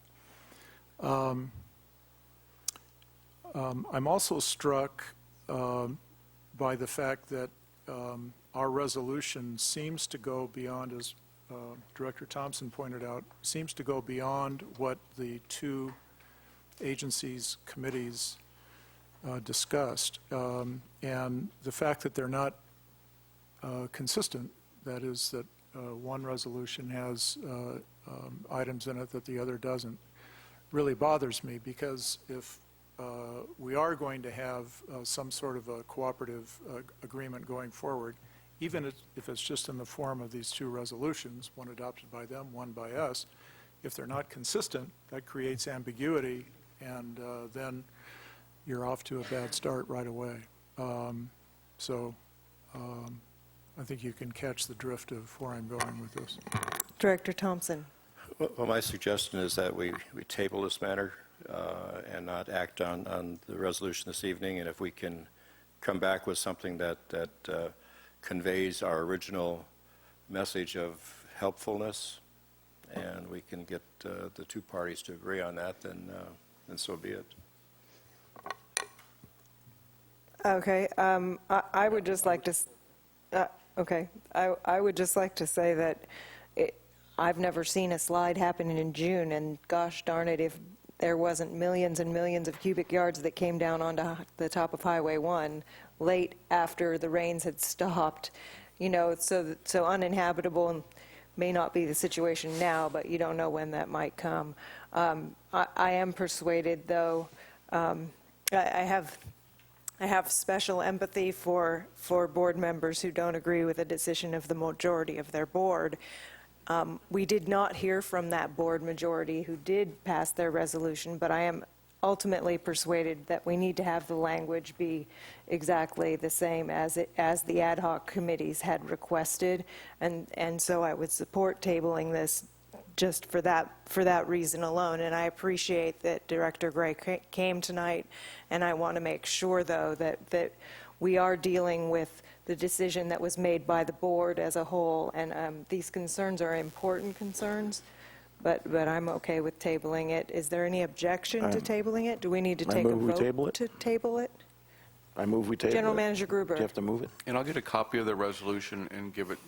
I'm also struck by the fact that our resolution seems to go beyond, as Director Thompson pointed out, seems to go beyond what the two agencies, committees discussed. And the fact that they're not consistent, that is that one resolution has items in it that the other doesn't, really bothers me, because if we are going to have some sort of a cooperative agreement going forward, even if it's just in the form of these two resolutions, one adopted by them, one by us, if they're not consistent, that creates ambiguity, and then you're off to a bad start right away. So I think you can catch the drift of where I'm going with this. Director Thompson. Well, my suggestion is that we table this matter and not act on the resolution this evening, and if we can come back with something that conveys our original message of helpfulness, and we can get the two parties to agree on that, then so be it. Okay, I would just like to, I would just like to say that I've never seen a slide happen in June, and gosh darn it, if there wasn't millions and millions of cubic yards that came down onto the top of Highway 1 late after the rains had stopped, so uninhabitable may not be the situation now, but you don't know when that might come. I am persuaded, though, I have special empathy for board members who don't agree with the decision of the majority of their board. We did not hear from that board majority who did pass their resolution, but I am ultimately persuaded that we need to have the language be exactly the same as the ad hoc committees had requested, and so I would support tabling this just for that reason alone. And I appreciate that Director Gray came tonight, and I want to make sure, though, that we are dealing with the decision that was made by the board as a whole, and these concerns are important concerns, but I'm okay with tabling it. Is there any objection to tabling it? Do we need to take a vote to table it? I move we table it. General Manager Gruber. Do you have to move it? And I'll get a copy of the resolution and give it,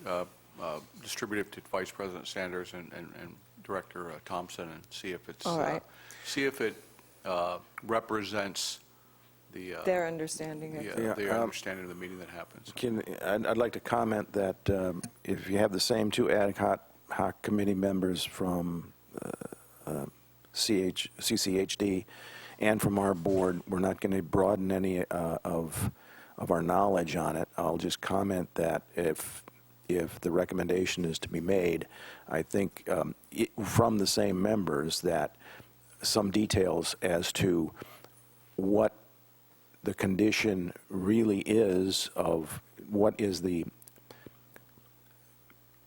distribute it to Vice President Sanders and Director Thompson, and see if it's, All right. see if it represents the Their understanding of it. their understanding of the meeting that happens. I'd like to comment that if you have the same two ad hoc committee members from CCHD and from our board, we're not going to broaden any of our knowledge on it. I'll just comment that if the recommendation is to be made, I think from the same members that some details as to what the condition really is, of what is the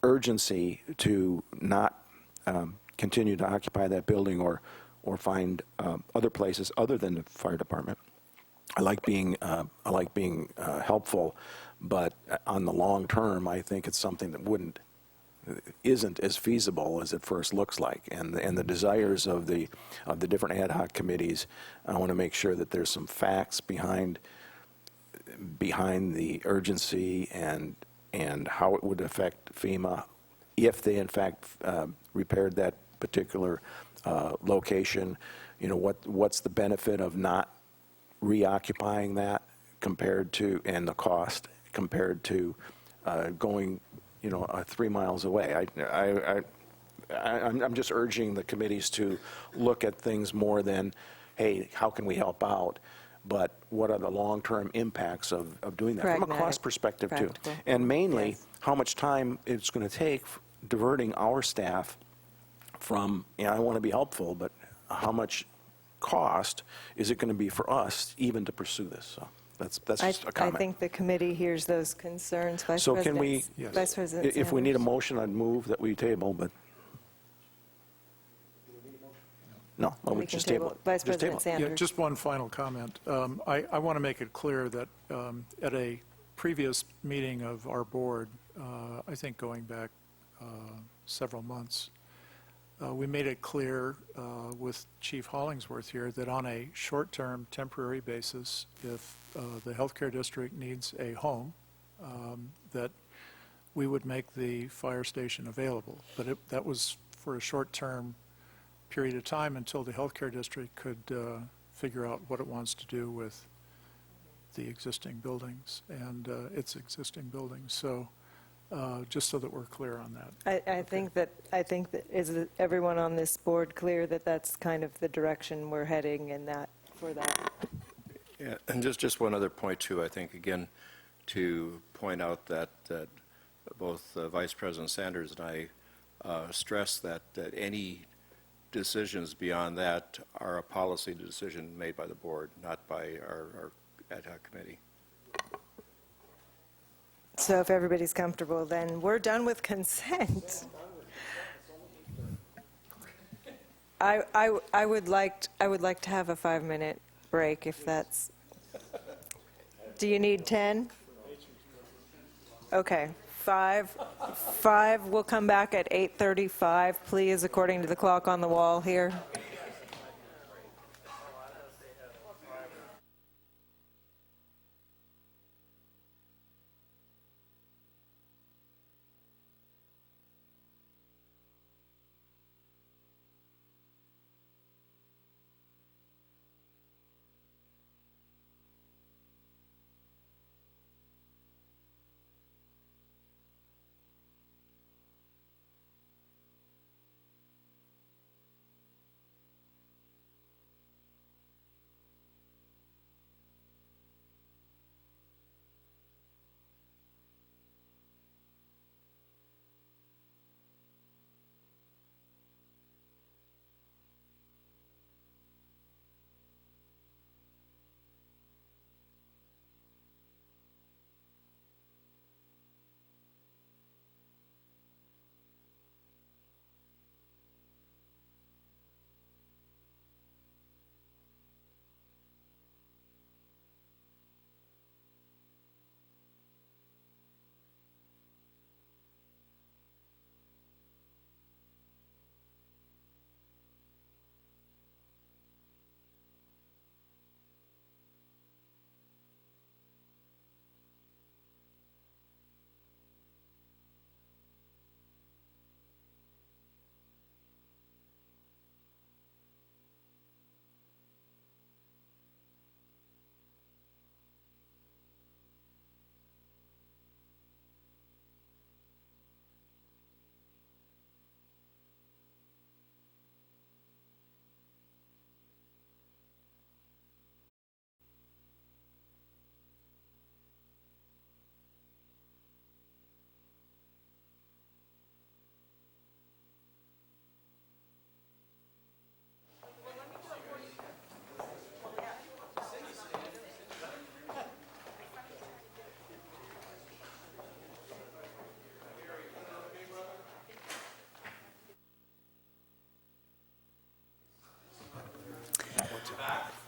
urgency to not continue to occupy that building or find other places other than the fire department. I like being helpful, but on the long term, I think it's something that isn't as feasible as it first looks like, and the desires of the different ad hoc committees. I want to make sure that there's some facts behind the urgency and how it would affect FEMA if they in fact repaired that particular location. What's the benefit of not reoccupying that compared to, and the cost compared to going 3 miles away. I'm just urging the committees to look at things more than, hey, how can we help out, but what are the long-term impacts of doing that from a cost perspective too, and mainly how much time it's going to take diverting our staff from. I want to be helpful, but how much cost is it going to be for us even to pursue this? So that's just a comment. I think the committee hears those concerns. Vice So President, can we, Vice President if we need a Sanders. motion, I'd move that we table, but no, well, we can just table it. Vice Just table President it. Sanders. Yeah, just one final comment. I want to make it clear that at a previous meeting of our board, I think going back several months, we made it clear with Chief Hollingsworth here that on a short-term, temporary basis, if the healthcare district needs a home, that we would make the fire station available. But that was for a short-term period of time until the healthcare district could figure out what it wants to do with the existing buildings and its existing buildings. So just so that we're clear on that. I think that is everyone on this board clear that that's kind of the direction we're heading in that for that. Yeah, and just one other point too. I think again, to point out that both Vice President Sanders and I stress that any decisions beyond that are a policy decision made by the board, not by our ad hoc committee. So if everybody's comfortable, then we're done with consent. I would like to have a 5-minute break if that's. Do you need 10? Okay, 5. We'll come back at 8:35, please, according to the clock on the wall here.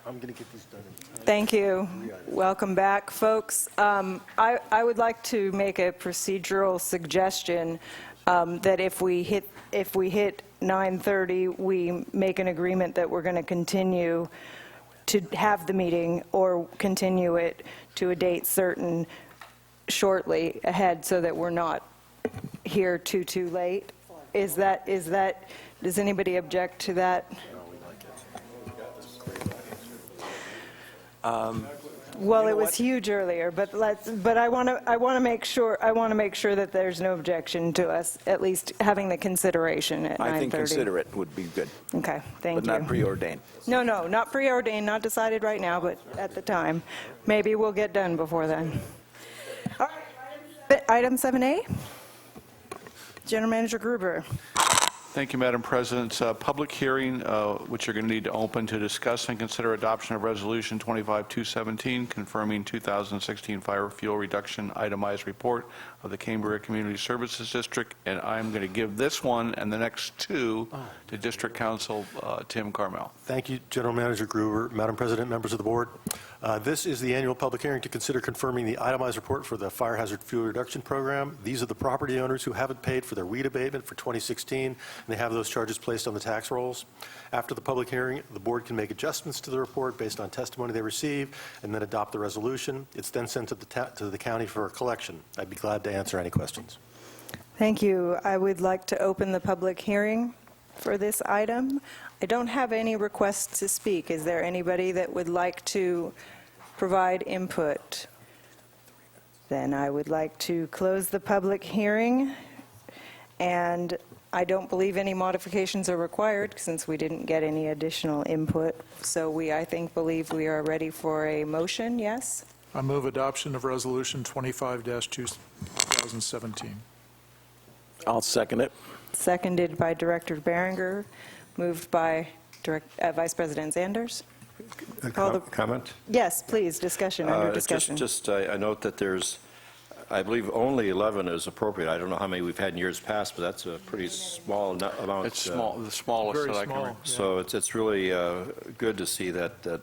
I'm going to get these done. Thank you. Welcome back, folks. I would like to make a procedural suggestion that if we hit 9:30, we make an agreement that we're going to continue to have the meeting or continue it to a date certain shortly ahead so that we're not here too late. Is that, does anybody object to that? Well, it was huge earlier, but I want to make sure that there's no objection to us at least having the consideration at 9:30. I think considerate would be good. Okay, thank you. But not preordained. No, not preordained, not decided right now, but at the time. Maybe we'll get done before then. All right, item 7A. General Manager Gruber. Thank you, Madam President. It's a public hearing, which you're going to need to open to discuss and consider adoption of Resolution 25-217, confirming 2016 fire fuel reduction itemized report of the Cambria Community Services District. And I'm going to give this one and the next two to District Council Tim Carmel. Thank you, General Manager Gruber. Madam President, members of the board. This is the annual public hearing to consider confirming the itemized report for the Fire Hazard Fuel Reduction Program. These are the property owners who haven't paid for their weed abatement for 2016, and they have those charges placed on the tax rolls. After the public hearing, the board can make adjustments to the report based on testimony they receive, and then adopt the resolution. It's then sent to the county for collection. I'd be glad to answer any questions. Thank you. I would like to open the public hearing for this item. I don't have any requests to speak. Is there anybody that would like to provide input? Then I would like to close the public hearing, and I don't believe any modifications are required since we didn't get any additional input. So I believe we are ready for a motion, yes? I move adoption of Resolution 25-2017. I'll second it. Seconded by Director Behringer, moved by Vice President Sanders. Call the- Comment? Yes, please, discussion, under discussion. I note that there's, I believe only 11 is appropriate. I don't know how many we've had in years past, but that's a pretty small amount. It's small, the smallest Very that I can small. remember. So it's really good to see that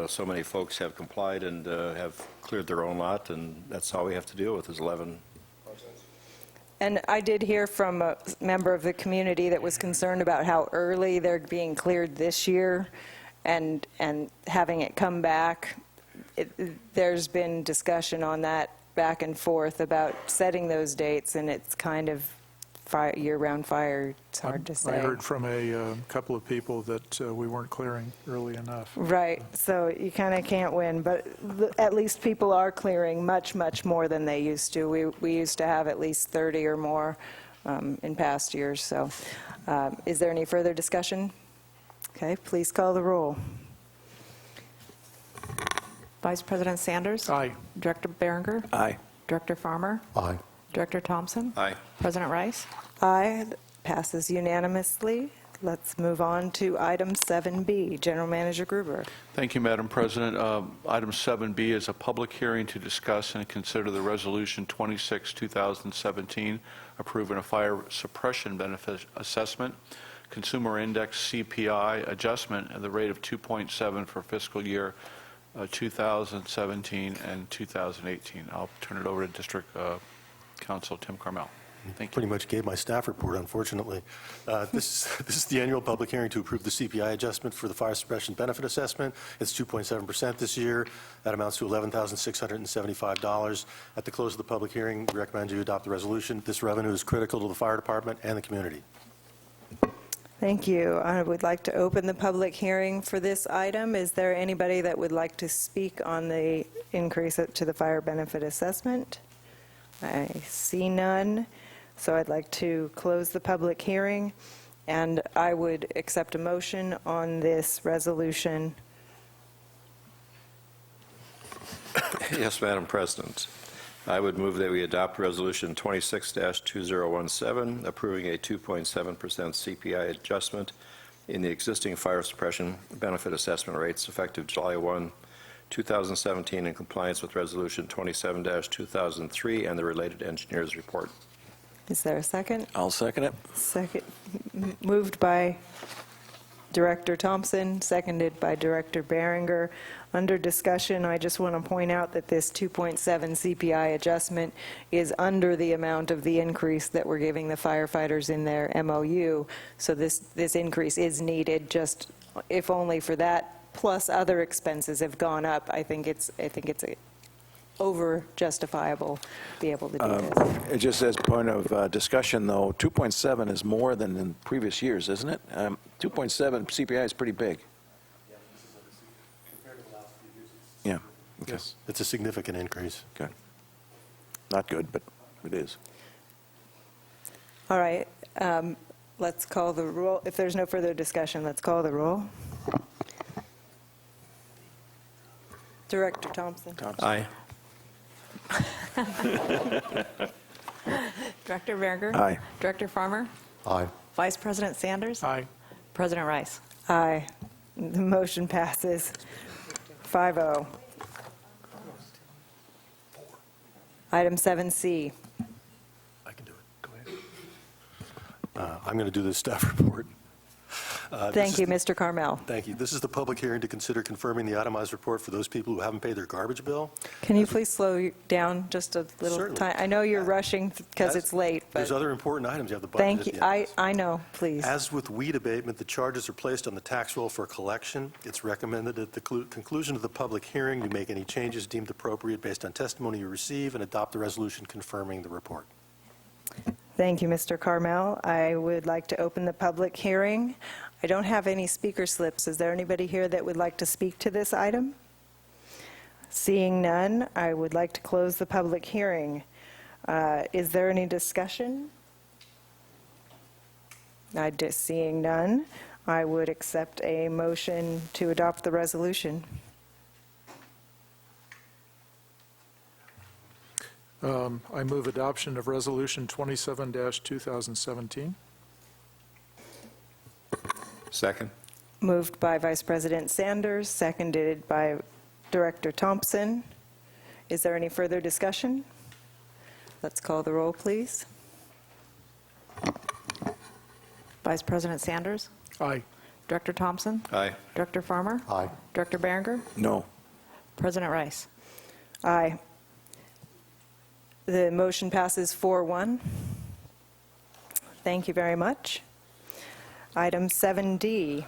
so many folks have complied and have cleared their own lot, and that's how we have to deal with is 11. And I did hear from a member of the community that was concerned about how early they're being cleared this year and having it come back. There's been discussion on that back and forth about setting those dates, and it's kind of year-round fire. It's hard to say. I heard from a couple of people that we weren't clearing early enough. Right, so you kind of can't win, but at least people are clearing much, much more than they used to. We used to have at least 30 or more in past years, so is there any further discussion? Okay, please call the roll. Vice President Sanders? Aye. Director Behringer? Aye. Director Farmer? Aye. Director Thompson? Aye. President Rice? Aye, passes unanimously. Let's move on to item 7B. General Manager Gruber. Thank you, Madam President. Item 7B is a public hearing to discuss and consider the Resolution 26, 2017, approving a fire suppression benefit assessment, consumer index CPI adjustment at the rate of 2.7 for fiscal year 2017 and 2018. I'll turn it over to District Council Tim Carmel. Thank you. Pretty much gave my staff report, unfortunately. This is the annual public hearing to approve the CPI adjustment for the fire suppression benefit assessment. It's 2.7% this year. That amounts to $11,675. At the close of the public hearing, we recommend you adopt the resolution. This revenue is critical to the fire department and the community. Thank you. I would like to open the public hearing for this item. Is there anybody that would like to speak on the increase to the fire benefit assessment? I see none, so I'd like to close the public hearing, and I would accept a motion on this resolution. Yes, Madam President. I would move that we adopt Resolution 26-2017, approving a 2.7% CPI adjustment in the existing fire suppression benefit assessment rates effective July 1, 2017, in compliance with Resolution 27-2003 and the related engineer's report. Is there a second? I'll second it. Second, moved by Director Thompson, seconded by Director Behringer. Under discussion, I just want to point out that this 2.7 CPI adjustment is under the amount of the increase that we're giving the firefighters in their MOU. So this increase is needed, just if only for that, plus other expenses have gone up. I think it's over justifiable to be able to do this. Just as a point of discussion, though, 2.7 is more than in previous years, isn't it? 2.7 CPI is pretty big. Yeah. Okay. Yes, it's a significant increase. Good. Not good, but it is. All right, let's call the roll. If there's no further discussion, let's call the roll. Director Thompson. Aye. Director Behringer? Aye. Director Farmer? Aye. Vice President Sanders? Aye. President Rice? Aye. The motion passes 5-0. Item 7C. I can do it. Go ahead. I'm going to do the staff report. Thank you, Mr. Carmel. Thank you. This is the public hearing to consider confirming the itemized report for those people who haven't paid their garbage bill. Can you please slow down just a little Certainly. time? I know you're rushing because it's late, but There's other important items. You have the budget. thank at you. the end. I know, please. As with weed abatement, the charges are placed on the tax roll for collection. It's recommended at the conclusion of the public hearing, you make any changes deemed appropriate based on testimony you receive and adopt the resolution confirming the report. Thank you, Mr. Carmel. I would like to open the public hearing. I don't have any speaker slips. Is there anybody here that would like to speak to this item? Seeing none, I would like to close the public hearing. Is there any discussion? Seeing none, I would accept a motion to adopt the resolution. I move adoption of Resolution 27-2017. Second. Moved by Vice President Sanders, seconded by Director Thompson. Is there any further discussion? Let's call the roll, please. Vice President Sanders? Aye. Director Thompson? Aye. Director Farmer? Aye. Director Berenger? No. President Rice? Aye. The motion passes 4-1. Thank you very much. Item 7D.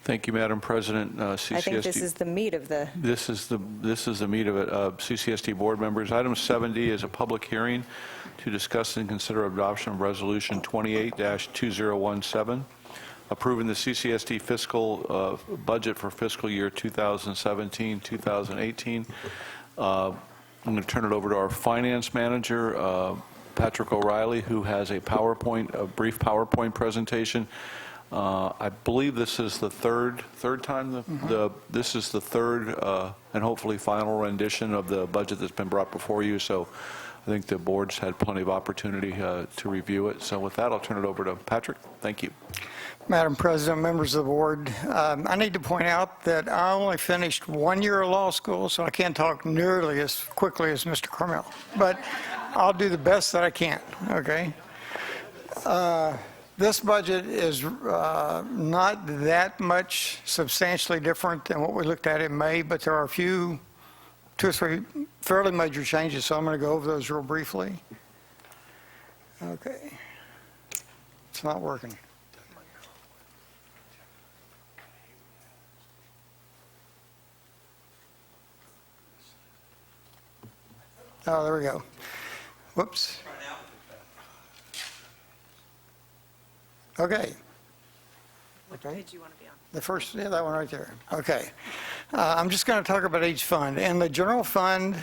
Thank you, Madam President. CCSD. I think this is the meat of the, This is the meat of it. CCSD board members. Item 7D is a public hearing to discuss and consider adoption of Resolution 28-2017, approving the CCSD fiscal budget for fiscal year 2017-2018. I'm going to turn it over to our finance manager, Patrick O'Reilly, who has a brief PowerPoint presentation. I believe this is the third time this is the third and hopefully final rendition of the budget that's been brought before you. So I think the board's had plenty of opportunity to review it. So with that, I'll turn it over to Patrick. Thank you. Madam President, members of the board, I need to point out that I only finished 1 year of law school, so I can't talk nearly as quickly as Mr. Carmel, but I'll do the best that I can, okay? This budget is not that much substantially different than what we looked at in May, but there are two or three fairly major changes, so I'm going to go over those real briefly. Okay. It's not working. Oh, there we go. Whoops. Okay. Which page do you want to be on? The first, yeah, that one right there. Okay. I'm just going to talk about each fund. In the general fund,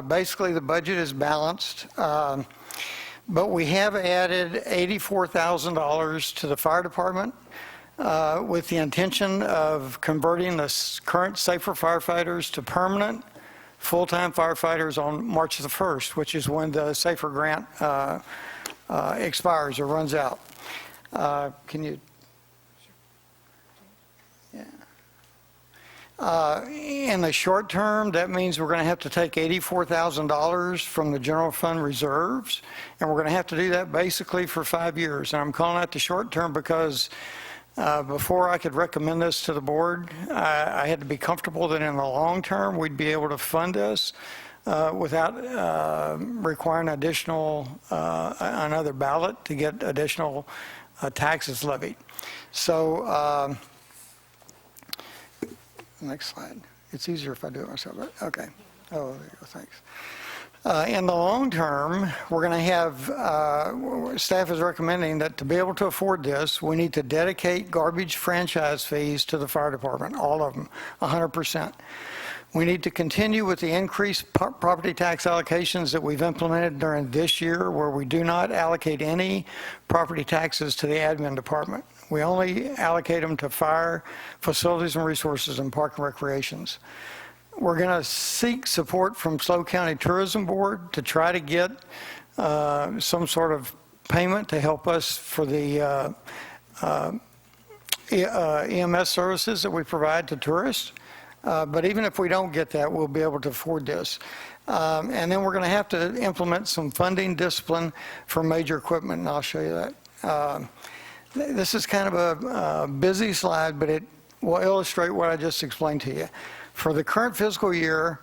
basically the budget is balanced, but we have added $84,000 to the fire department with the intention of converting the current Safer firefighters to permanent full-time firefighters on March the 1st, which is when the Safer grant expires or runs out. Can you? Yeah. In the short term, that means we're going to have to take $84,000 from the general fund reserves, and we're going to have to do that basically for 5 years. And I'm calling that the short term because before I could recommend this to the board, I had to be comfortable that in the long term we'd be able to fund this without requiring another ballot to get additional taxes levied. So, next slide. It's easier if I do it myself. Okay. Oh, there you go. Thanks. In the long term, we're going to have, staff is recommending that to be able to afford this, we need to dedicate garbage franchise fees to the fire department, all of them, 100%. We need to continue with the increased property tax allocations that we've implemented during this year, where we do not allocate any property taxes to the admin department. We only allocate them to fire, facilities and resources, and park and recreations. We're going to seek support from SLO County Tourism Board to try to get some sort of payment to help us for the EMS services that we provide to tourists. But even if we don't get that, we'll be able to afford this. And then we're going to have to implement some funding discipline for major equipment, and I'll show you that. This is kind of a busy slide, but it will illustrate what I just explained to you. For the current fiscal year,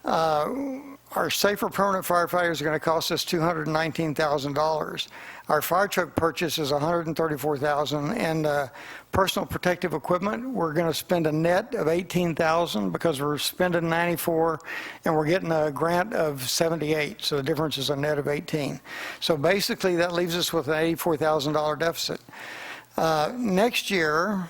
our Safer permanent firefighters are going to cost us $219,000. Our fire truck purchase is $134,000, and personal protective equipment, we're going to spend a net of $18,000 because we're spending $94,000 and we're getting a grant of $78,000, so the difference is a net of $18,000. So basically, that leaves us with an $84,000 deficit. Next year,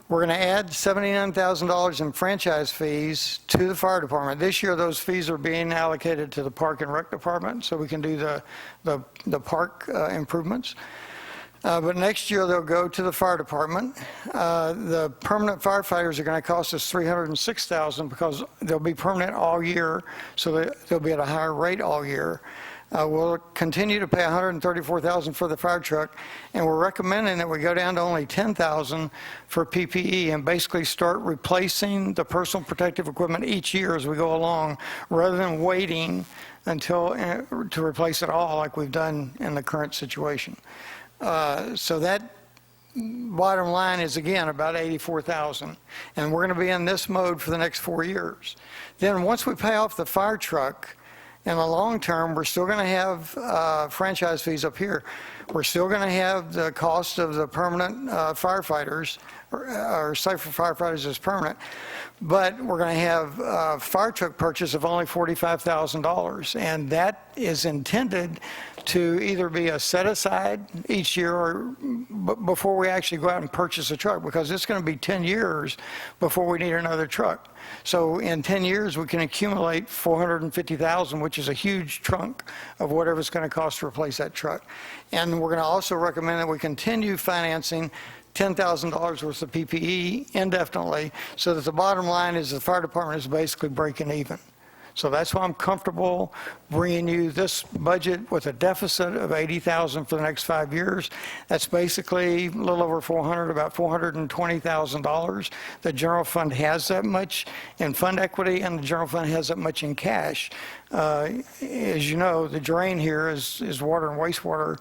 we're going to add $79,000 in franchise fees to the fire department. This year, those fees are being allocated to the park and rec department, so we can do the park improvements. But next year, they'll go to the fire department. The permanent firefighters are going to cost us $306,000 because they'll be permanent all year, so they'll be at a higher rate all year. We'll continue to pay $134,000 for the fire truck, and we're recommending that we go down to only $10,000 for PPE and basically start replacing the personal protective equipment each year as we go along, rather than waiting until to replace it all like we've done in the current situation. So that bottom line is, again, about $84,000. And we're going to be in this mode for the next 4 years. Then once we pay off the fire truck, in the long term, we're still going to have franchise fees up here. We're still going to have the cost of the permanent firefighters, or safer firefighters is permanent, but we're going to have a fire truck purchase of only $45,000. And that is intended to either be a set aside each year or before we actually go out and purchase a truck, because it's going to be 10 years before we need another truck. So in 10 years, we can accumulate $450,000, which is a huge chunk of whatever it's going to cost to replace that truck. And we're going to also recommend that we continue financing $10,000 worth of PPE indefinitely, so that the bottom line is the fire department is basically breaking even. So that's why I'm comfortable bringing you this budget with a deficit of $80,000 for the next 5 years. That's basically a little over about $420,000. The general fund has that much in fund equity, and the general fund has that much in cash. As you know, the drain here is water and wastewater.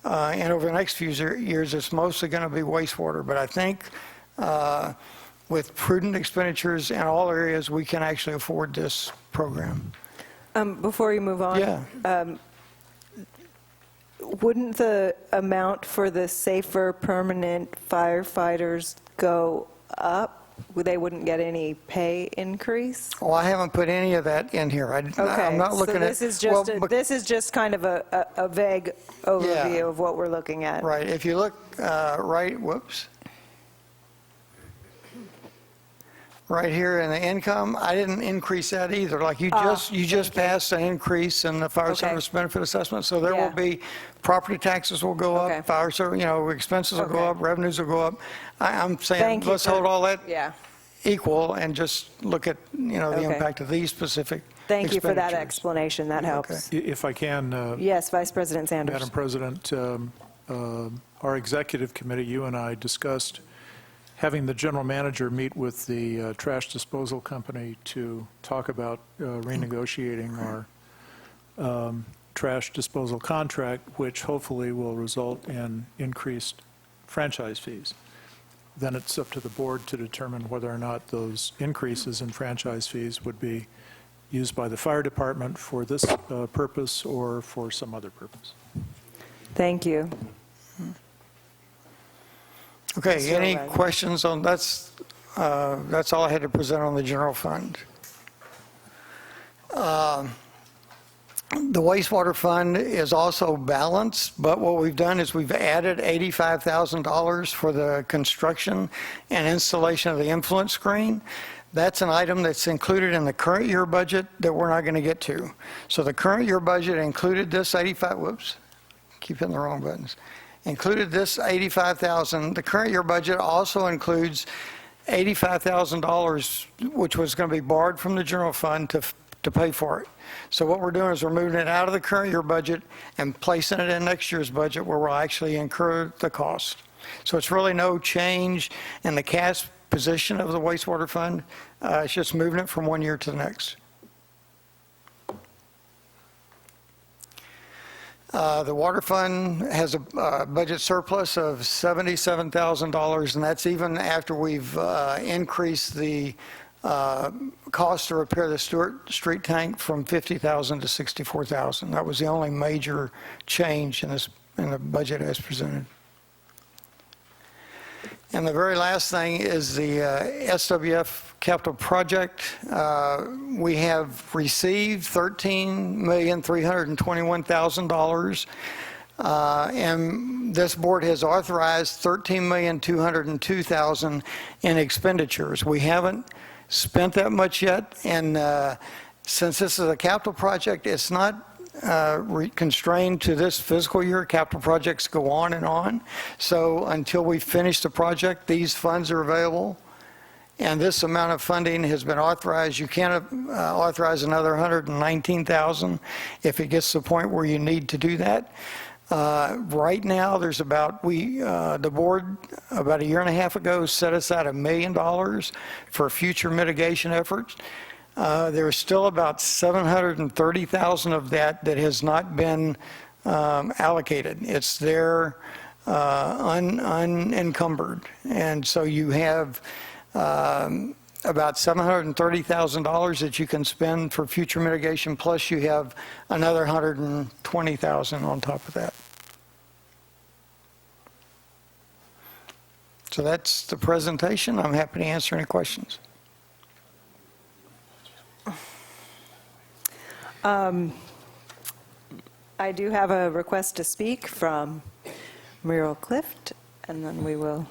And over the next few years, it's mostly going to be wastewater. But I think with prudent expenditures in all areas, we can actually afford this program. Before you move on, Yeah. Wouldn't the amount for the safer permanent firefighters go up? They wouldn't get any pay increase? Well, I haven't put any of that in here. I'm not looking so this at... is just this is just kind of a vague overview of what we're looking at. Right. If you look right here in the income, I didn't increase that either. Like you just passed an increase in the fire service benefit assessment, so there will be property taxes will go up, fire service, expenses will go up, revenues will go up. I'm saying let's hold all that equal and just look at the impact of these specific. Thank you for that explanation. That helps. If I can. Yes, Vice President Sanders. Madam President, our executive committee, you and I discussed having the general manager meet with the trash disposal company to talk about renegotiating our trash disposal contract, which hopefully will result in increased franchise fees. Then it's up to the board to determine whether or not those increases in franchise fees would be used by the fire department for this purpose or for some other purpose. Thank you. Okay, any questions on that's all I had to present on the general fund. The wastewater fund is also balanced, but what we've done is we've added $85,000 for the construction and installation of the influence screen. That's an item that's included in the current year budget that we're not going to get to. So the current year budget included this keep hitting the wrong buttons. Included this $85,000. The current year budget also includes $85,000, which was going to be borrowed from the general fund to pay for it. So what we're doing is we're moving it out of the current year budget and placing it in next year's budget where we'll actually incur the cost. So it's really no change in the cash position of the wastewater fund. It's just moving it from one year to the next. The water fund has a budget surplus of $77,000, and that's even after we've increased the cost to repair the Stewart Street tank from $50,000 to $64,000. That was the only major change in the budget as presented. And the very last thing is the SWF capital project. We have received $13,321,000, and this board has authorized $13,202,000 in expenditures. We haven't spent that much yet, and since this is a capital project, it's not constrained to this fiscal year. Capital projects go on and on. So until we finish the project, these funds are available. And this amount of funding has been authorized. You can't authorize another $119,000 if it gets to the point where you need to do that. Right now, there's the board about a year and a half ago set aside $1 million for future mitigation efforts. There's still about $730,000 of that has not been allocated. It's there unencumbered. And so you have about $730,000 that you can spend for future mitigation, plus you have another $120,000 on top of that. So that's the presentation. I'm happy to answer any questions. I do have a request to speak from Muriel Clift, and then we will.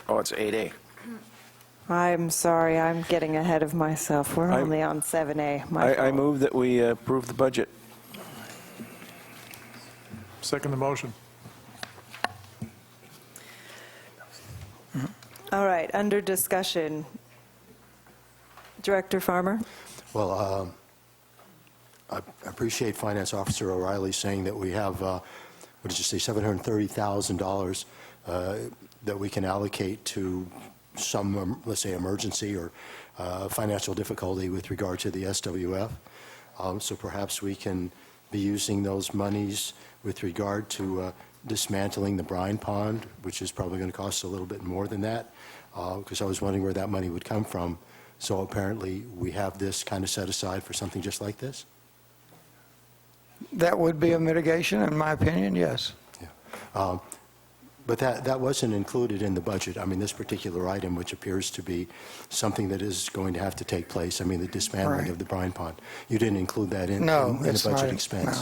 Oh, it's 8A. I'm sorry, I'm getting ahead of myself. We're only on 7A. I move that we approve the budget. Second the motion. All right, under discussion, Director Farmer? Well, I appreciate Finance Officer O'Reilly saying that we have, what did you say, $730,000 that we can allocate to some, let's say, emergency or financial difficulty with regard to the SWF. So perhaps we can be using those monies with regard to dismantling the brine pond, which is probably going to cost a little bit more than that, because I was wondering where that money would come from. So apparently we have this kind of set aside for something just like this? That would be a mitigation, in my opinion, yes. Yeah. But that wasn't included in the budget. I mean, this particular item, which appears to be something that is going to have to take place, I mean, the dismantling of the brine pond, you didn't include that in the budget expense?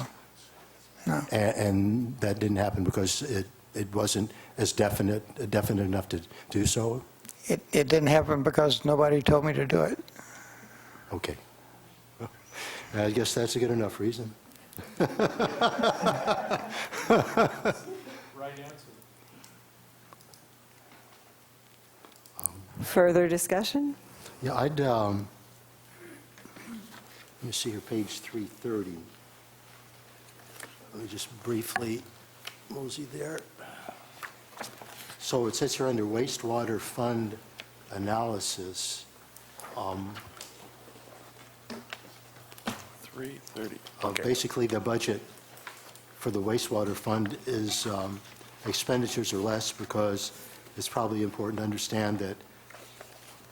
No. And that didn't happen because it wasn't as definite enough to do so? It didn't happen because nobody told me to do it. Okay. I guess that's a good enough reason. Right answer. Further discussion? Yeah, let me see here, page 330. Let me just briefly mosey there. So it says here under wastewater fund analysis, 330. Okay. Basically the budget for the wastewater fund is expenditures are less because it's probably important to understand that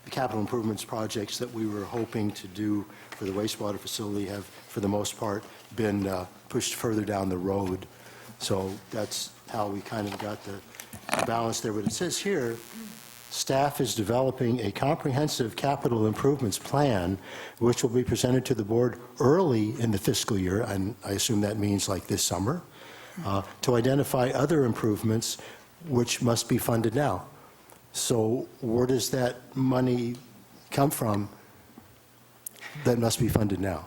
the capital improvements projects that we were hoping to do for the wastewater facility have, for the most part, been pushed further down the road. So that's how we kind of got the balance there. But it says here, staff is developing a comprehensive capital improvements plan, which will be presented to the board early in the fiscal year, and I assume that means like this summer, to identify other improvements which must be funded now. So where does that money come from that must be funded now?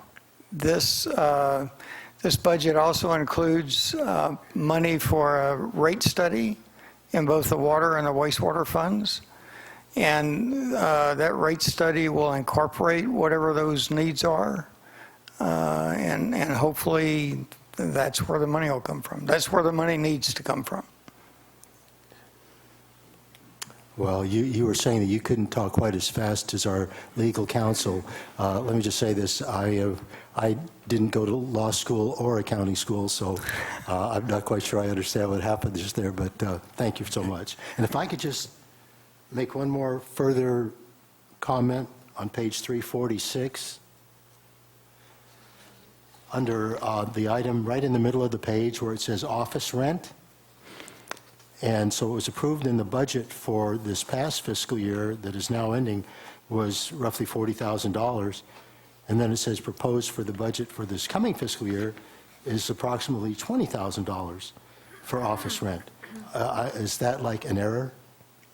This budget also includes money for a rate study in both the water and the wastewater funds. And that rate study will incorporate whatever those needs are. And hopefully that's where the money will come from. That's where the money needs to come from. Well, you were saying that you couldn't talk quite as fast as our legal counsel. Let me just say this. I didn't go to law school or accounting school, so I'm not quite sure I understand what happened just there, but thank you so much. And if I could just make one more further comment on page 346. Under the item right in the middle of the page where it says office rent. And so it was approved in the budget for this past fiscal year that is now ending was roughly $40,000. And then it says proposed for the budget for this coming fiscal year is approximately $20,000 for office rent. Is that like an error?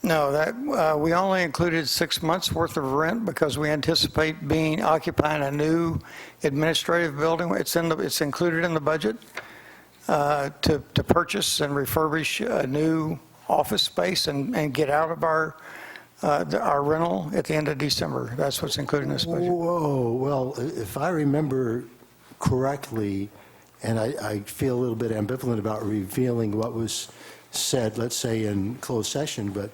No, that, we only included 6 months' worth of rent because we anticipate occupying a new administrative building. It's included in the budget to purchase and refurbish a new office space and get out of our rental at the end of December. That's what's included in this budget. Whoa, well, if I remember correctly, and I feel a little bit ambivalent about revealing what was said, let's say in closed session, but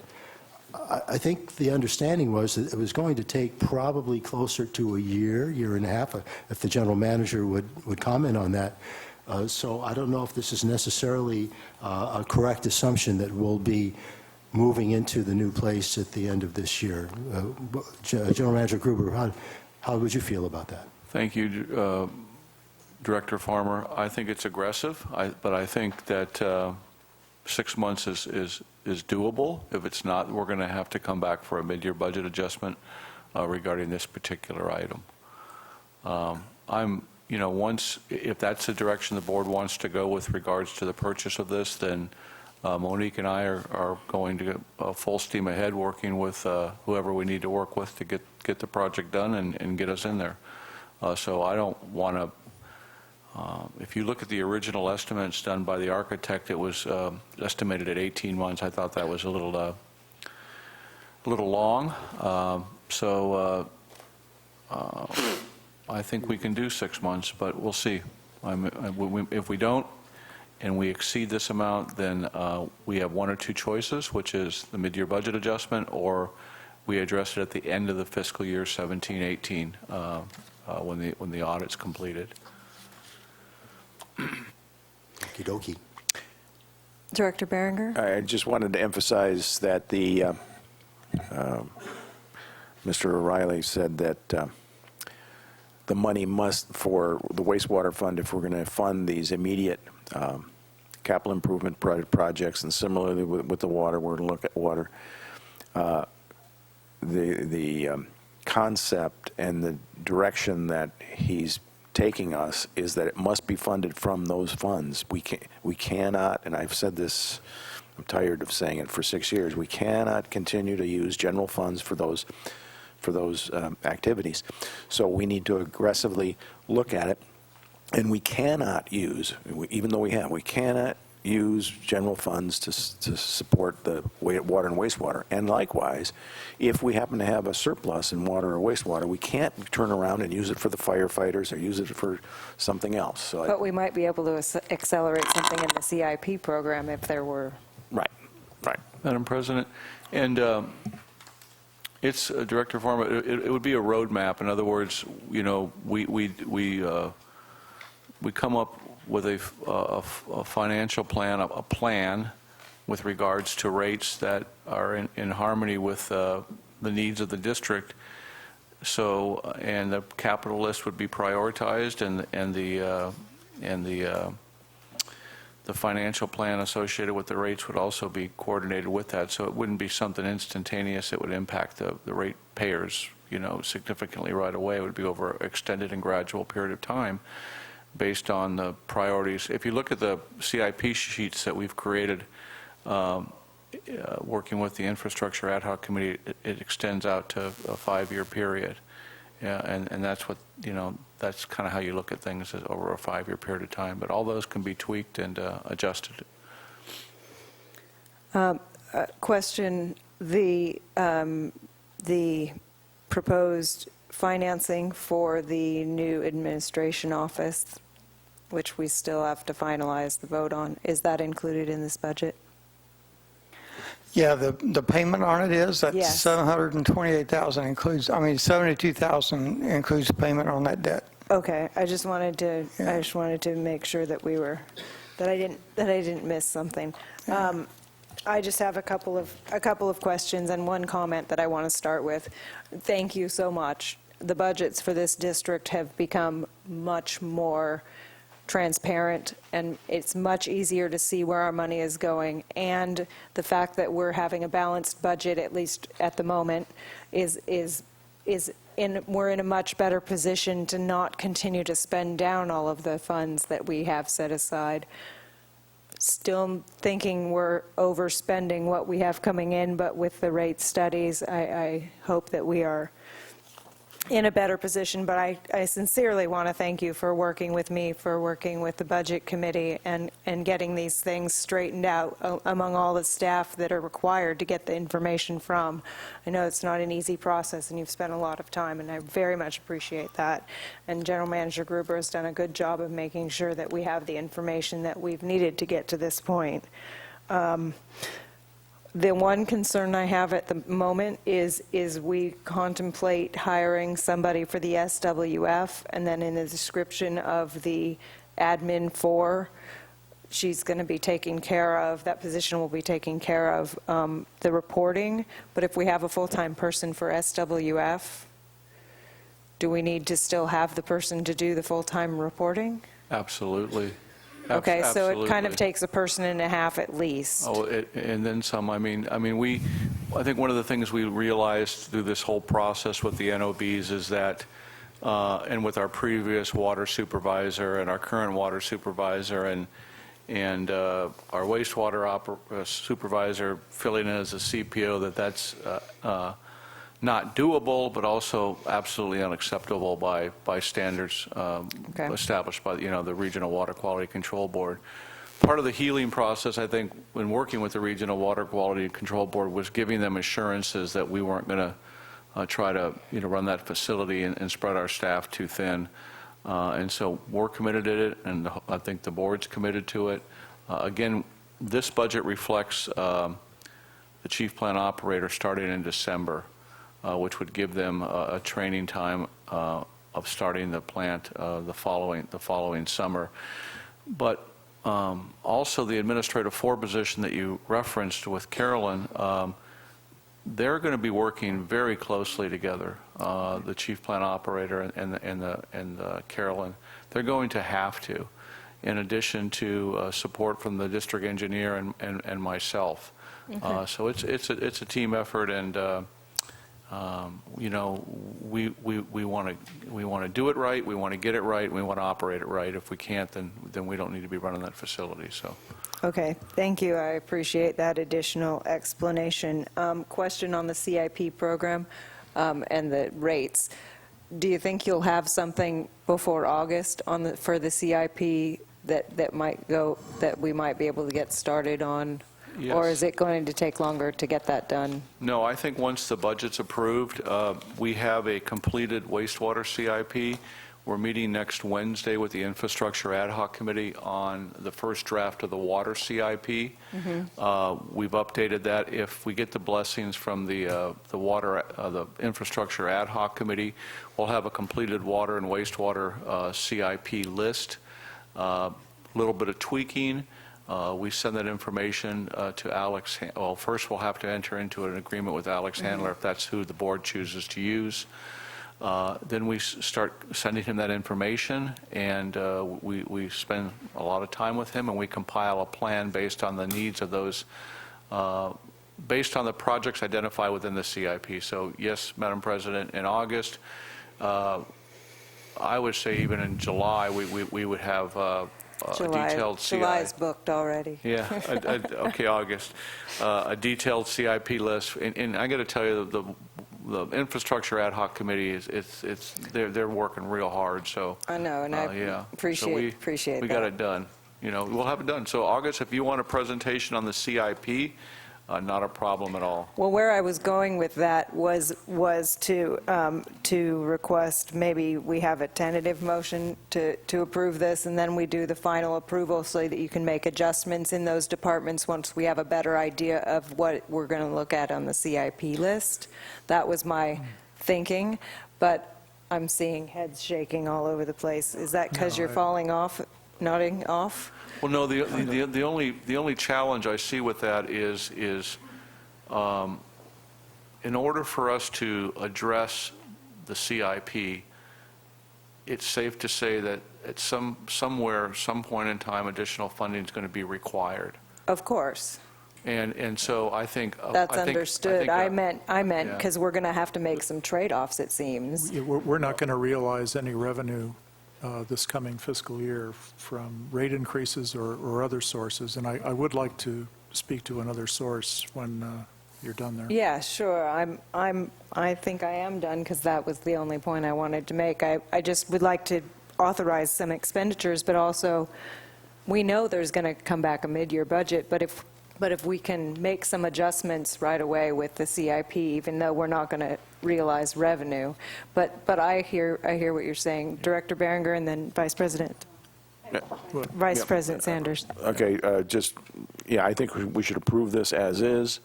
I think the understanding was that it was going to take probably closer to a year and a half, if the general manager would comment on that. So I don't know if this is necessarily a correct assumption that we'll be moving into the new place at the end of this year. General Manager Gruber, how would you feel about that? Thank you, Director Farmer. I think it's aggressive, but I think that 6 months is doable. If it's not, we're going to have to come back for a mid-year budget adjustment regarding this particular item. If that's the direction the board wants to go with regards to the purchase of this, then Monique and I are going to go full steam ahead working with whoever we need to work with to get the project done and get us in there. So I don't want to, if you look at the original estimates done by the architect, it was estimated at 18 months. I thought that was a little long. I think we can do 6 months, but we'll see. If we don't, and we exceed this amount, then we have one or two choices, which is the mid-year budget adjustment, or we address it at the end of the fiscal year 17-18 when the audit's completed. Okie dokie. Director Berenger? I just wanted to emphasize that Mr. O'Reilly said that the money must, for the wastewater fund, if we're going to fund these immediate capital improvement projects, and similarly with the water, we're going to look at water, the concept and the direction that he's taking us is that it must be funded from those funds. We cannot, and I've said this, I'm tired of saying it for 6 years, we cannot continue to use general funds for those activities. So we need to aggressively look at it, and we cannot use, even though we cannot use general funds to support the water and wastewater. And likewise, if we happen to have a surplus in water or wastewater, we can't turn around and use it for the firefighters or use it for something else. So But we might be able to accelerate something in the CIP program if there were. Right. Madam President, and it's Director Farmer. It would be a roadmap. In other words, we come up with a financial plan, a plan with regards to rates that are in harmony with the needs of the district. So, and the capital list would be prioritized, and the financial plan associated with the rates would also be coordinated with that. So it wouldn't be something instantaneous. It would impact the rate payers, significantly right away. It would be over an extended and gradual period of time, based on the priorities. If you look at the CIP sheets that we've created, working with the Infrastructure Ad Hoc Committee, it extends out to a 5-year period. Yeah, and that's what, that's kind of how you look at things, is over a 5-year period of time. But all those can be tweaked and adjusted. Question, the proposed financing for the new administration office, which we still have to finalize the vote on, is that included in this budget? Yeah, the payment on it is, that's Yes. $728,000 includes, $72,000 includes payment on that debt. Okay, I just wanted to make sure that that I didn't miss something. I just have a couple of questions and one comment that I want to start with. Thank you so much. The budgets for this district have become much more transparent, and it's much easier to see where our money is going. And the fact that we're having a balanced budget, at least at the moment, we're in a much better position to not continue to spend down all of the funds that we have set aside. still thinking we're overspending what we have coming in, but with the rate studies, I hope that we are in a better position. But I sincerely want to thank you for working with me, for working with the Budget Committee, and getting these things straightened out among all the staff that are required to get the information from. I know it's not an easy process, and you've spent a lot of time, and I very much appreciate that. And General Manager Gruber has done a good job of making sure that we have the information that we've needed to get to this point. The one concern I have at the moment is we contemplate hiring somebody for the SWF, and then in the description of the admin 4, she's going to be taking care of, that position will be taking care of the reporting. But if we have a full-time person for SWF, do we need to still have the person to do the full-time reporting? Absolutely. Okay, so it kind of Absolutely. takes a person and a half at least. Oh, and then some. I think one of the things we realized through this whole process with the NOBs is that, and with our previous water supervisor and our current water supervisor and our wastewater supervisor filling in as a CPO, that's not doable, but also absolutely unacceptable by standards established by the Regional Water Quality Control Board. Part of the healing process, I think, when working with the Regional Water Quality Control Board, was giving them assurances that we weren't going to try to run that facility and spread our staff too thin. And so we're committed to it, and I think the board's committed to it. Again, this budget reflects the chief plant operator starting in December, which would give them a training time of starting the plant the following summer. But also the administrative 4 position that you referenced with Carolyn, they're going to be working very closely together. The chief plant operator and Carolyn, they're going to have to, in addition to support from the district engineer and myself. Okay. So it's a team effort, and we want to do it right, we want to get it right, we want to operate it right. If we can't, then we don't need to be running that facility. So. Okay, thank you. I appreciate that additional explanation. Question on the CIP program and the rates. Do you think you'll have something before August for the CIP that we might be able to get started on? Yes. Or is it going to take longer to get that done? No, I think once the budget's approved, we have a completed wastewater CIP. We're meeting next Wednesday with the Infrastructure Ad Hoc Committee on the first draft of the water CIP. We've updated that. If we get the blessings from the Infrastructure Ad Hoc Committee, we'll have a completed water and wastewater CIP list. A little bit of tweaking. We send that information to Alex. Well, first we'll have to enter into an agreement with Alex Handler if that's who the board chooses to use. Then we start sending him that information, and we spend a lot of time with him, and we compile a plan based on the needs of those, based on the projects identified within the CIP. So yes, Madam President, in August, I would say even in July, we would have a detailed CIP. July's booked already. Yeah, okay, August. A detailed CIP list, and I got to tell you, the Infrastructure Ad Hoc Committee they're working real hard. So I know, and I appreciate that. We got it done. We'll have it done. So August, if you want a presentation on the CIP, not a problem at all. Well, where I was going with that was to request maybe we have a tentative motion to approve this, and then we do the final approval so that you can make adjustments in those departments once we have a better idea of what we're going to look at on the CIP list. That was my thinking, but I'm seeing heads shaking all over the place. Is that because you're falling off, nodding off? Well, no. The only challenge I see with that is in order for us to address the CIP, it's safe to say that at some point in time, additional funding is going to be required. Of course. And so I think that's understood. I meant yeah. because we're going to have to make some trade-offs, it seems. We're not going to realize any revenue this coming fiscal year from rate increases or other sources. And I would like to speak to another source when you're done there. Yeah, sure. I think I am done because that was the only point I wanted to make. I just would like to authorize some expenditures, but also we know there's going to come back a mid-year budget, but if we can make some adjustments right away with the CIP, even though we're not going to realize revenue. But I hear what you're saying. Director Berenger and then Vice President. Vice President Sanders. Okay, I think we should approve this as is.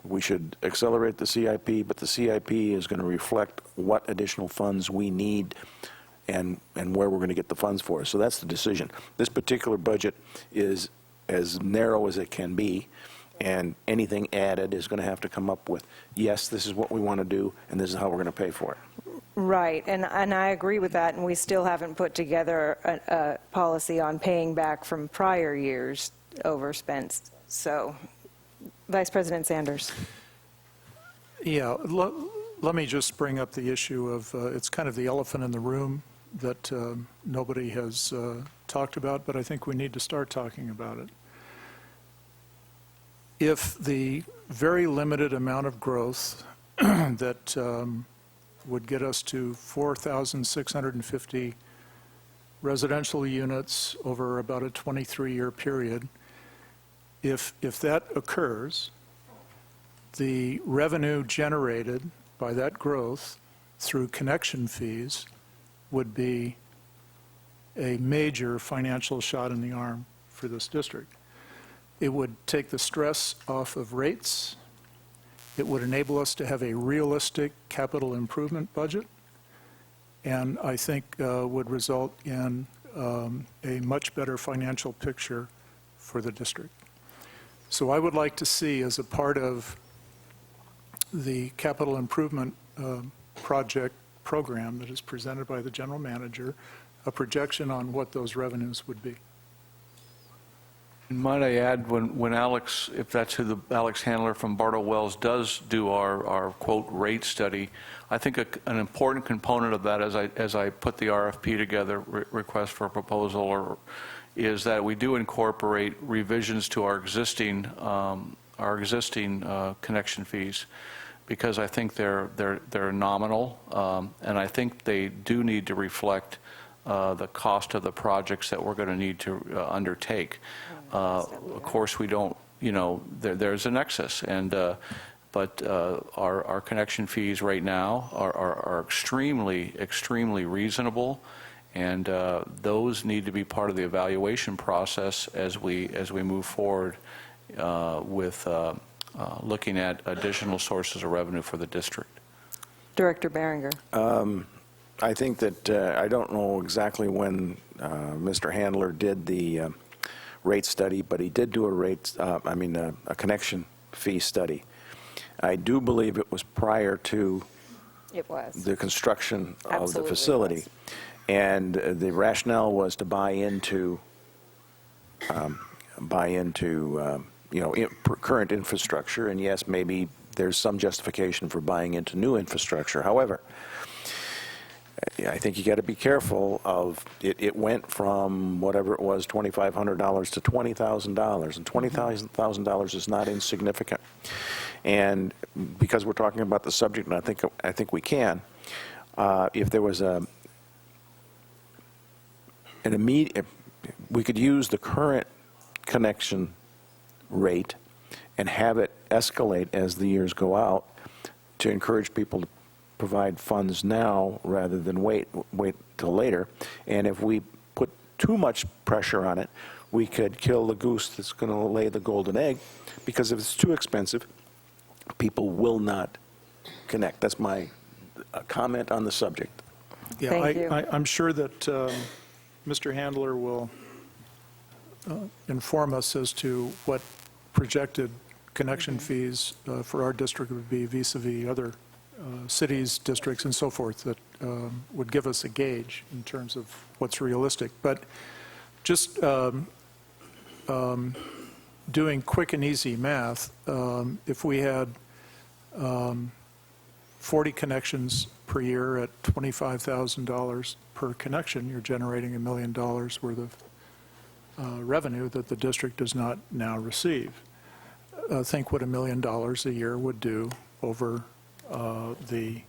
We should accelerate the CIP, but the CIP is going to reflect what additional funds we need and where we're going to get the funds for. So that's the decision. This particular budget is as narrow as it can be, and anything added is going to have to come up with, yes, this is what we want to do, and this is how we're going to pay for it. Right, and I agree with that, and we still haven't put together a policy on paying back from prior years overspent. So, Vice President Sanders. Yeah, let me just bring up the issue of, it's kind of the elephant in the room that nobody has talked about, but I think we need to start talking about it. If the very limited amount of growth that would get us to 4,650 residential units over about a 23-year period, if that occurs, the revenue generated by that growth through connection fees would be a major financial shot in the arm for this district. It would take the stress off of rates. It would enable us to have a realistic capital improvement budget, and I think would result in a much better financial picture for the district. So I would like to see, as a part of the capital improvement project program that is presented by the general manager, a projection on what those revenues would be. And might I add, when Alex, if that's who Alex Handler from Bartle Wells does do our quote rate study, I think an important component of that, as I put the RFP together, request for a proposal, is that we do incorporate revisions to our existing connection fees, because I think they're nominal, and I think they do need to reflect the cost of the projects that we're going to need to undertake. Of course, we don't, there's an excess, but our connection fees right now are extremely, extremely reasonable, and those need to be part of the evaluation process as we move forward with looking at additional sources of revenue for the district. Director Berenger. I think that I don't know exactly when Mr. Handler did the rate study, but he did do a connection fee study. I do believe it was prior to the construction of the facility, and the rationale was to buy into current infrastructure, and yes, maybe there's some justification for buying into new infrastructure. However, I think you got to be careful of it. It went from whatever it was, $2,500 to $20,000, and $20,000 is not insignificant. And because we're talking about the subject, and I think we can, if there was an immediate, we could use the current connection rate and have it escalate as the years go out to encourage people to provide funds now rather than wait till later. And if we put too much pressure on it, we could kill the goose that's going to lay the golden egg, because if it's too expensive, people will not connect. That's my comment on the subject. Yeah, Thank you. I'm sure that Mr. Handler will inform us as to what projected connection fees for our district would be vis-a-vis other cities, districts, and so forth, that would give us a gauge in terms of what's realistic. But just doing quick and easy math, if we had 40 connections per year at $25,000 per connection, you're generating $1 million worth of revenue that the district does not now receive. Think what $1 million a year would do over the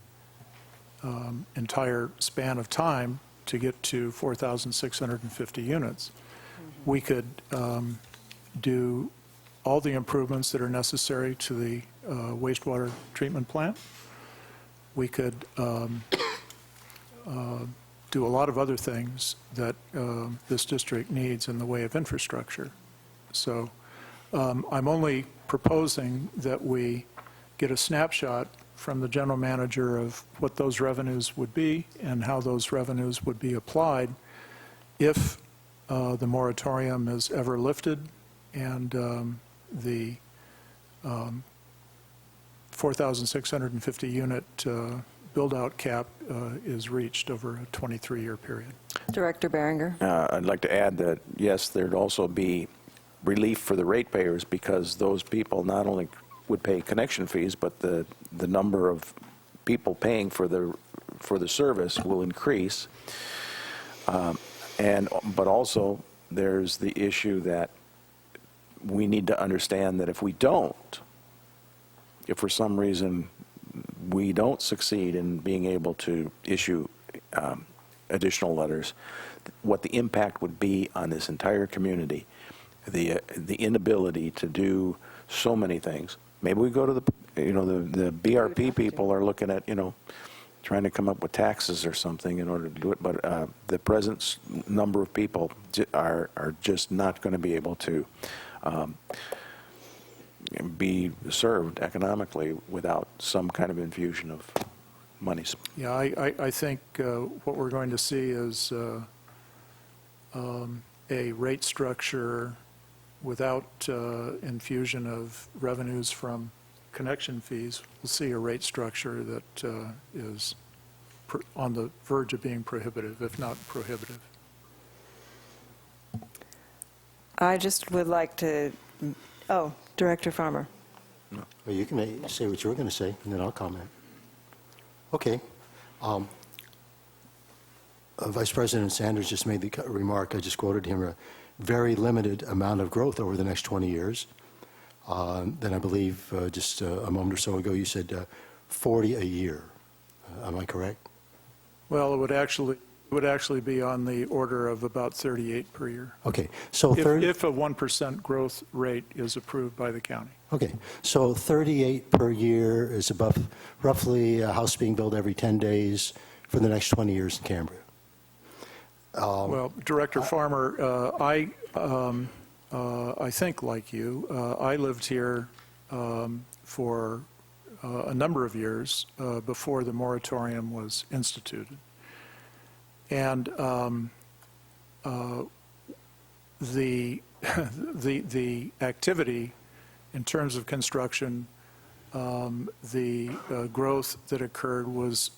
entire span of time to get to 4,650 units. We could do all the improvements that are necessary to the wastewater treatment plant. We could do a lot of other things that this district needs in the way of infrastructure. So I'm only proposing that we get a snapshot from the general manager of what those revenues would be and how those revenues would be applied if the moratorium is ever lifted and the 4,650 unit build-out cap is reached over a 23-year period. Director Behringer. I'd like to add that, yes, there'd also be relief for the ratepayers because those people not only would pay connection fees, but the number of people paying for the service will increase. But also, there's the issue that we need to understand that if for some reason we don't succeed in being able to issue additional letters, what the impact would be on this entire community, the inability to do so many things. Maybe we go to the BRP people are looking at, trying to come up with taxes or something in order to do it, but the present number of people are just not going to be able to be served economically without some kind of infusion of monies. Yeah, I think what we're going to see is a rate structure without infusion of revenues from connection fees. We'll see a rate structure that is on the verge of being prohibitive, if not prohibitive. I just would like to, Director Farmer. Well, you can say what you were going to say, and then I'll comment. Okay. Vice President Sanders just made the remark, I just quoted him, a very limited amount of growth over the next 20 years. Then I believe just a moment or so ago you said 40 a year. Am I correct? Well, it would actually be on the order of about 38 per year. Okay, so if a 1% growth rate is approved by the county. Okay, so 38 per year is about roughly a house being built every 10 days for the next 20 years in Cambria. Well, Director Farmer, I think like you, I lived here for a number of years before the moratorium was instituted. And the activity in terms of construction, the growth that occurred was,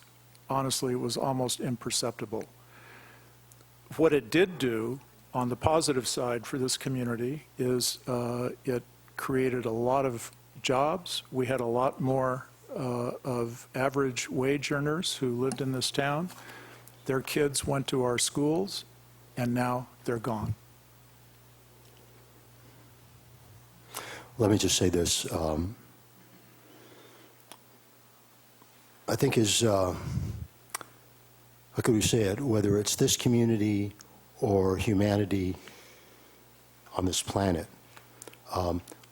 honestly, it was almost imperceptible. What it did do on the positive side for this community is it created a lot of jobs. We had a lot more of average wage earners who lived in this town. Their kids went to our schools, and now they're gone. Let me just say this. I think how could we say it, whether it's this community or humanity on this planet,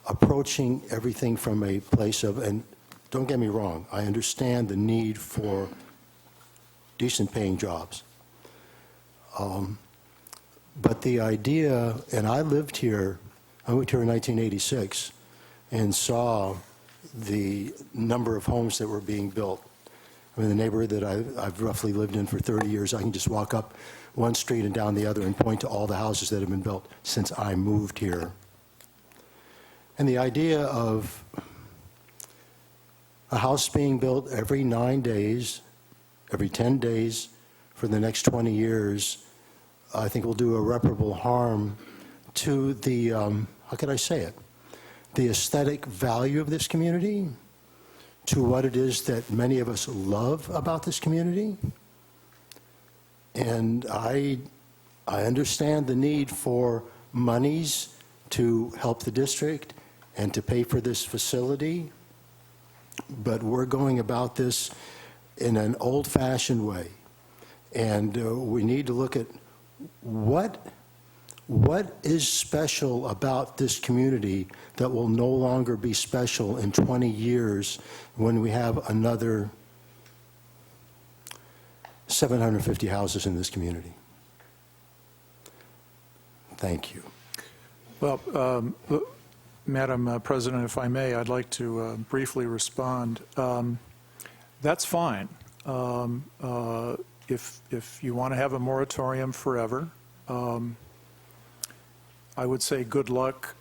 approaching everything from a place of, and don't get me wrong, I understand the need for decent paying jobs. But the idea, and I moved here in 1986 and saw the number of homes that were being built. I mean, the neighborhood that I've roughly lived in for 30 years, I can just walk up one street and down the other and point to all the houses that have been built since I moved here. And the idea of a house being built every 9 days, every 10 days for the next 20 years, I think will do irreparable harm to the, how could I say it, the aesthetic value of this community, to what it is that many of us love about this community. And I understand the need for monies to help the district and to pay for this facility, but we're going about this in an old-fashioned way. And we need to look at what is special about this community that will no longer be special in 20 years when we have another 750 houses in this community. Thank you. Well, Madam President, if I may, I'd like to briefly respond. That's fine. If you want to have a moratorium forever, I would say good luck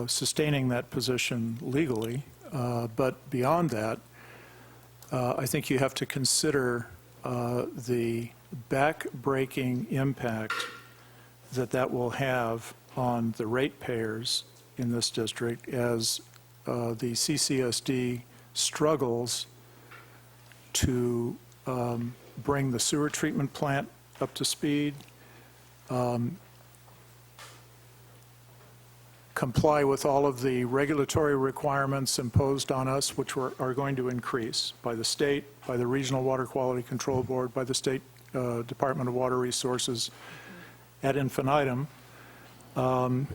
sustaining that position legally. But beyond that, I think you have to consider the back-breaking impact that will have on the ratepayers in this district as the CCSD struggles to bring the sewer treatment plant up to speed, comply with all of the regulatory requirements imposed on us, which are going to increase by the state, by the Regional Water Quality Control Board, by the State Department of Water Resources ad infinitum. I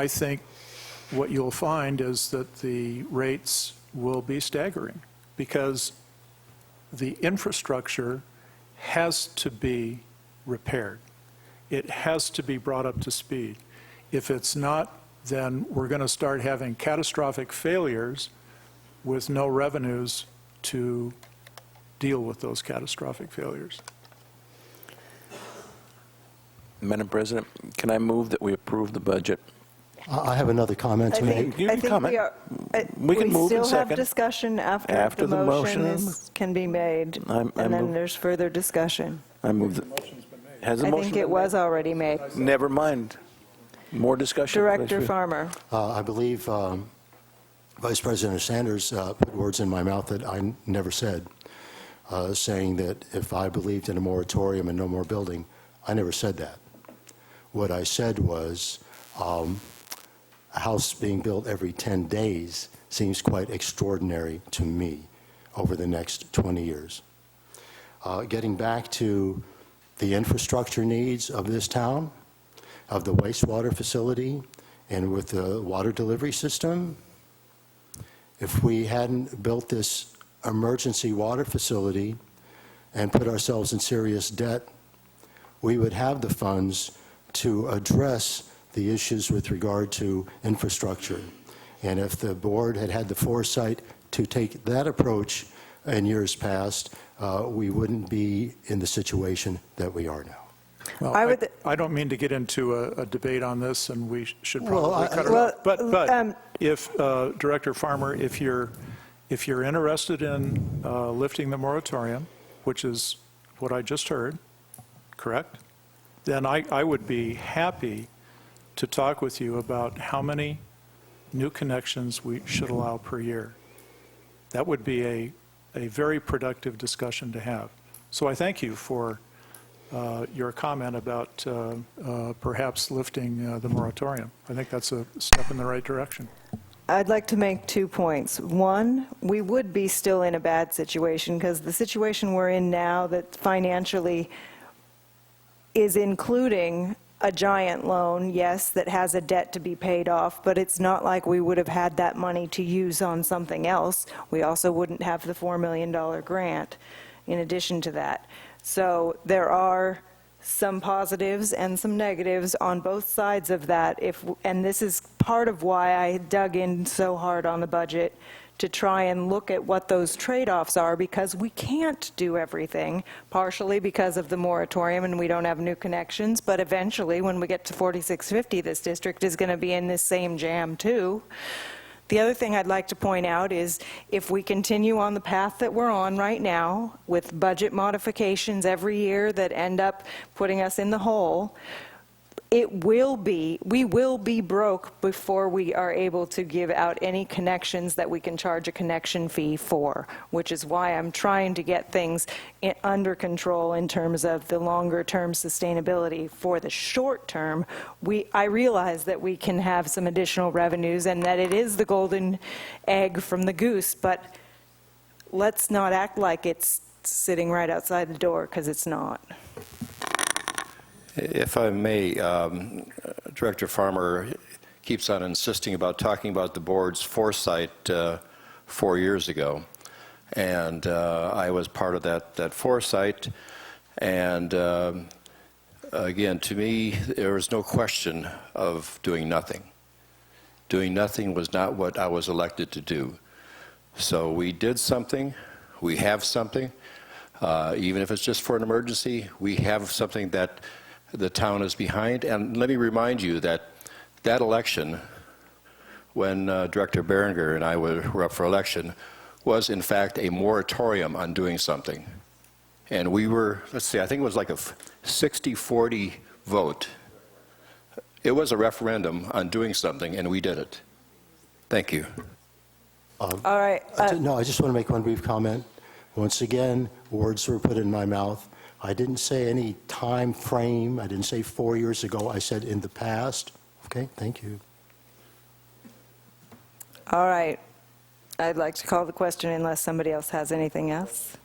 think what you'll find is that the rates will be staggering because the infrastructure has to be repaired. It has to be brought up to speed. If it's not, then we're going to start having catastrophic failures with no revenues to deal with those catastrophic failures. Madam President, can I move that we approve the budget? I have another comment to make. You can comment. We can move in still have second. discussion after the motion can be made, and then there's further discussion. I move that. Has the I motion think been it was already made. made? Never mind. More discussion. Director please. Farmer. I believe Vice President Sanders put words in my mouth that I never said, saying that if I believed in a moratorium and no more building, I never said that. What I said was a house being built every 10 days seems quite extraordinary to me over the next 20 years. Getting back to the infrastructure needs of this town, of the wastewater facility, and with the water delivery system, if we hadn't built this emergency water facility and put ourselves in serious debt, we would have the funds to address the issues with regard to infrastructure. And if the board had had the foresight to take that approach in years past, we wouldn't be in the situation that we are now. Well, I don't mean to get into a debate on this, and we should probably cut it well, off. But if, Director Farmer, if you're interested in lifting the moratorium, which is what I just heard, correct? Then I would be happy to talk with you about how many new connections we should allow per year. That would be a very productive discussion to have. So I thank you for your comment about perhaps lifting the moratorium. I think that's a step in the right direction. I'd like to make 2 points. One, we would be still in a bad situation because the situation we're in now that financially is including a giant loan, yes, that has a debt to be paid off, but it's not like we would have had that money to use on something else. We also wouldn't have the $4 million grant in addition to that. So there are some positives and some negatives on both sides of that. And this is part of why I dug in so hard on the budget to try and look at what those trade-offs are, because we can't do everything, partially because of the moratorium and we don't have new connections, but eventually when we get to 4650, this district is going to be in this same jam too. The other thing I'd like to point out is if we continue on the path that we're on right now with budget modifications every year that end up putting us in the hole, we will be broke before we are able to give out any connections that we can charge a connection fee for, which is why I'm trying to get things under control in terms of the longer-term sustainability. For the short term, I realize that we can have some additional revenues and that it is the golden egg from the goose, but let's not act like it's sitting right outside the door, because it's not. If I may, Director Farmer keeps on insisting about talking about the board's foresight 4 years ago. And I was part of that foresight. And again, to me, there was no question of doing nothing. Doing nothing was not what I was elected to do. So we did something. We have something. Even if it's just for an emergency, we have something that the town is behind. And let me remind you that that election, when Director Berenger and I were up for election, was in fact a moratorium on doing something. And we were, let's see, I think it was like a 60-40 vote. It was a referendum on doing something, and we did it. Thank you. All right. No, I just want to make one brief comment. Once again, words were put in my mouth. I didn't say any time frame. I didn't say 4 years ago. I said in the past. Okay, thank you. All right. I'd like to call the question unless somebody else has anything else.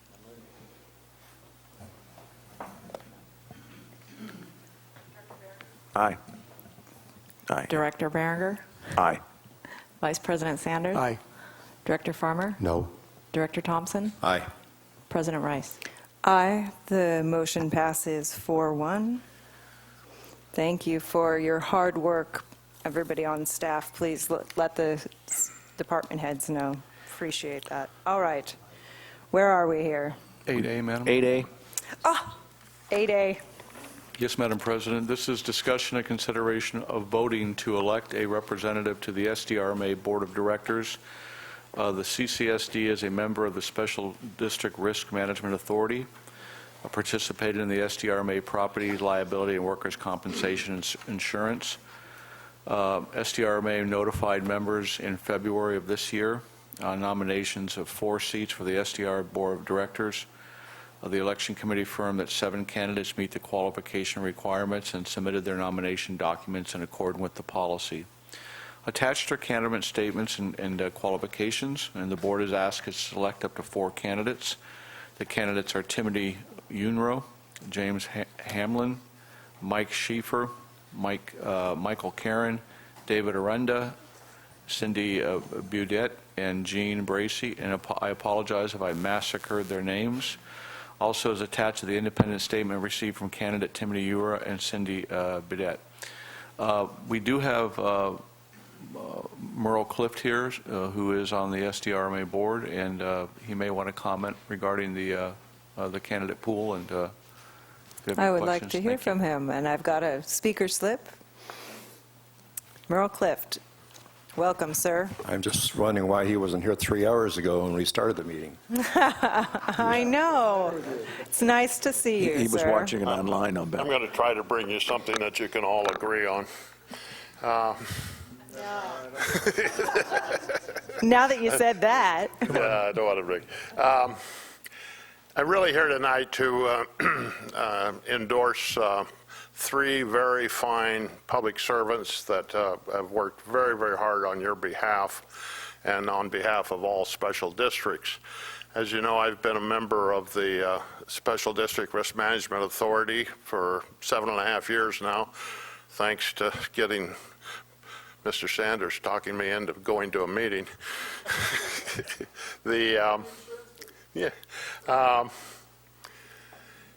Aye. Aye. Director Berenger? Aye. Vice President Sanders? Aye. Director Farmer? No. Director Thompson? Aye. President Rice? Aye. The motion passes 4-1. Thank you for your hard work, everybody on staff. Please let the department heads know. Appreciate that. All right. Where are we here? 8A, Madam. 8A. 8A. Yes, Madam President. This is discussion and consideration of voting to elect a representative to the SDRMA Board of Directors. The CCSD is a member of the Special District Risk Management Authority, participated in the SDRMA Property, Liability, and Workers' Compensation Insurance. SDRMA notified members in February of this year on nominations of 4 seats for the SDR Board of Directors. The election committee affirmed that 7 candidates meet the qualification requirements and submitted their nomination documents in accordance with the policy. Attached are candidate statements and qualifications, and the board is asked to select up to 4 candidates. The candidates are Timothy Unro, James Hamlin, Mike Schieffer, Michael Karen, David Aranda, Cindy Budette, and Jean Bracey, and I apologize if I massacred their names. Also is attached to the independent statement received from candidate Timothy Ura and Cindy Bidette. We do have Merle Clift here, who is on the SDRMA board, and he may want to comment regarding the candidate pool. And I would like to hear from him, and I've got a speaker slip. Merle Clift. Welcome, sir. I'm just wondering why he wasn't here 3 hours ago when we started the meeting. I know. It's nice to see you, He was sir. watching it online, I'll bet. I'm going to try to bring you something that you can all agree on. Now that you said that. Yeah, I don't want to bring. I'm really here tonight to endorse 3 very fine public servants that have worked very, very hard on your behalf and on behalf of all special districts. As you know, I've been a member of the Special District Risk Management Authority for 7.5 years now, thanks to getting Mr. Sanders talking me into going to a meeting.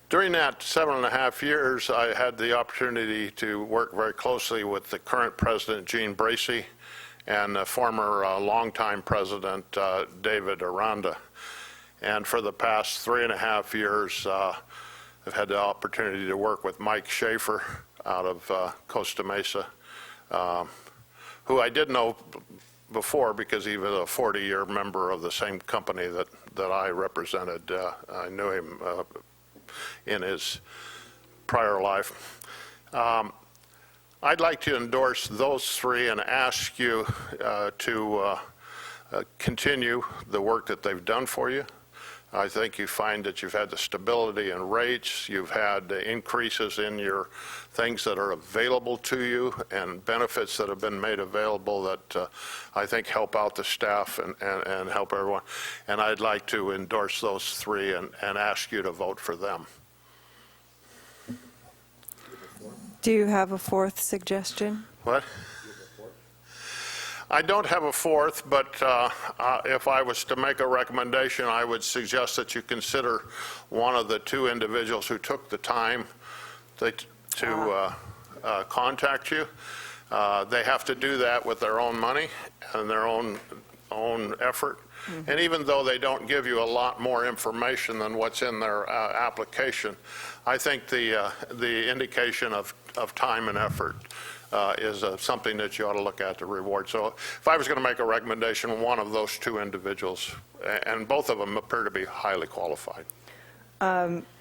During that 7.5 years, I had the opportunity to work very closely with the current president, Jean Bracey, and the former longtime president, David Aranda. And for the past 3.5 years, I've had the opportunity to work with Mike Schaefer out of Costa Mesa, who I did know before because he was a 40-year member of the same company that I represented. I knew him in his prior life. I'd like to endorse those three and ask you to continue the work that they've done for you. I think you find that you've had the stability in rates, you've had the increases in your things that are available to you, and benefits that have been made available that I think help out the staff and help everyone. And I'd like to endorse those three and ask you to vote for them. Do you have a fourth suggestion? What? I don't have a fourth, but if I was to make a recommendation, I would suggest that you consider one of the two individuals who took the time to contact you. They have to do that with their own money and their own effort. Mm-hmm. And even though they don't give you a lot more information than what's in their application, I think the indication of time and effort is something that you ought to look at to reward. So if I was going to make a recommendation, one of those two individuals, and both of them appear to be highly qualified.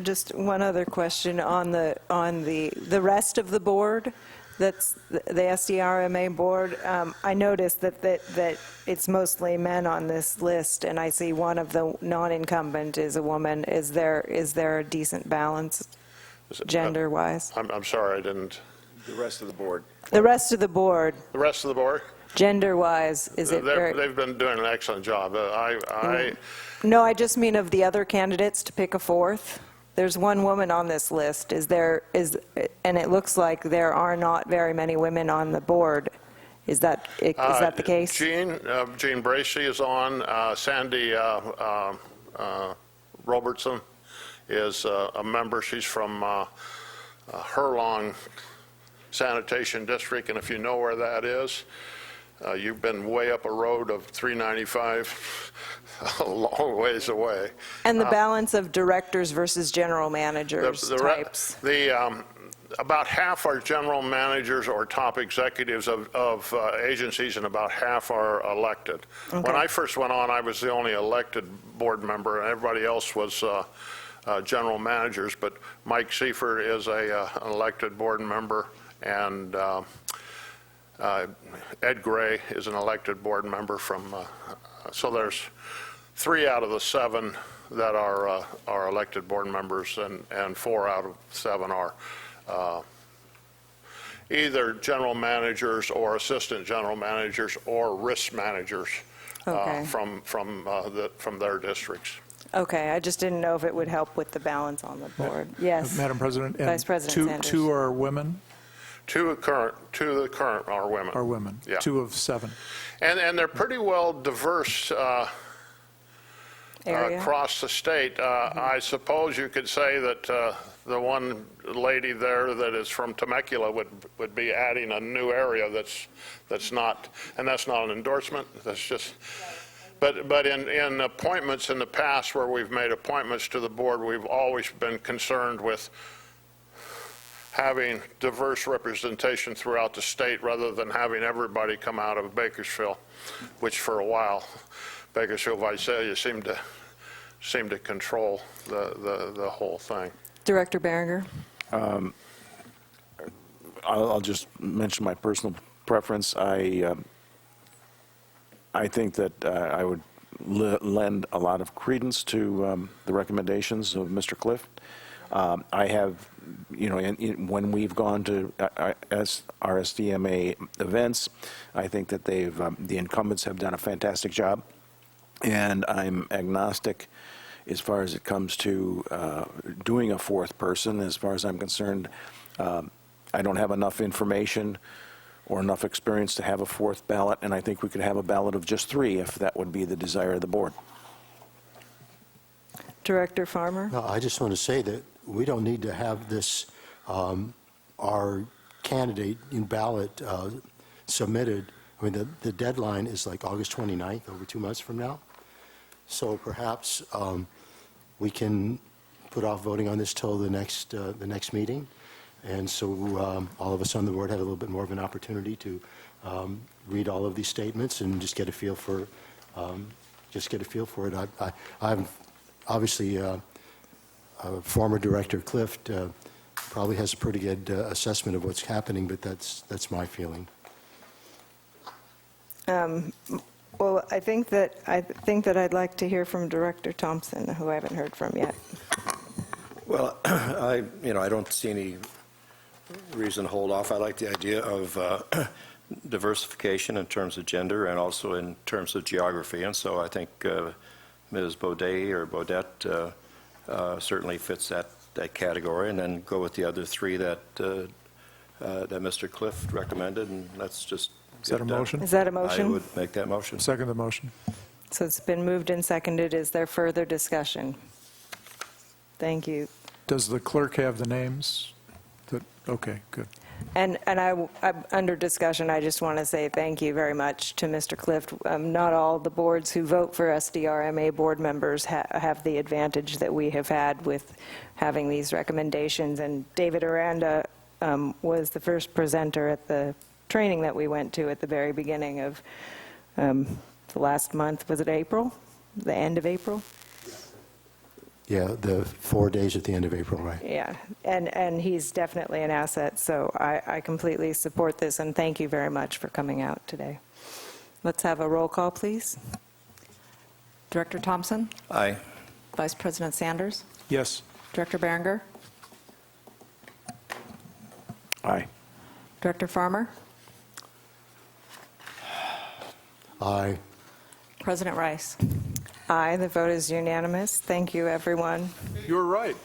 Just one other question on the rest of the board. That's the SDRMA board. I noticed that it's mostly men on this list, and I see one of the non-incumbent is a woman. Is there a decent balance, gender-wise? I'm sorry, I didn't. The rest of the board. The rest of the board. The rest of the board? Gender-wise, is it very... They've been doing an excellent job. No, I just mean of the other candidates, to pick a fourth. There's one woman on this list. And it looks like there are not very many women on the board. Is that the case? Jean Bracey is on. Sandy Robertson is a member. She's from Herlong Sanitation District, and if you know where that is, you've been way up a road of 395, a long ways away. And the balance of directors versus general managers types? About half are general managers or top executives of agencies, and about half are elected. Okay. When I first went on, I was the only elected board member, and everybody else was general managers, but Mike Seifert is an elected board member, and Ed Gray is an elected board member from, so there's 3 out of the 7 that are elected board members, and 4 out of 7 are either general managers or assistant general managers or risk managers. Okay. From their districts. Okay, I just didn't know if it would help with the balance on the board. Yes. Madam President. Vice President Sanders. Two are women? Two of the current are women. Are women. Yeah. 2 of 7. And they're pretty well diverse across the state. I suppose you could say that the one lady there that is from Temecula would be adding a new area that's not, and that's not an endorsement. That's just. But in appointments in the past where we've made appointments to the board, we've always been concerned with having diverse representation throughout the state rather than having everybody come out of Bakersfield, which for a while, Bakersfield, Visalia seemed to control the whole thing. Director Berenger. I'll just mention my personal preference. I think that I would lend a lot of credence to the recommendations of Mr. Clift. I have, when we've gone to RSDMA events, I think that the incumbents have done a fantastic job, and I'm agnostic as far as it comes to doing a fourth person. As far as I'm concerned, I don't have enough information or enough experience to have a fourth ballot, and I think we could have a ballot of just 3 if that would be the desire of the board. Director Farmer? No, I just want to say that we don't need to have this, our candidate in ballot submitted. I mean, the deadline is like August 29th, over 2 months from now. So perhaps we can put off voting on this till the next meeting. And so all of us on the board have a little bit more of an opportunity to read all of these statements and just get a feel for it. I'm obviously former Director Clift probably has a pretty good assessment of what's happening, but that's my feeling. Well, I think that I'd like to hear from Director Thompson, who I haven't heard from yet. Well, I don't see any reason to hold off. I like the idea of diversification in terms of gender and also in terms of geography. And so I think Ms. Beaudet certainly fits that category, and then go with the other three that Mr. Clift recommended, and let's just Is that a motion? Is that a motion? I would make that motion. Second the motion. So it's been moved and seconded. Is there further discussion? Thank you. Does the clerk have the names? Okay, good. And under discussion, I just want to say thank you very much to Mr. Clift. Not all the boards who vote for SDRMA board members have the advantage that we have had with having these recommendations. And David Aranda was the first presenter at the training that we went to at the very beginning of the last month. Was it April? The end of April? Yeah, the 4 days at the end of April, right? Yeah, and he's definitely an asset, so I completely support this, and thank you very much for coming out today. Let's have a roll call, please. Director Thompson? Aye. Vice President Sanders? Yes. Director Berenger? Aye. Director Farmer? Aye. President Rice? Aye, the vote is unanimous. Thank you, everyone. You were right.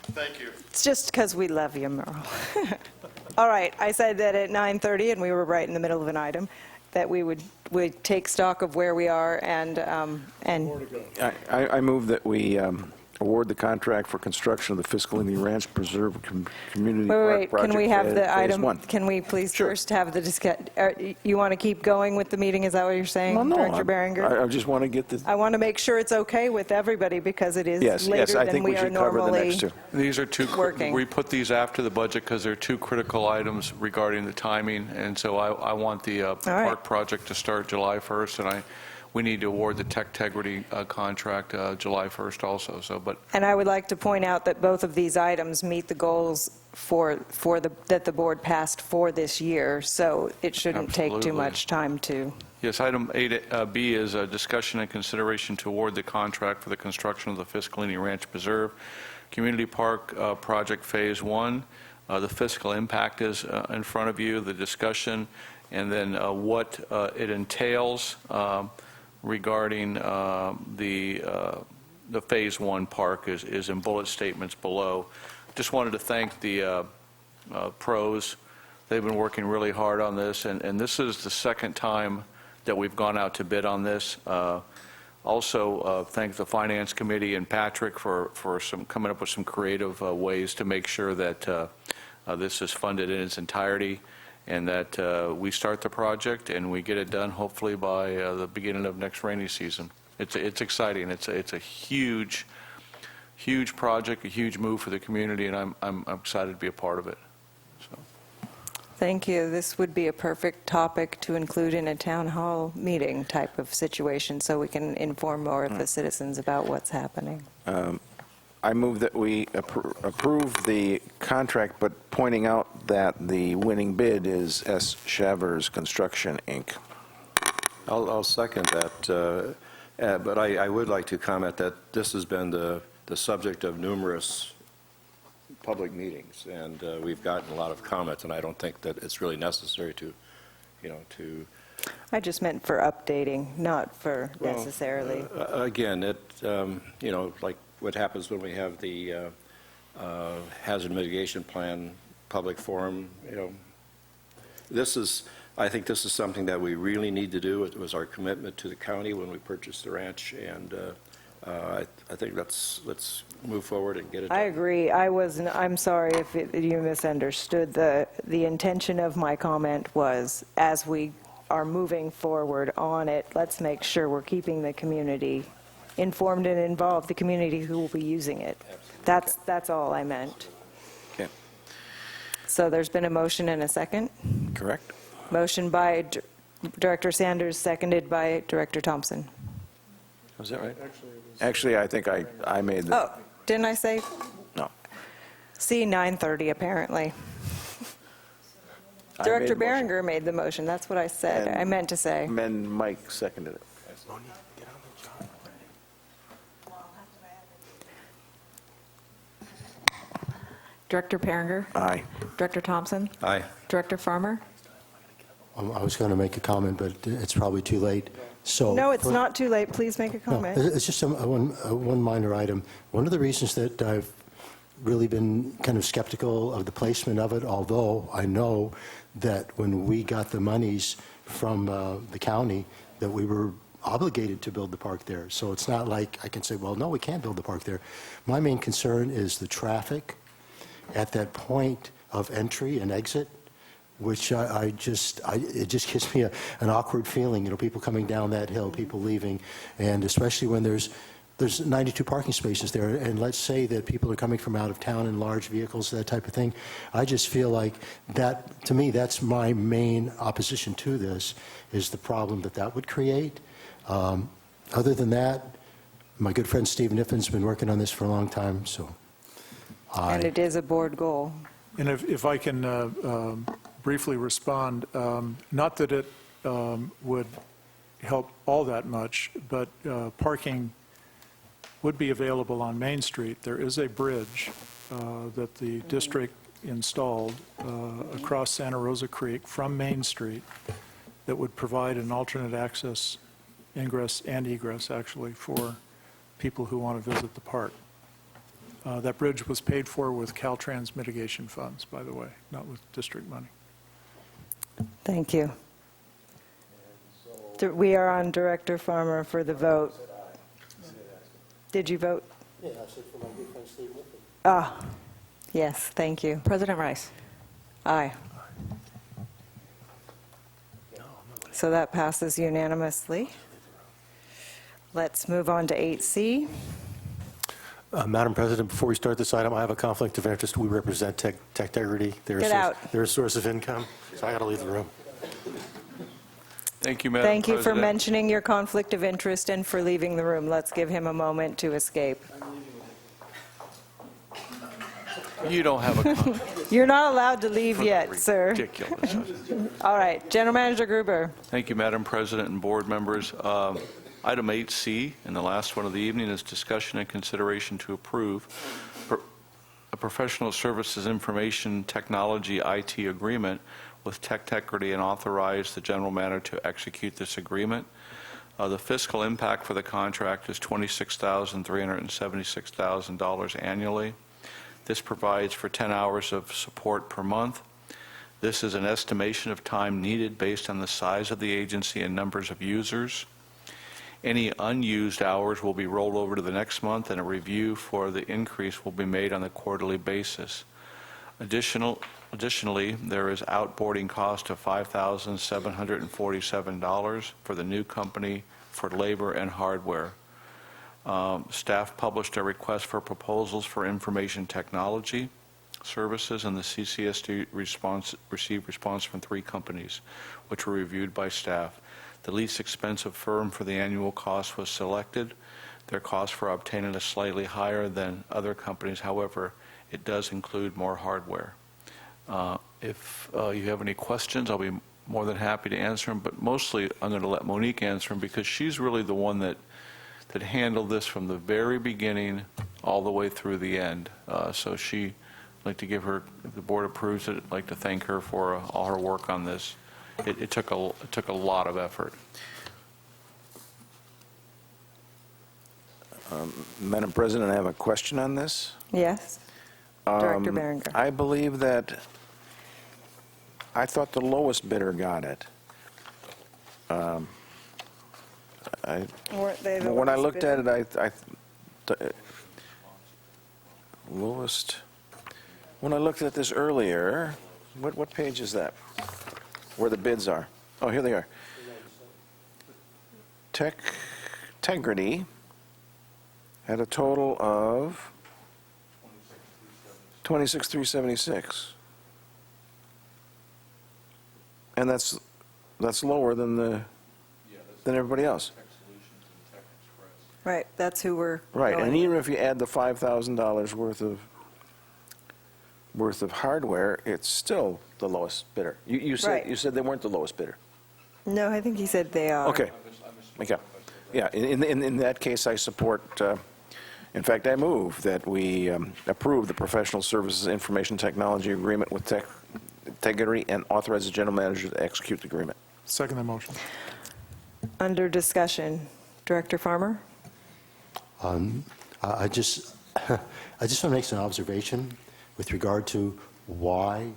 Thank you. It's just because we love you, Merle. All right, I said that at 9:30, and we were right in the middle of an item, that we would take stock of where we are and I move that we award the contract for construction of the Fiscalini Ranch Preserve Community Park Wait, project. can we have the phase item? one. Can we please Sure. first have the discussion? You want to keep going with the meeting, is that what you're saying, Well, no, Director Berenger? I just want to get the, I want to make sure it's okay with everybody because it is yes, later I than think we we are should cover the normally. next two. These are two, Working. we put these after the budget because they're two critical items regarding the timing, and so I want the park project to start July 1st, and we need to award the Tech-Tegrity contract July 1st also, so, but And I would like to point out that both of these items meet the goals that the board passed for this year, so it shouldn't take too Absolutely. much time to. yes, item 8B is a discussion and consideration to award the contract for the construction of the Fiscalini Ranch Preserve Community Park Project Phase 1. The fiscal impact is in front of you, the discussion, and then what it entails regarding the Phase 1 park is in bullet statements below. Just wanted to thank the pros. They've been working really hard on this, and this is the second time that we've gone out to bid on this. Also, thank the Finance Committee and Patrick for coming up with some creative ways to make sure that this is funded in its entirety, and that we start the project and we get it done hopefully by the beginning of next rainy season. It's exciting. It's a huge project, a huge move for the community, and I'm excited to be a part of it. So. Thank you. This would be a perfect topic to include in a town hall meeting type of situation, so we can inform more of the citizens about what's happening. I move that we approve the contract, but pointing out that the winning bid is S. Shavers Construction, Inc. I'll second that, but I would like to comment that this has been the subject of numerous public meetings, and we've gotten a lot of comments, and I don't think that it's really necessary to. I just meant for updating, not for necessarily. Again, like what happens when we have the hazard mitigation plan public forum, I think this is something that we really need to do. It was our commitment to the county when we purchased the ranch, and I think let's move forward and get it done. I agree. I'm sorry if you misunderstood. The intention of my comment was, as we are moving forward on it, let's make sure we're keeping the community informed and involved, the community who will be using it. That's all I meant. Okay. So there's been a motion and a second? Correct. Motion by Director Sanders, seconded by Director Thompson. Was that right? Actually, I think I made the... Oh, didn't I say? No. See, 9:30 apparently. I Director made the motion. Berenger made the motion, that's what I said, I meant to say. And then Mike seconded it. Director Berenger? Aye. Director Thompson? Aye. Director Farmer? I was going to make a comment, but it's probably too late. So No, it's not too late, please make a No, comment. it's just one minor item. One of the reasons that I've really been kind of skeptical of the placement of it, although I know that when we got the monies from the county, that we were obligated to build the park there. So it's not like I can say, well, no, we can't build the park there. My main concern is the traffic at that point of entry and exit, which it just gives me an awkward feeling, you know, people coming down that hill, people leaving, and especially when there's 92 parking spaces there, and let's say that people are coming from out of town in large vehicles, that type of thing. I just feel like that, to me, that's my main opposition to this, is the problem that would create. Other than that, my good friend Steve Niffin's been working on this for a long time, so. And it is a board goal. And if I can briefly respond, not that it would help all that much, but parking would be available on Main Street. There is a bridge that the district installed across Santa Rosa Creek from Main Street that would provide an alternate access, ingress and egress, actually, for people who want to visit the park. That bridge was paid for with Caltrans mitigation funds, by the way, not with district money. Thank you. We are on Director Farmer for the vote. Did you vote? Yeah, I said for my good friend Steve Niffin. Ah, yes, thank you. President Rice? Aye. So that passes unanimously. Let's move on to 8C. Madam President, before we start this item, I have a conflict of interest. We represent Techtegrity. Get out. They're a source of income, so I got to leave the room. Thank you, Madam President. Thank you for mentioning your conflict of interest and for leaving the room. Let's give him a moment to escape. You don't have a conflict. You're not allowed to leave yet, sir. Ridiculous. All right, General Manager Gruber. Thank you, Madam President and board members. Item 8C, and the last one of the evening, is discussion and consideration to approve a professional services information technology IT agreement with Techtegrity and authorize the general manager to execute this agreement. The fiscal impact for the contract is $26,376,000 annually. This provides for 10 hours of support per month. This is an estimation of time needed based on the size of the agency and numbers of users. Any unused hours will be rolled over to the next month, and a review for the increase will be made on a quarterly basis. Additionally, there is outboarding cost of $5,747 for the new company for labor and hardware. Staff published a request for proposals for information technology services, and the CCSD received response from 3 companies, which were reviewed by staff. The least expensive firm for the annual cost was selected. Their cost for obtaining is slightly higher than other companies. However, it does include more hardware. If you have any questions, I'll be more than happy to answer them, but mostly I'm going to let Monique answer them because she's really the one that handled this from the very beginning all the way through the end. So I'd like to give her, if the board approves it, I'd like to thank her for all her work on this. It took a lot of effort. Madam President, I have a question on this. Yes. Director Berenger. I believe that, I thought the lowest bidder got it. Weren't they the When I lowest looked bidder? at it, lowest, when I looked at this earlier, what page is that? Where the bids are? Oh, here they are. Techtegrity had a total of $26,376, and that's lower than everybody else. Right, that's who we're Right, going and with. even if you add the $5,000 worth of worth of hardware, it's still the lowest bidder. You Right. said they weren't the lowest bidder. No, I think he said they are. Okay. Okay. Yeah, in that case, I support, in fact, I move that we approve the professional services information technology agreement with Integrity and authorize the general manager to execute the agreement. Second the motion. Under discussion, Director Farmer? I just want to make an observation with regard to why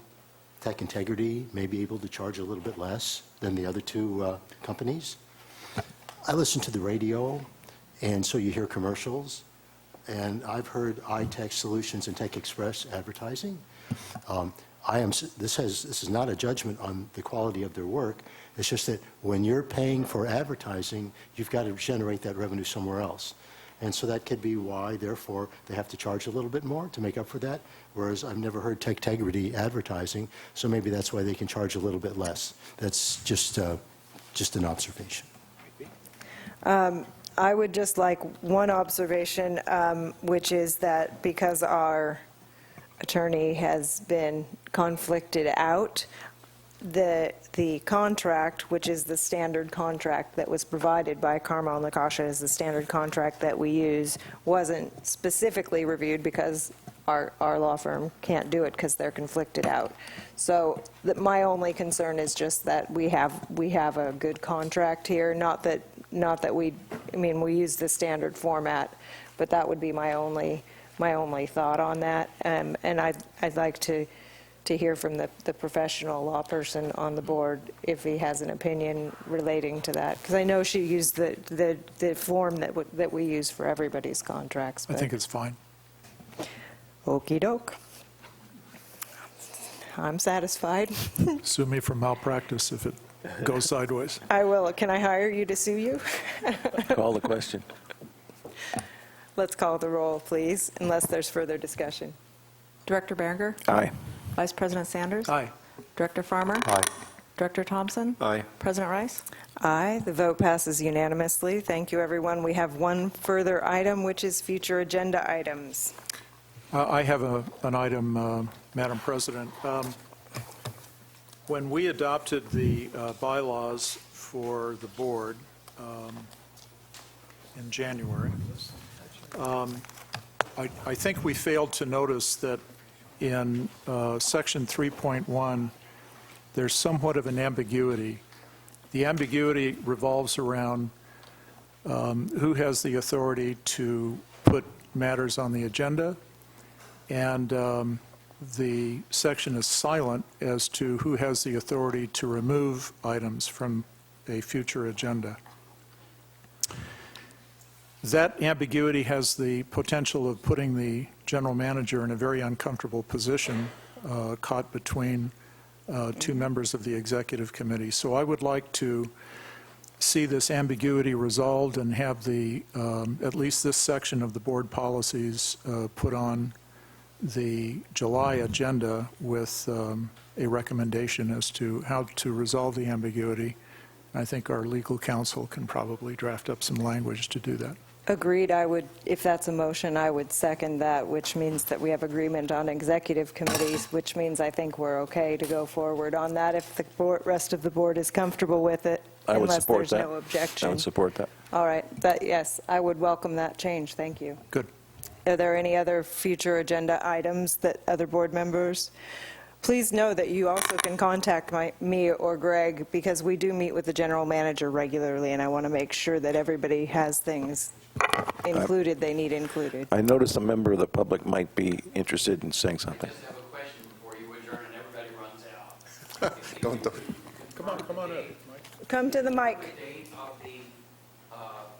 Tech Integrity may be able to charge a little bit less than the other two companies. I listen to the radio, and so you hear commercials, and I've heard iTech Solutions and Tech Express advertising. This is not a judgment on the quality of their work. It's just that when you're paying for advertising, you've got to generate that revenue somewhere else. And so that could be why, therefore, they have to charge a little bit more to make up for that, whereas I've never heard Tech Integrity advertising, so maybe that's why they can charge a little bit less. That's just an observation. I would just like one observation, which is that because our attorney has been conflicted out, the contract, which is the standard contract that was provided by Carmel and Lakasha as the standard contract that we use, wasn't specifically reviewed because our law firm can't do it because they're conflicted out. So my only concern is just that we have a good contract here, not that we use the standard format, but that would be my only thought on that. And I'd like to hear from the professional law person on the board if he has an opinion relating to that, because I know she used the form that we use for everybody's contracts. I think it's fine. Okey doke. I'm satisfied. Sue me for malpractice if it goes sideways. I will. Can I hire you to sue you? Call the question. Let's call the roll, please, unless there's further discussion. Director Berenger? Aye. Vice President Sanders? Aye. Director Farmer? Aye. Director Thompson? Aye. President Rice? Aye. The vote passes unanimously. Thank you, everyone. We have one further item, which is future agenda items. I have an item, Madam President. When we adopted the bylaws for the board in January, I think we failed to notice that in Section 3.1, there's somewhat of an ambiguity. The ambiguity revolves around who has the authority to put matters on the agenda, and the section is silent as to who has the authority to remove items from a future agenda. That ambiguity has the potential of putting the general manager in a very uncomfortable position, caught between two members of the executive committee. So I would like to see this ambiguity resolved and have at least this section of the board policies put on the July agenda with a recommendation as to how to resolve the ambiguity. I think our legal counsel can probably draft up some language to do that. Agreed. If that's a motion, I would second that, which means that we have agreement on executive committees, which means I think we're okay to go forward on that if the rest of the board is comfortable with it, I would unless support there's that. no objection. I would support that. All right. Yes, I would welcome that change. Thank you. Good. Are there any other future agenda items that other board members? Please know that you also can contact me or Greg, because we do meet with the general manager regularly, and I want to make sure that everybody has things included they need included. I noticed a member of the public might be interested in saying something. I just have a question before you adjourn and everybody runs out. Don't. Come on up. Come to the mic. The date of the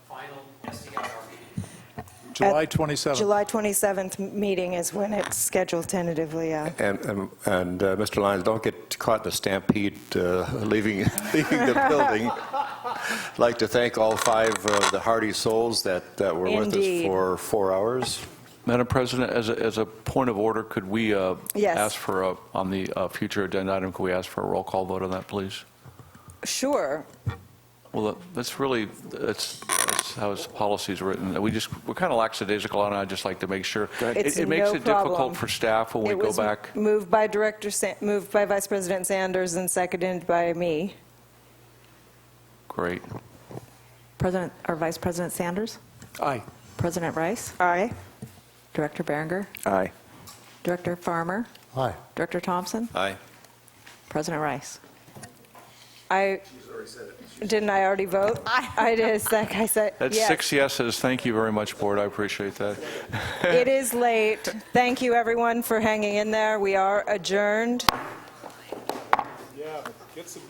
final SDIR meeting. July 27th. July 27th meeting is when it's scheduled tentatively, yeah. And Mr. Lyons, don't get caught in a stampede leaving the building. I'd like to thank all five of the hardy souls that were with us for 4 hours. Madam President, as a point of order, could we Yes. ask for, on the future agenda item, could we ask for a roll call vote on that, please? Sure. Well, that's really, it's how his policy's written. We're kind of lackadaisical on it. I'd just like to make sure. It's It makes no it problem. difficult for staff when we go back. It was moved by Vice President Sanders and seconded by me. Great. President, or Vice President Sanders? Aye. President Rice? Aye. Director Berenger? Aye. Director Farmer? Aye. Director Thompson? Aye. President Rice? Didn't I already vote? I did. Like I said, That's yes. 6 yeses. Thank you very much, Board. I appreciate that. It is late. Thank you, everyone, for hanging in there. We are adjourned. Yeah, get some.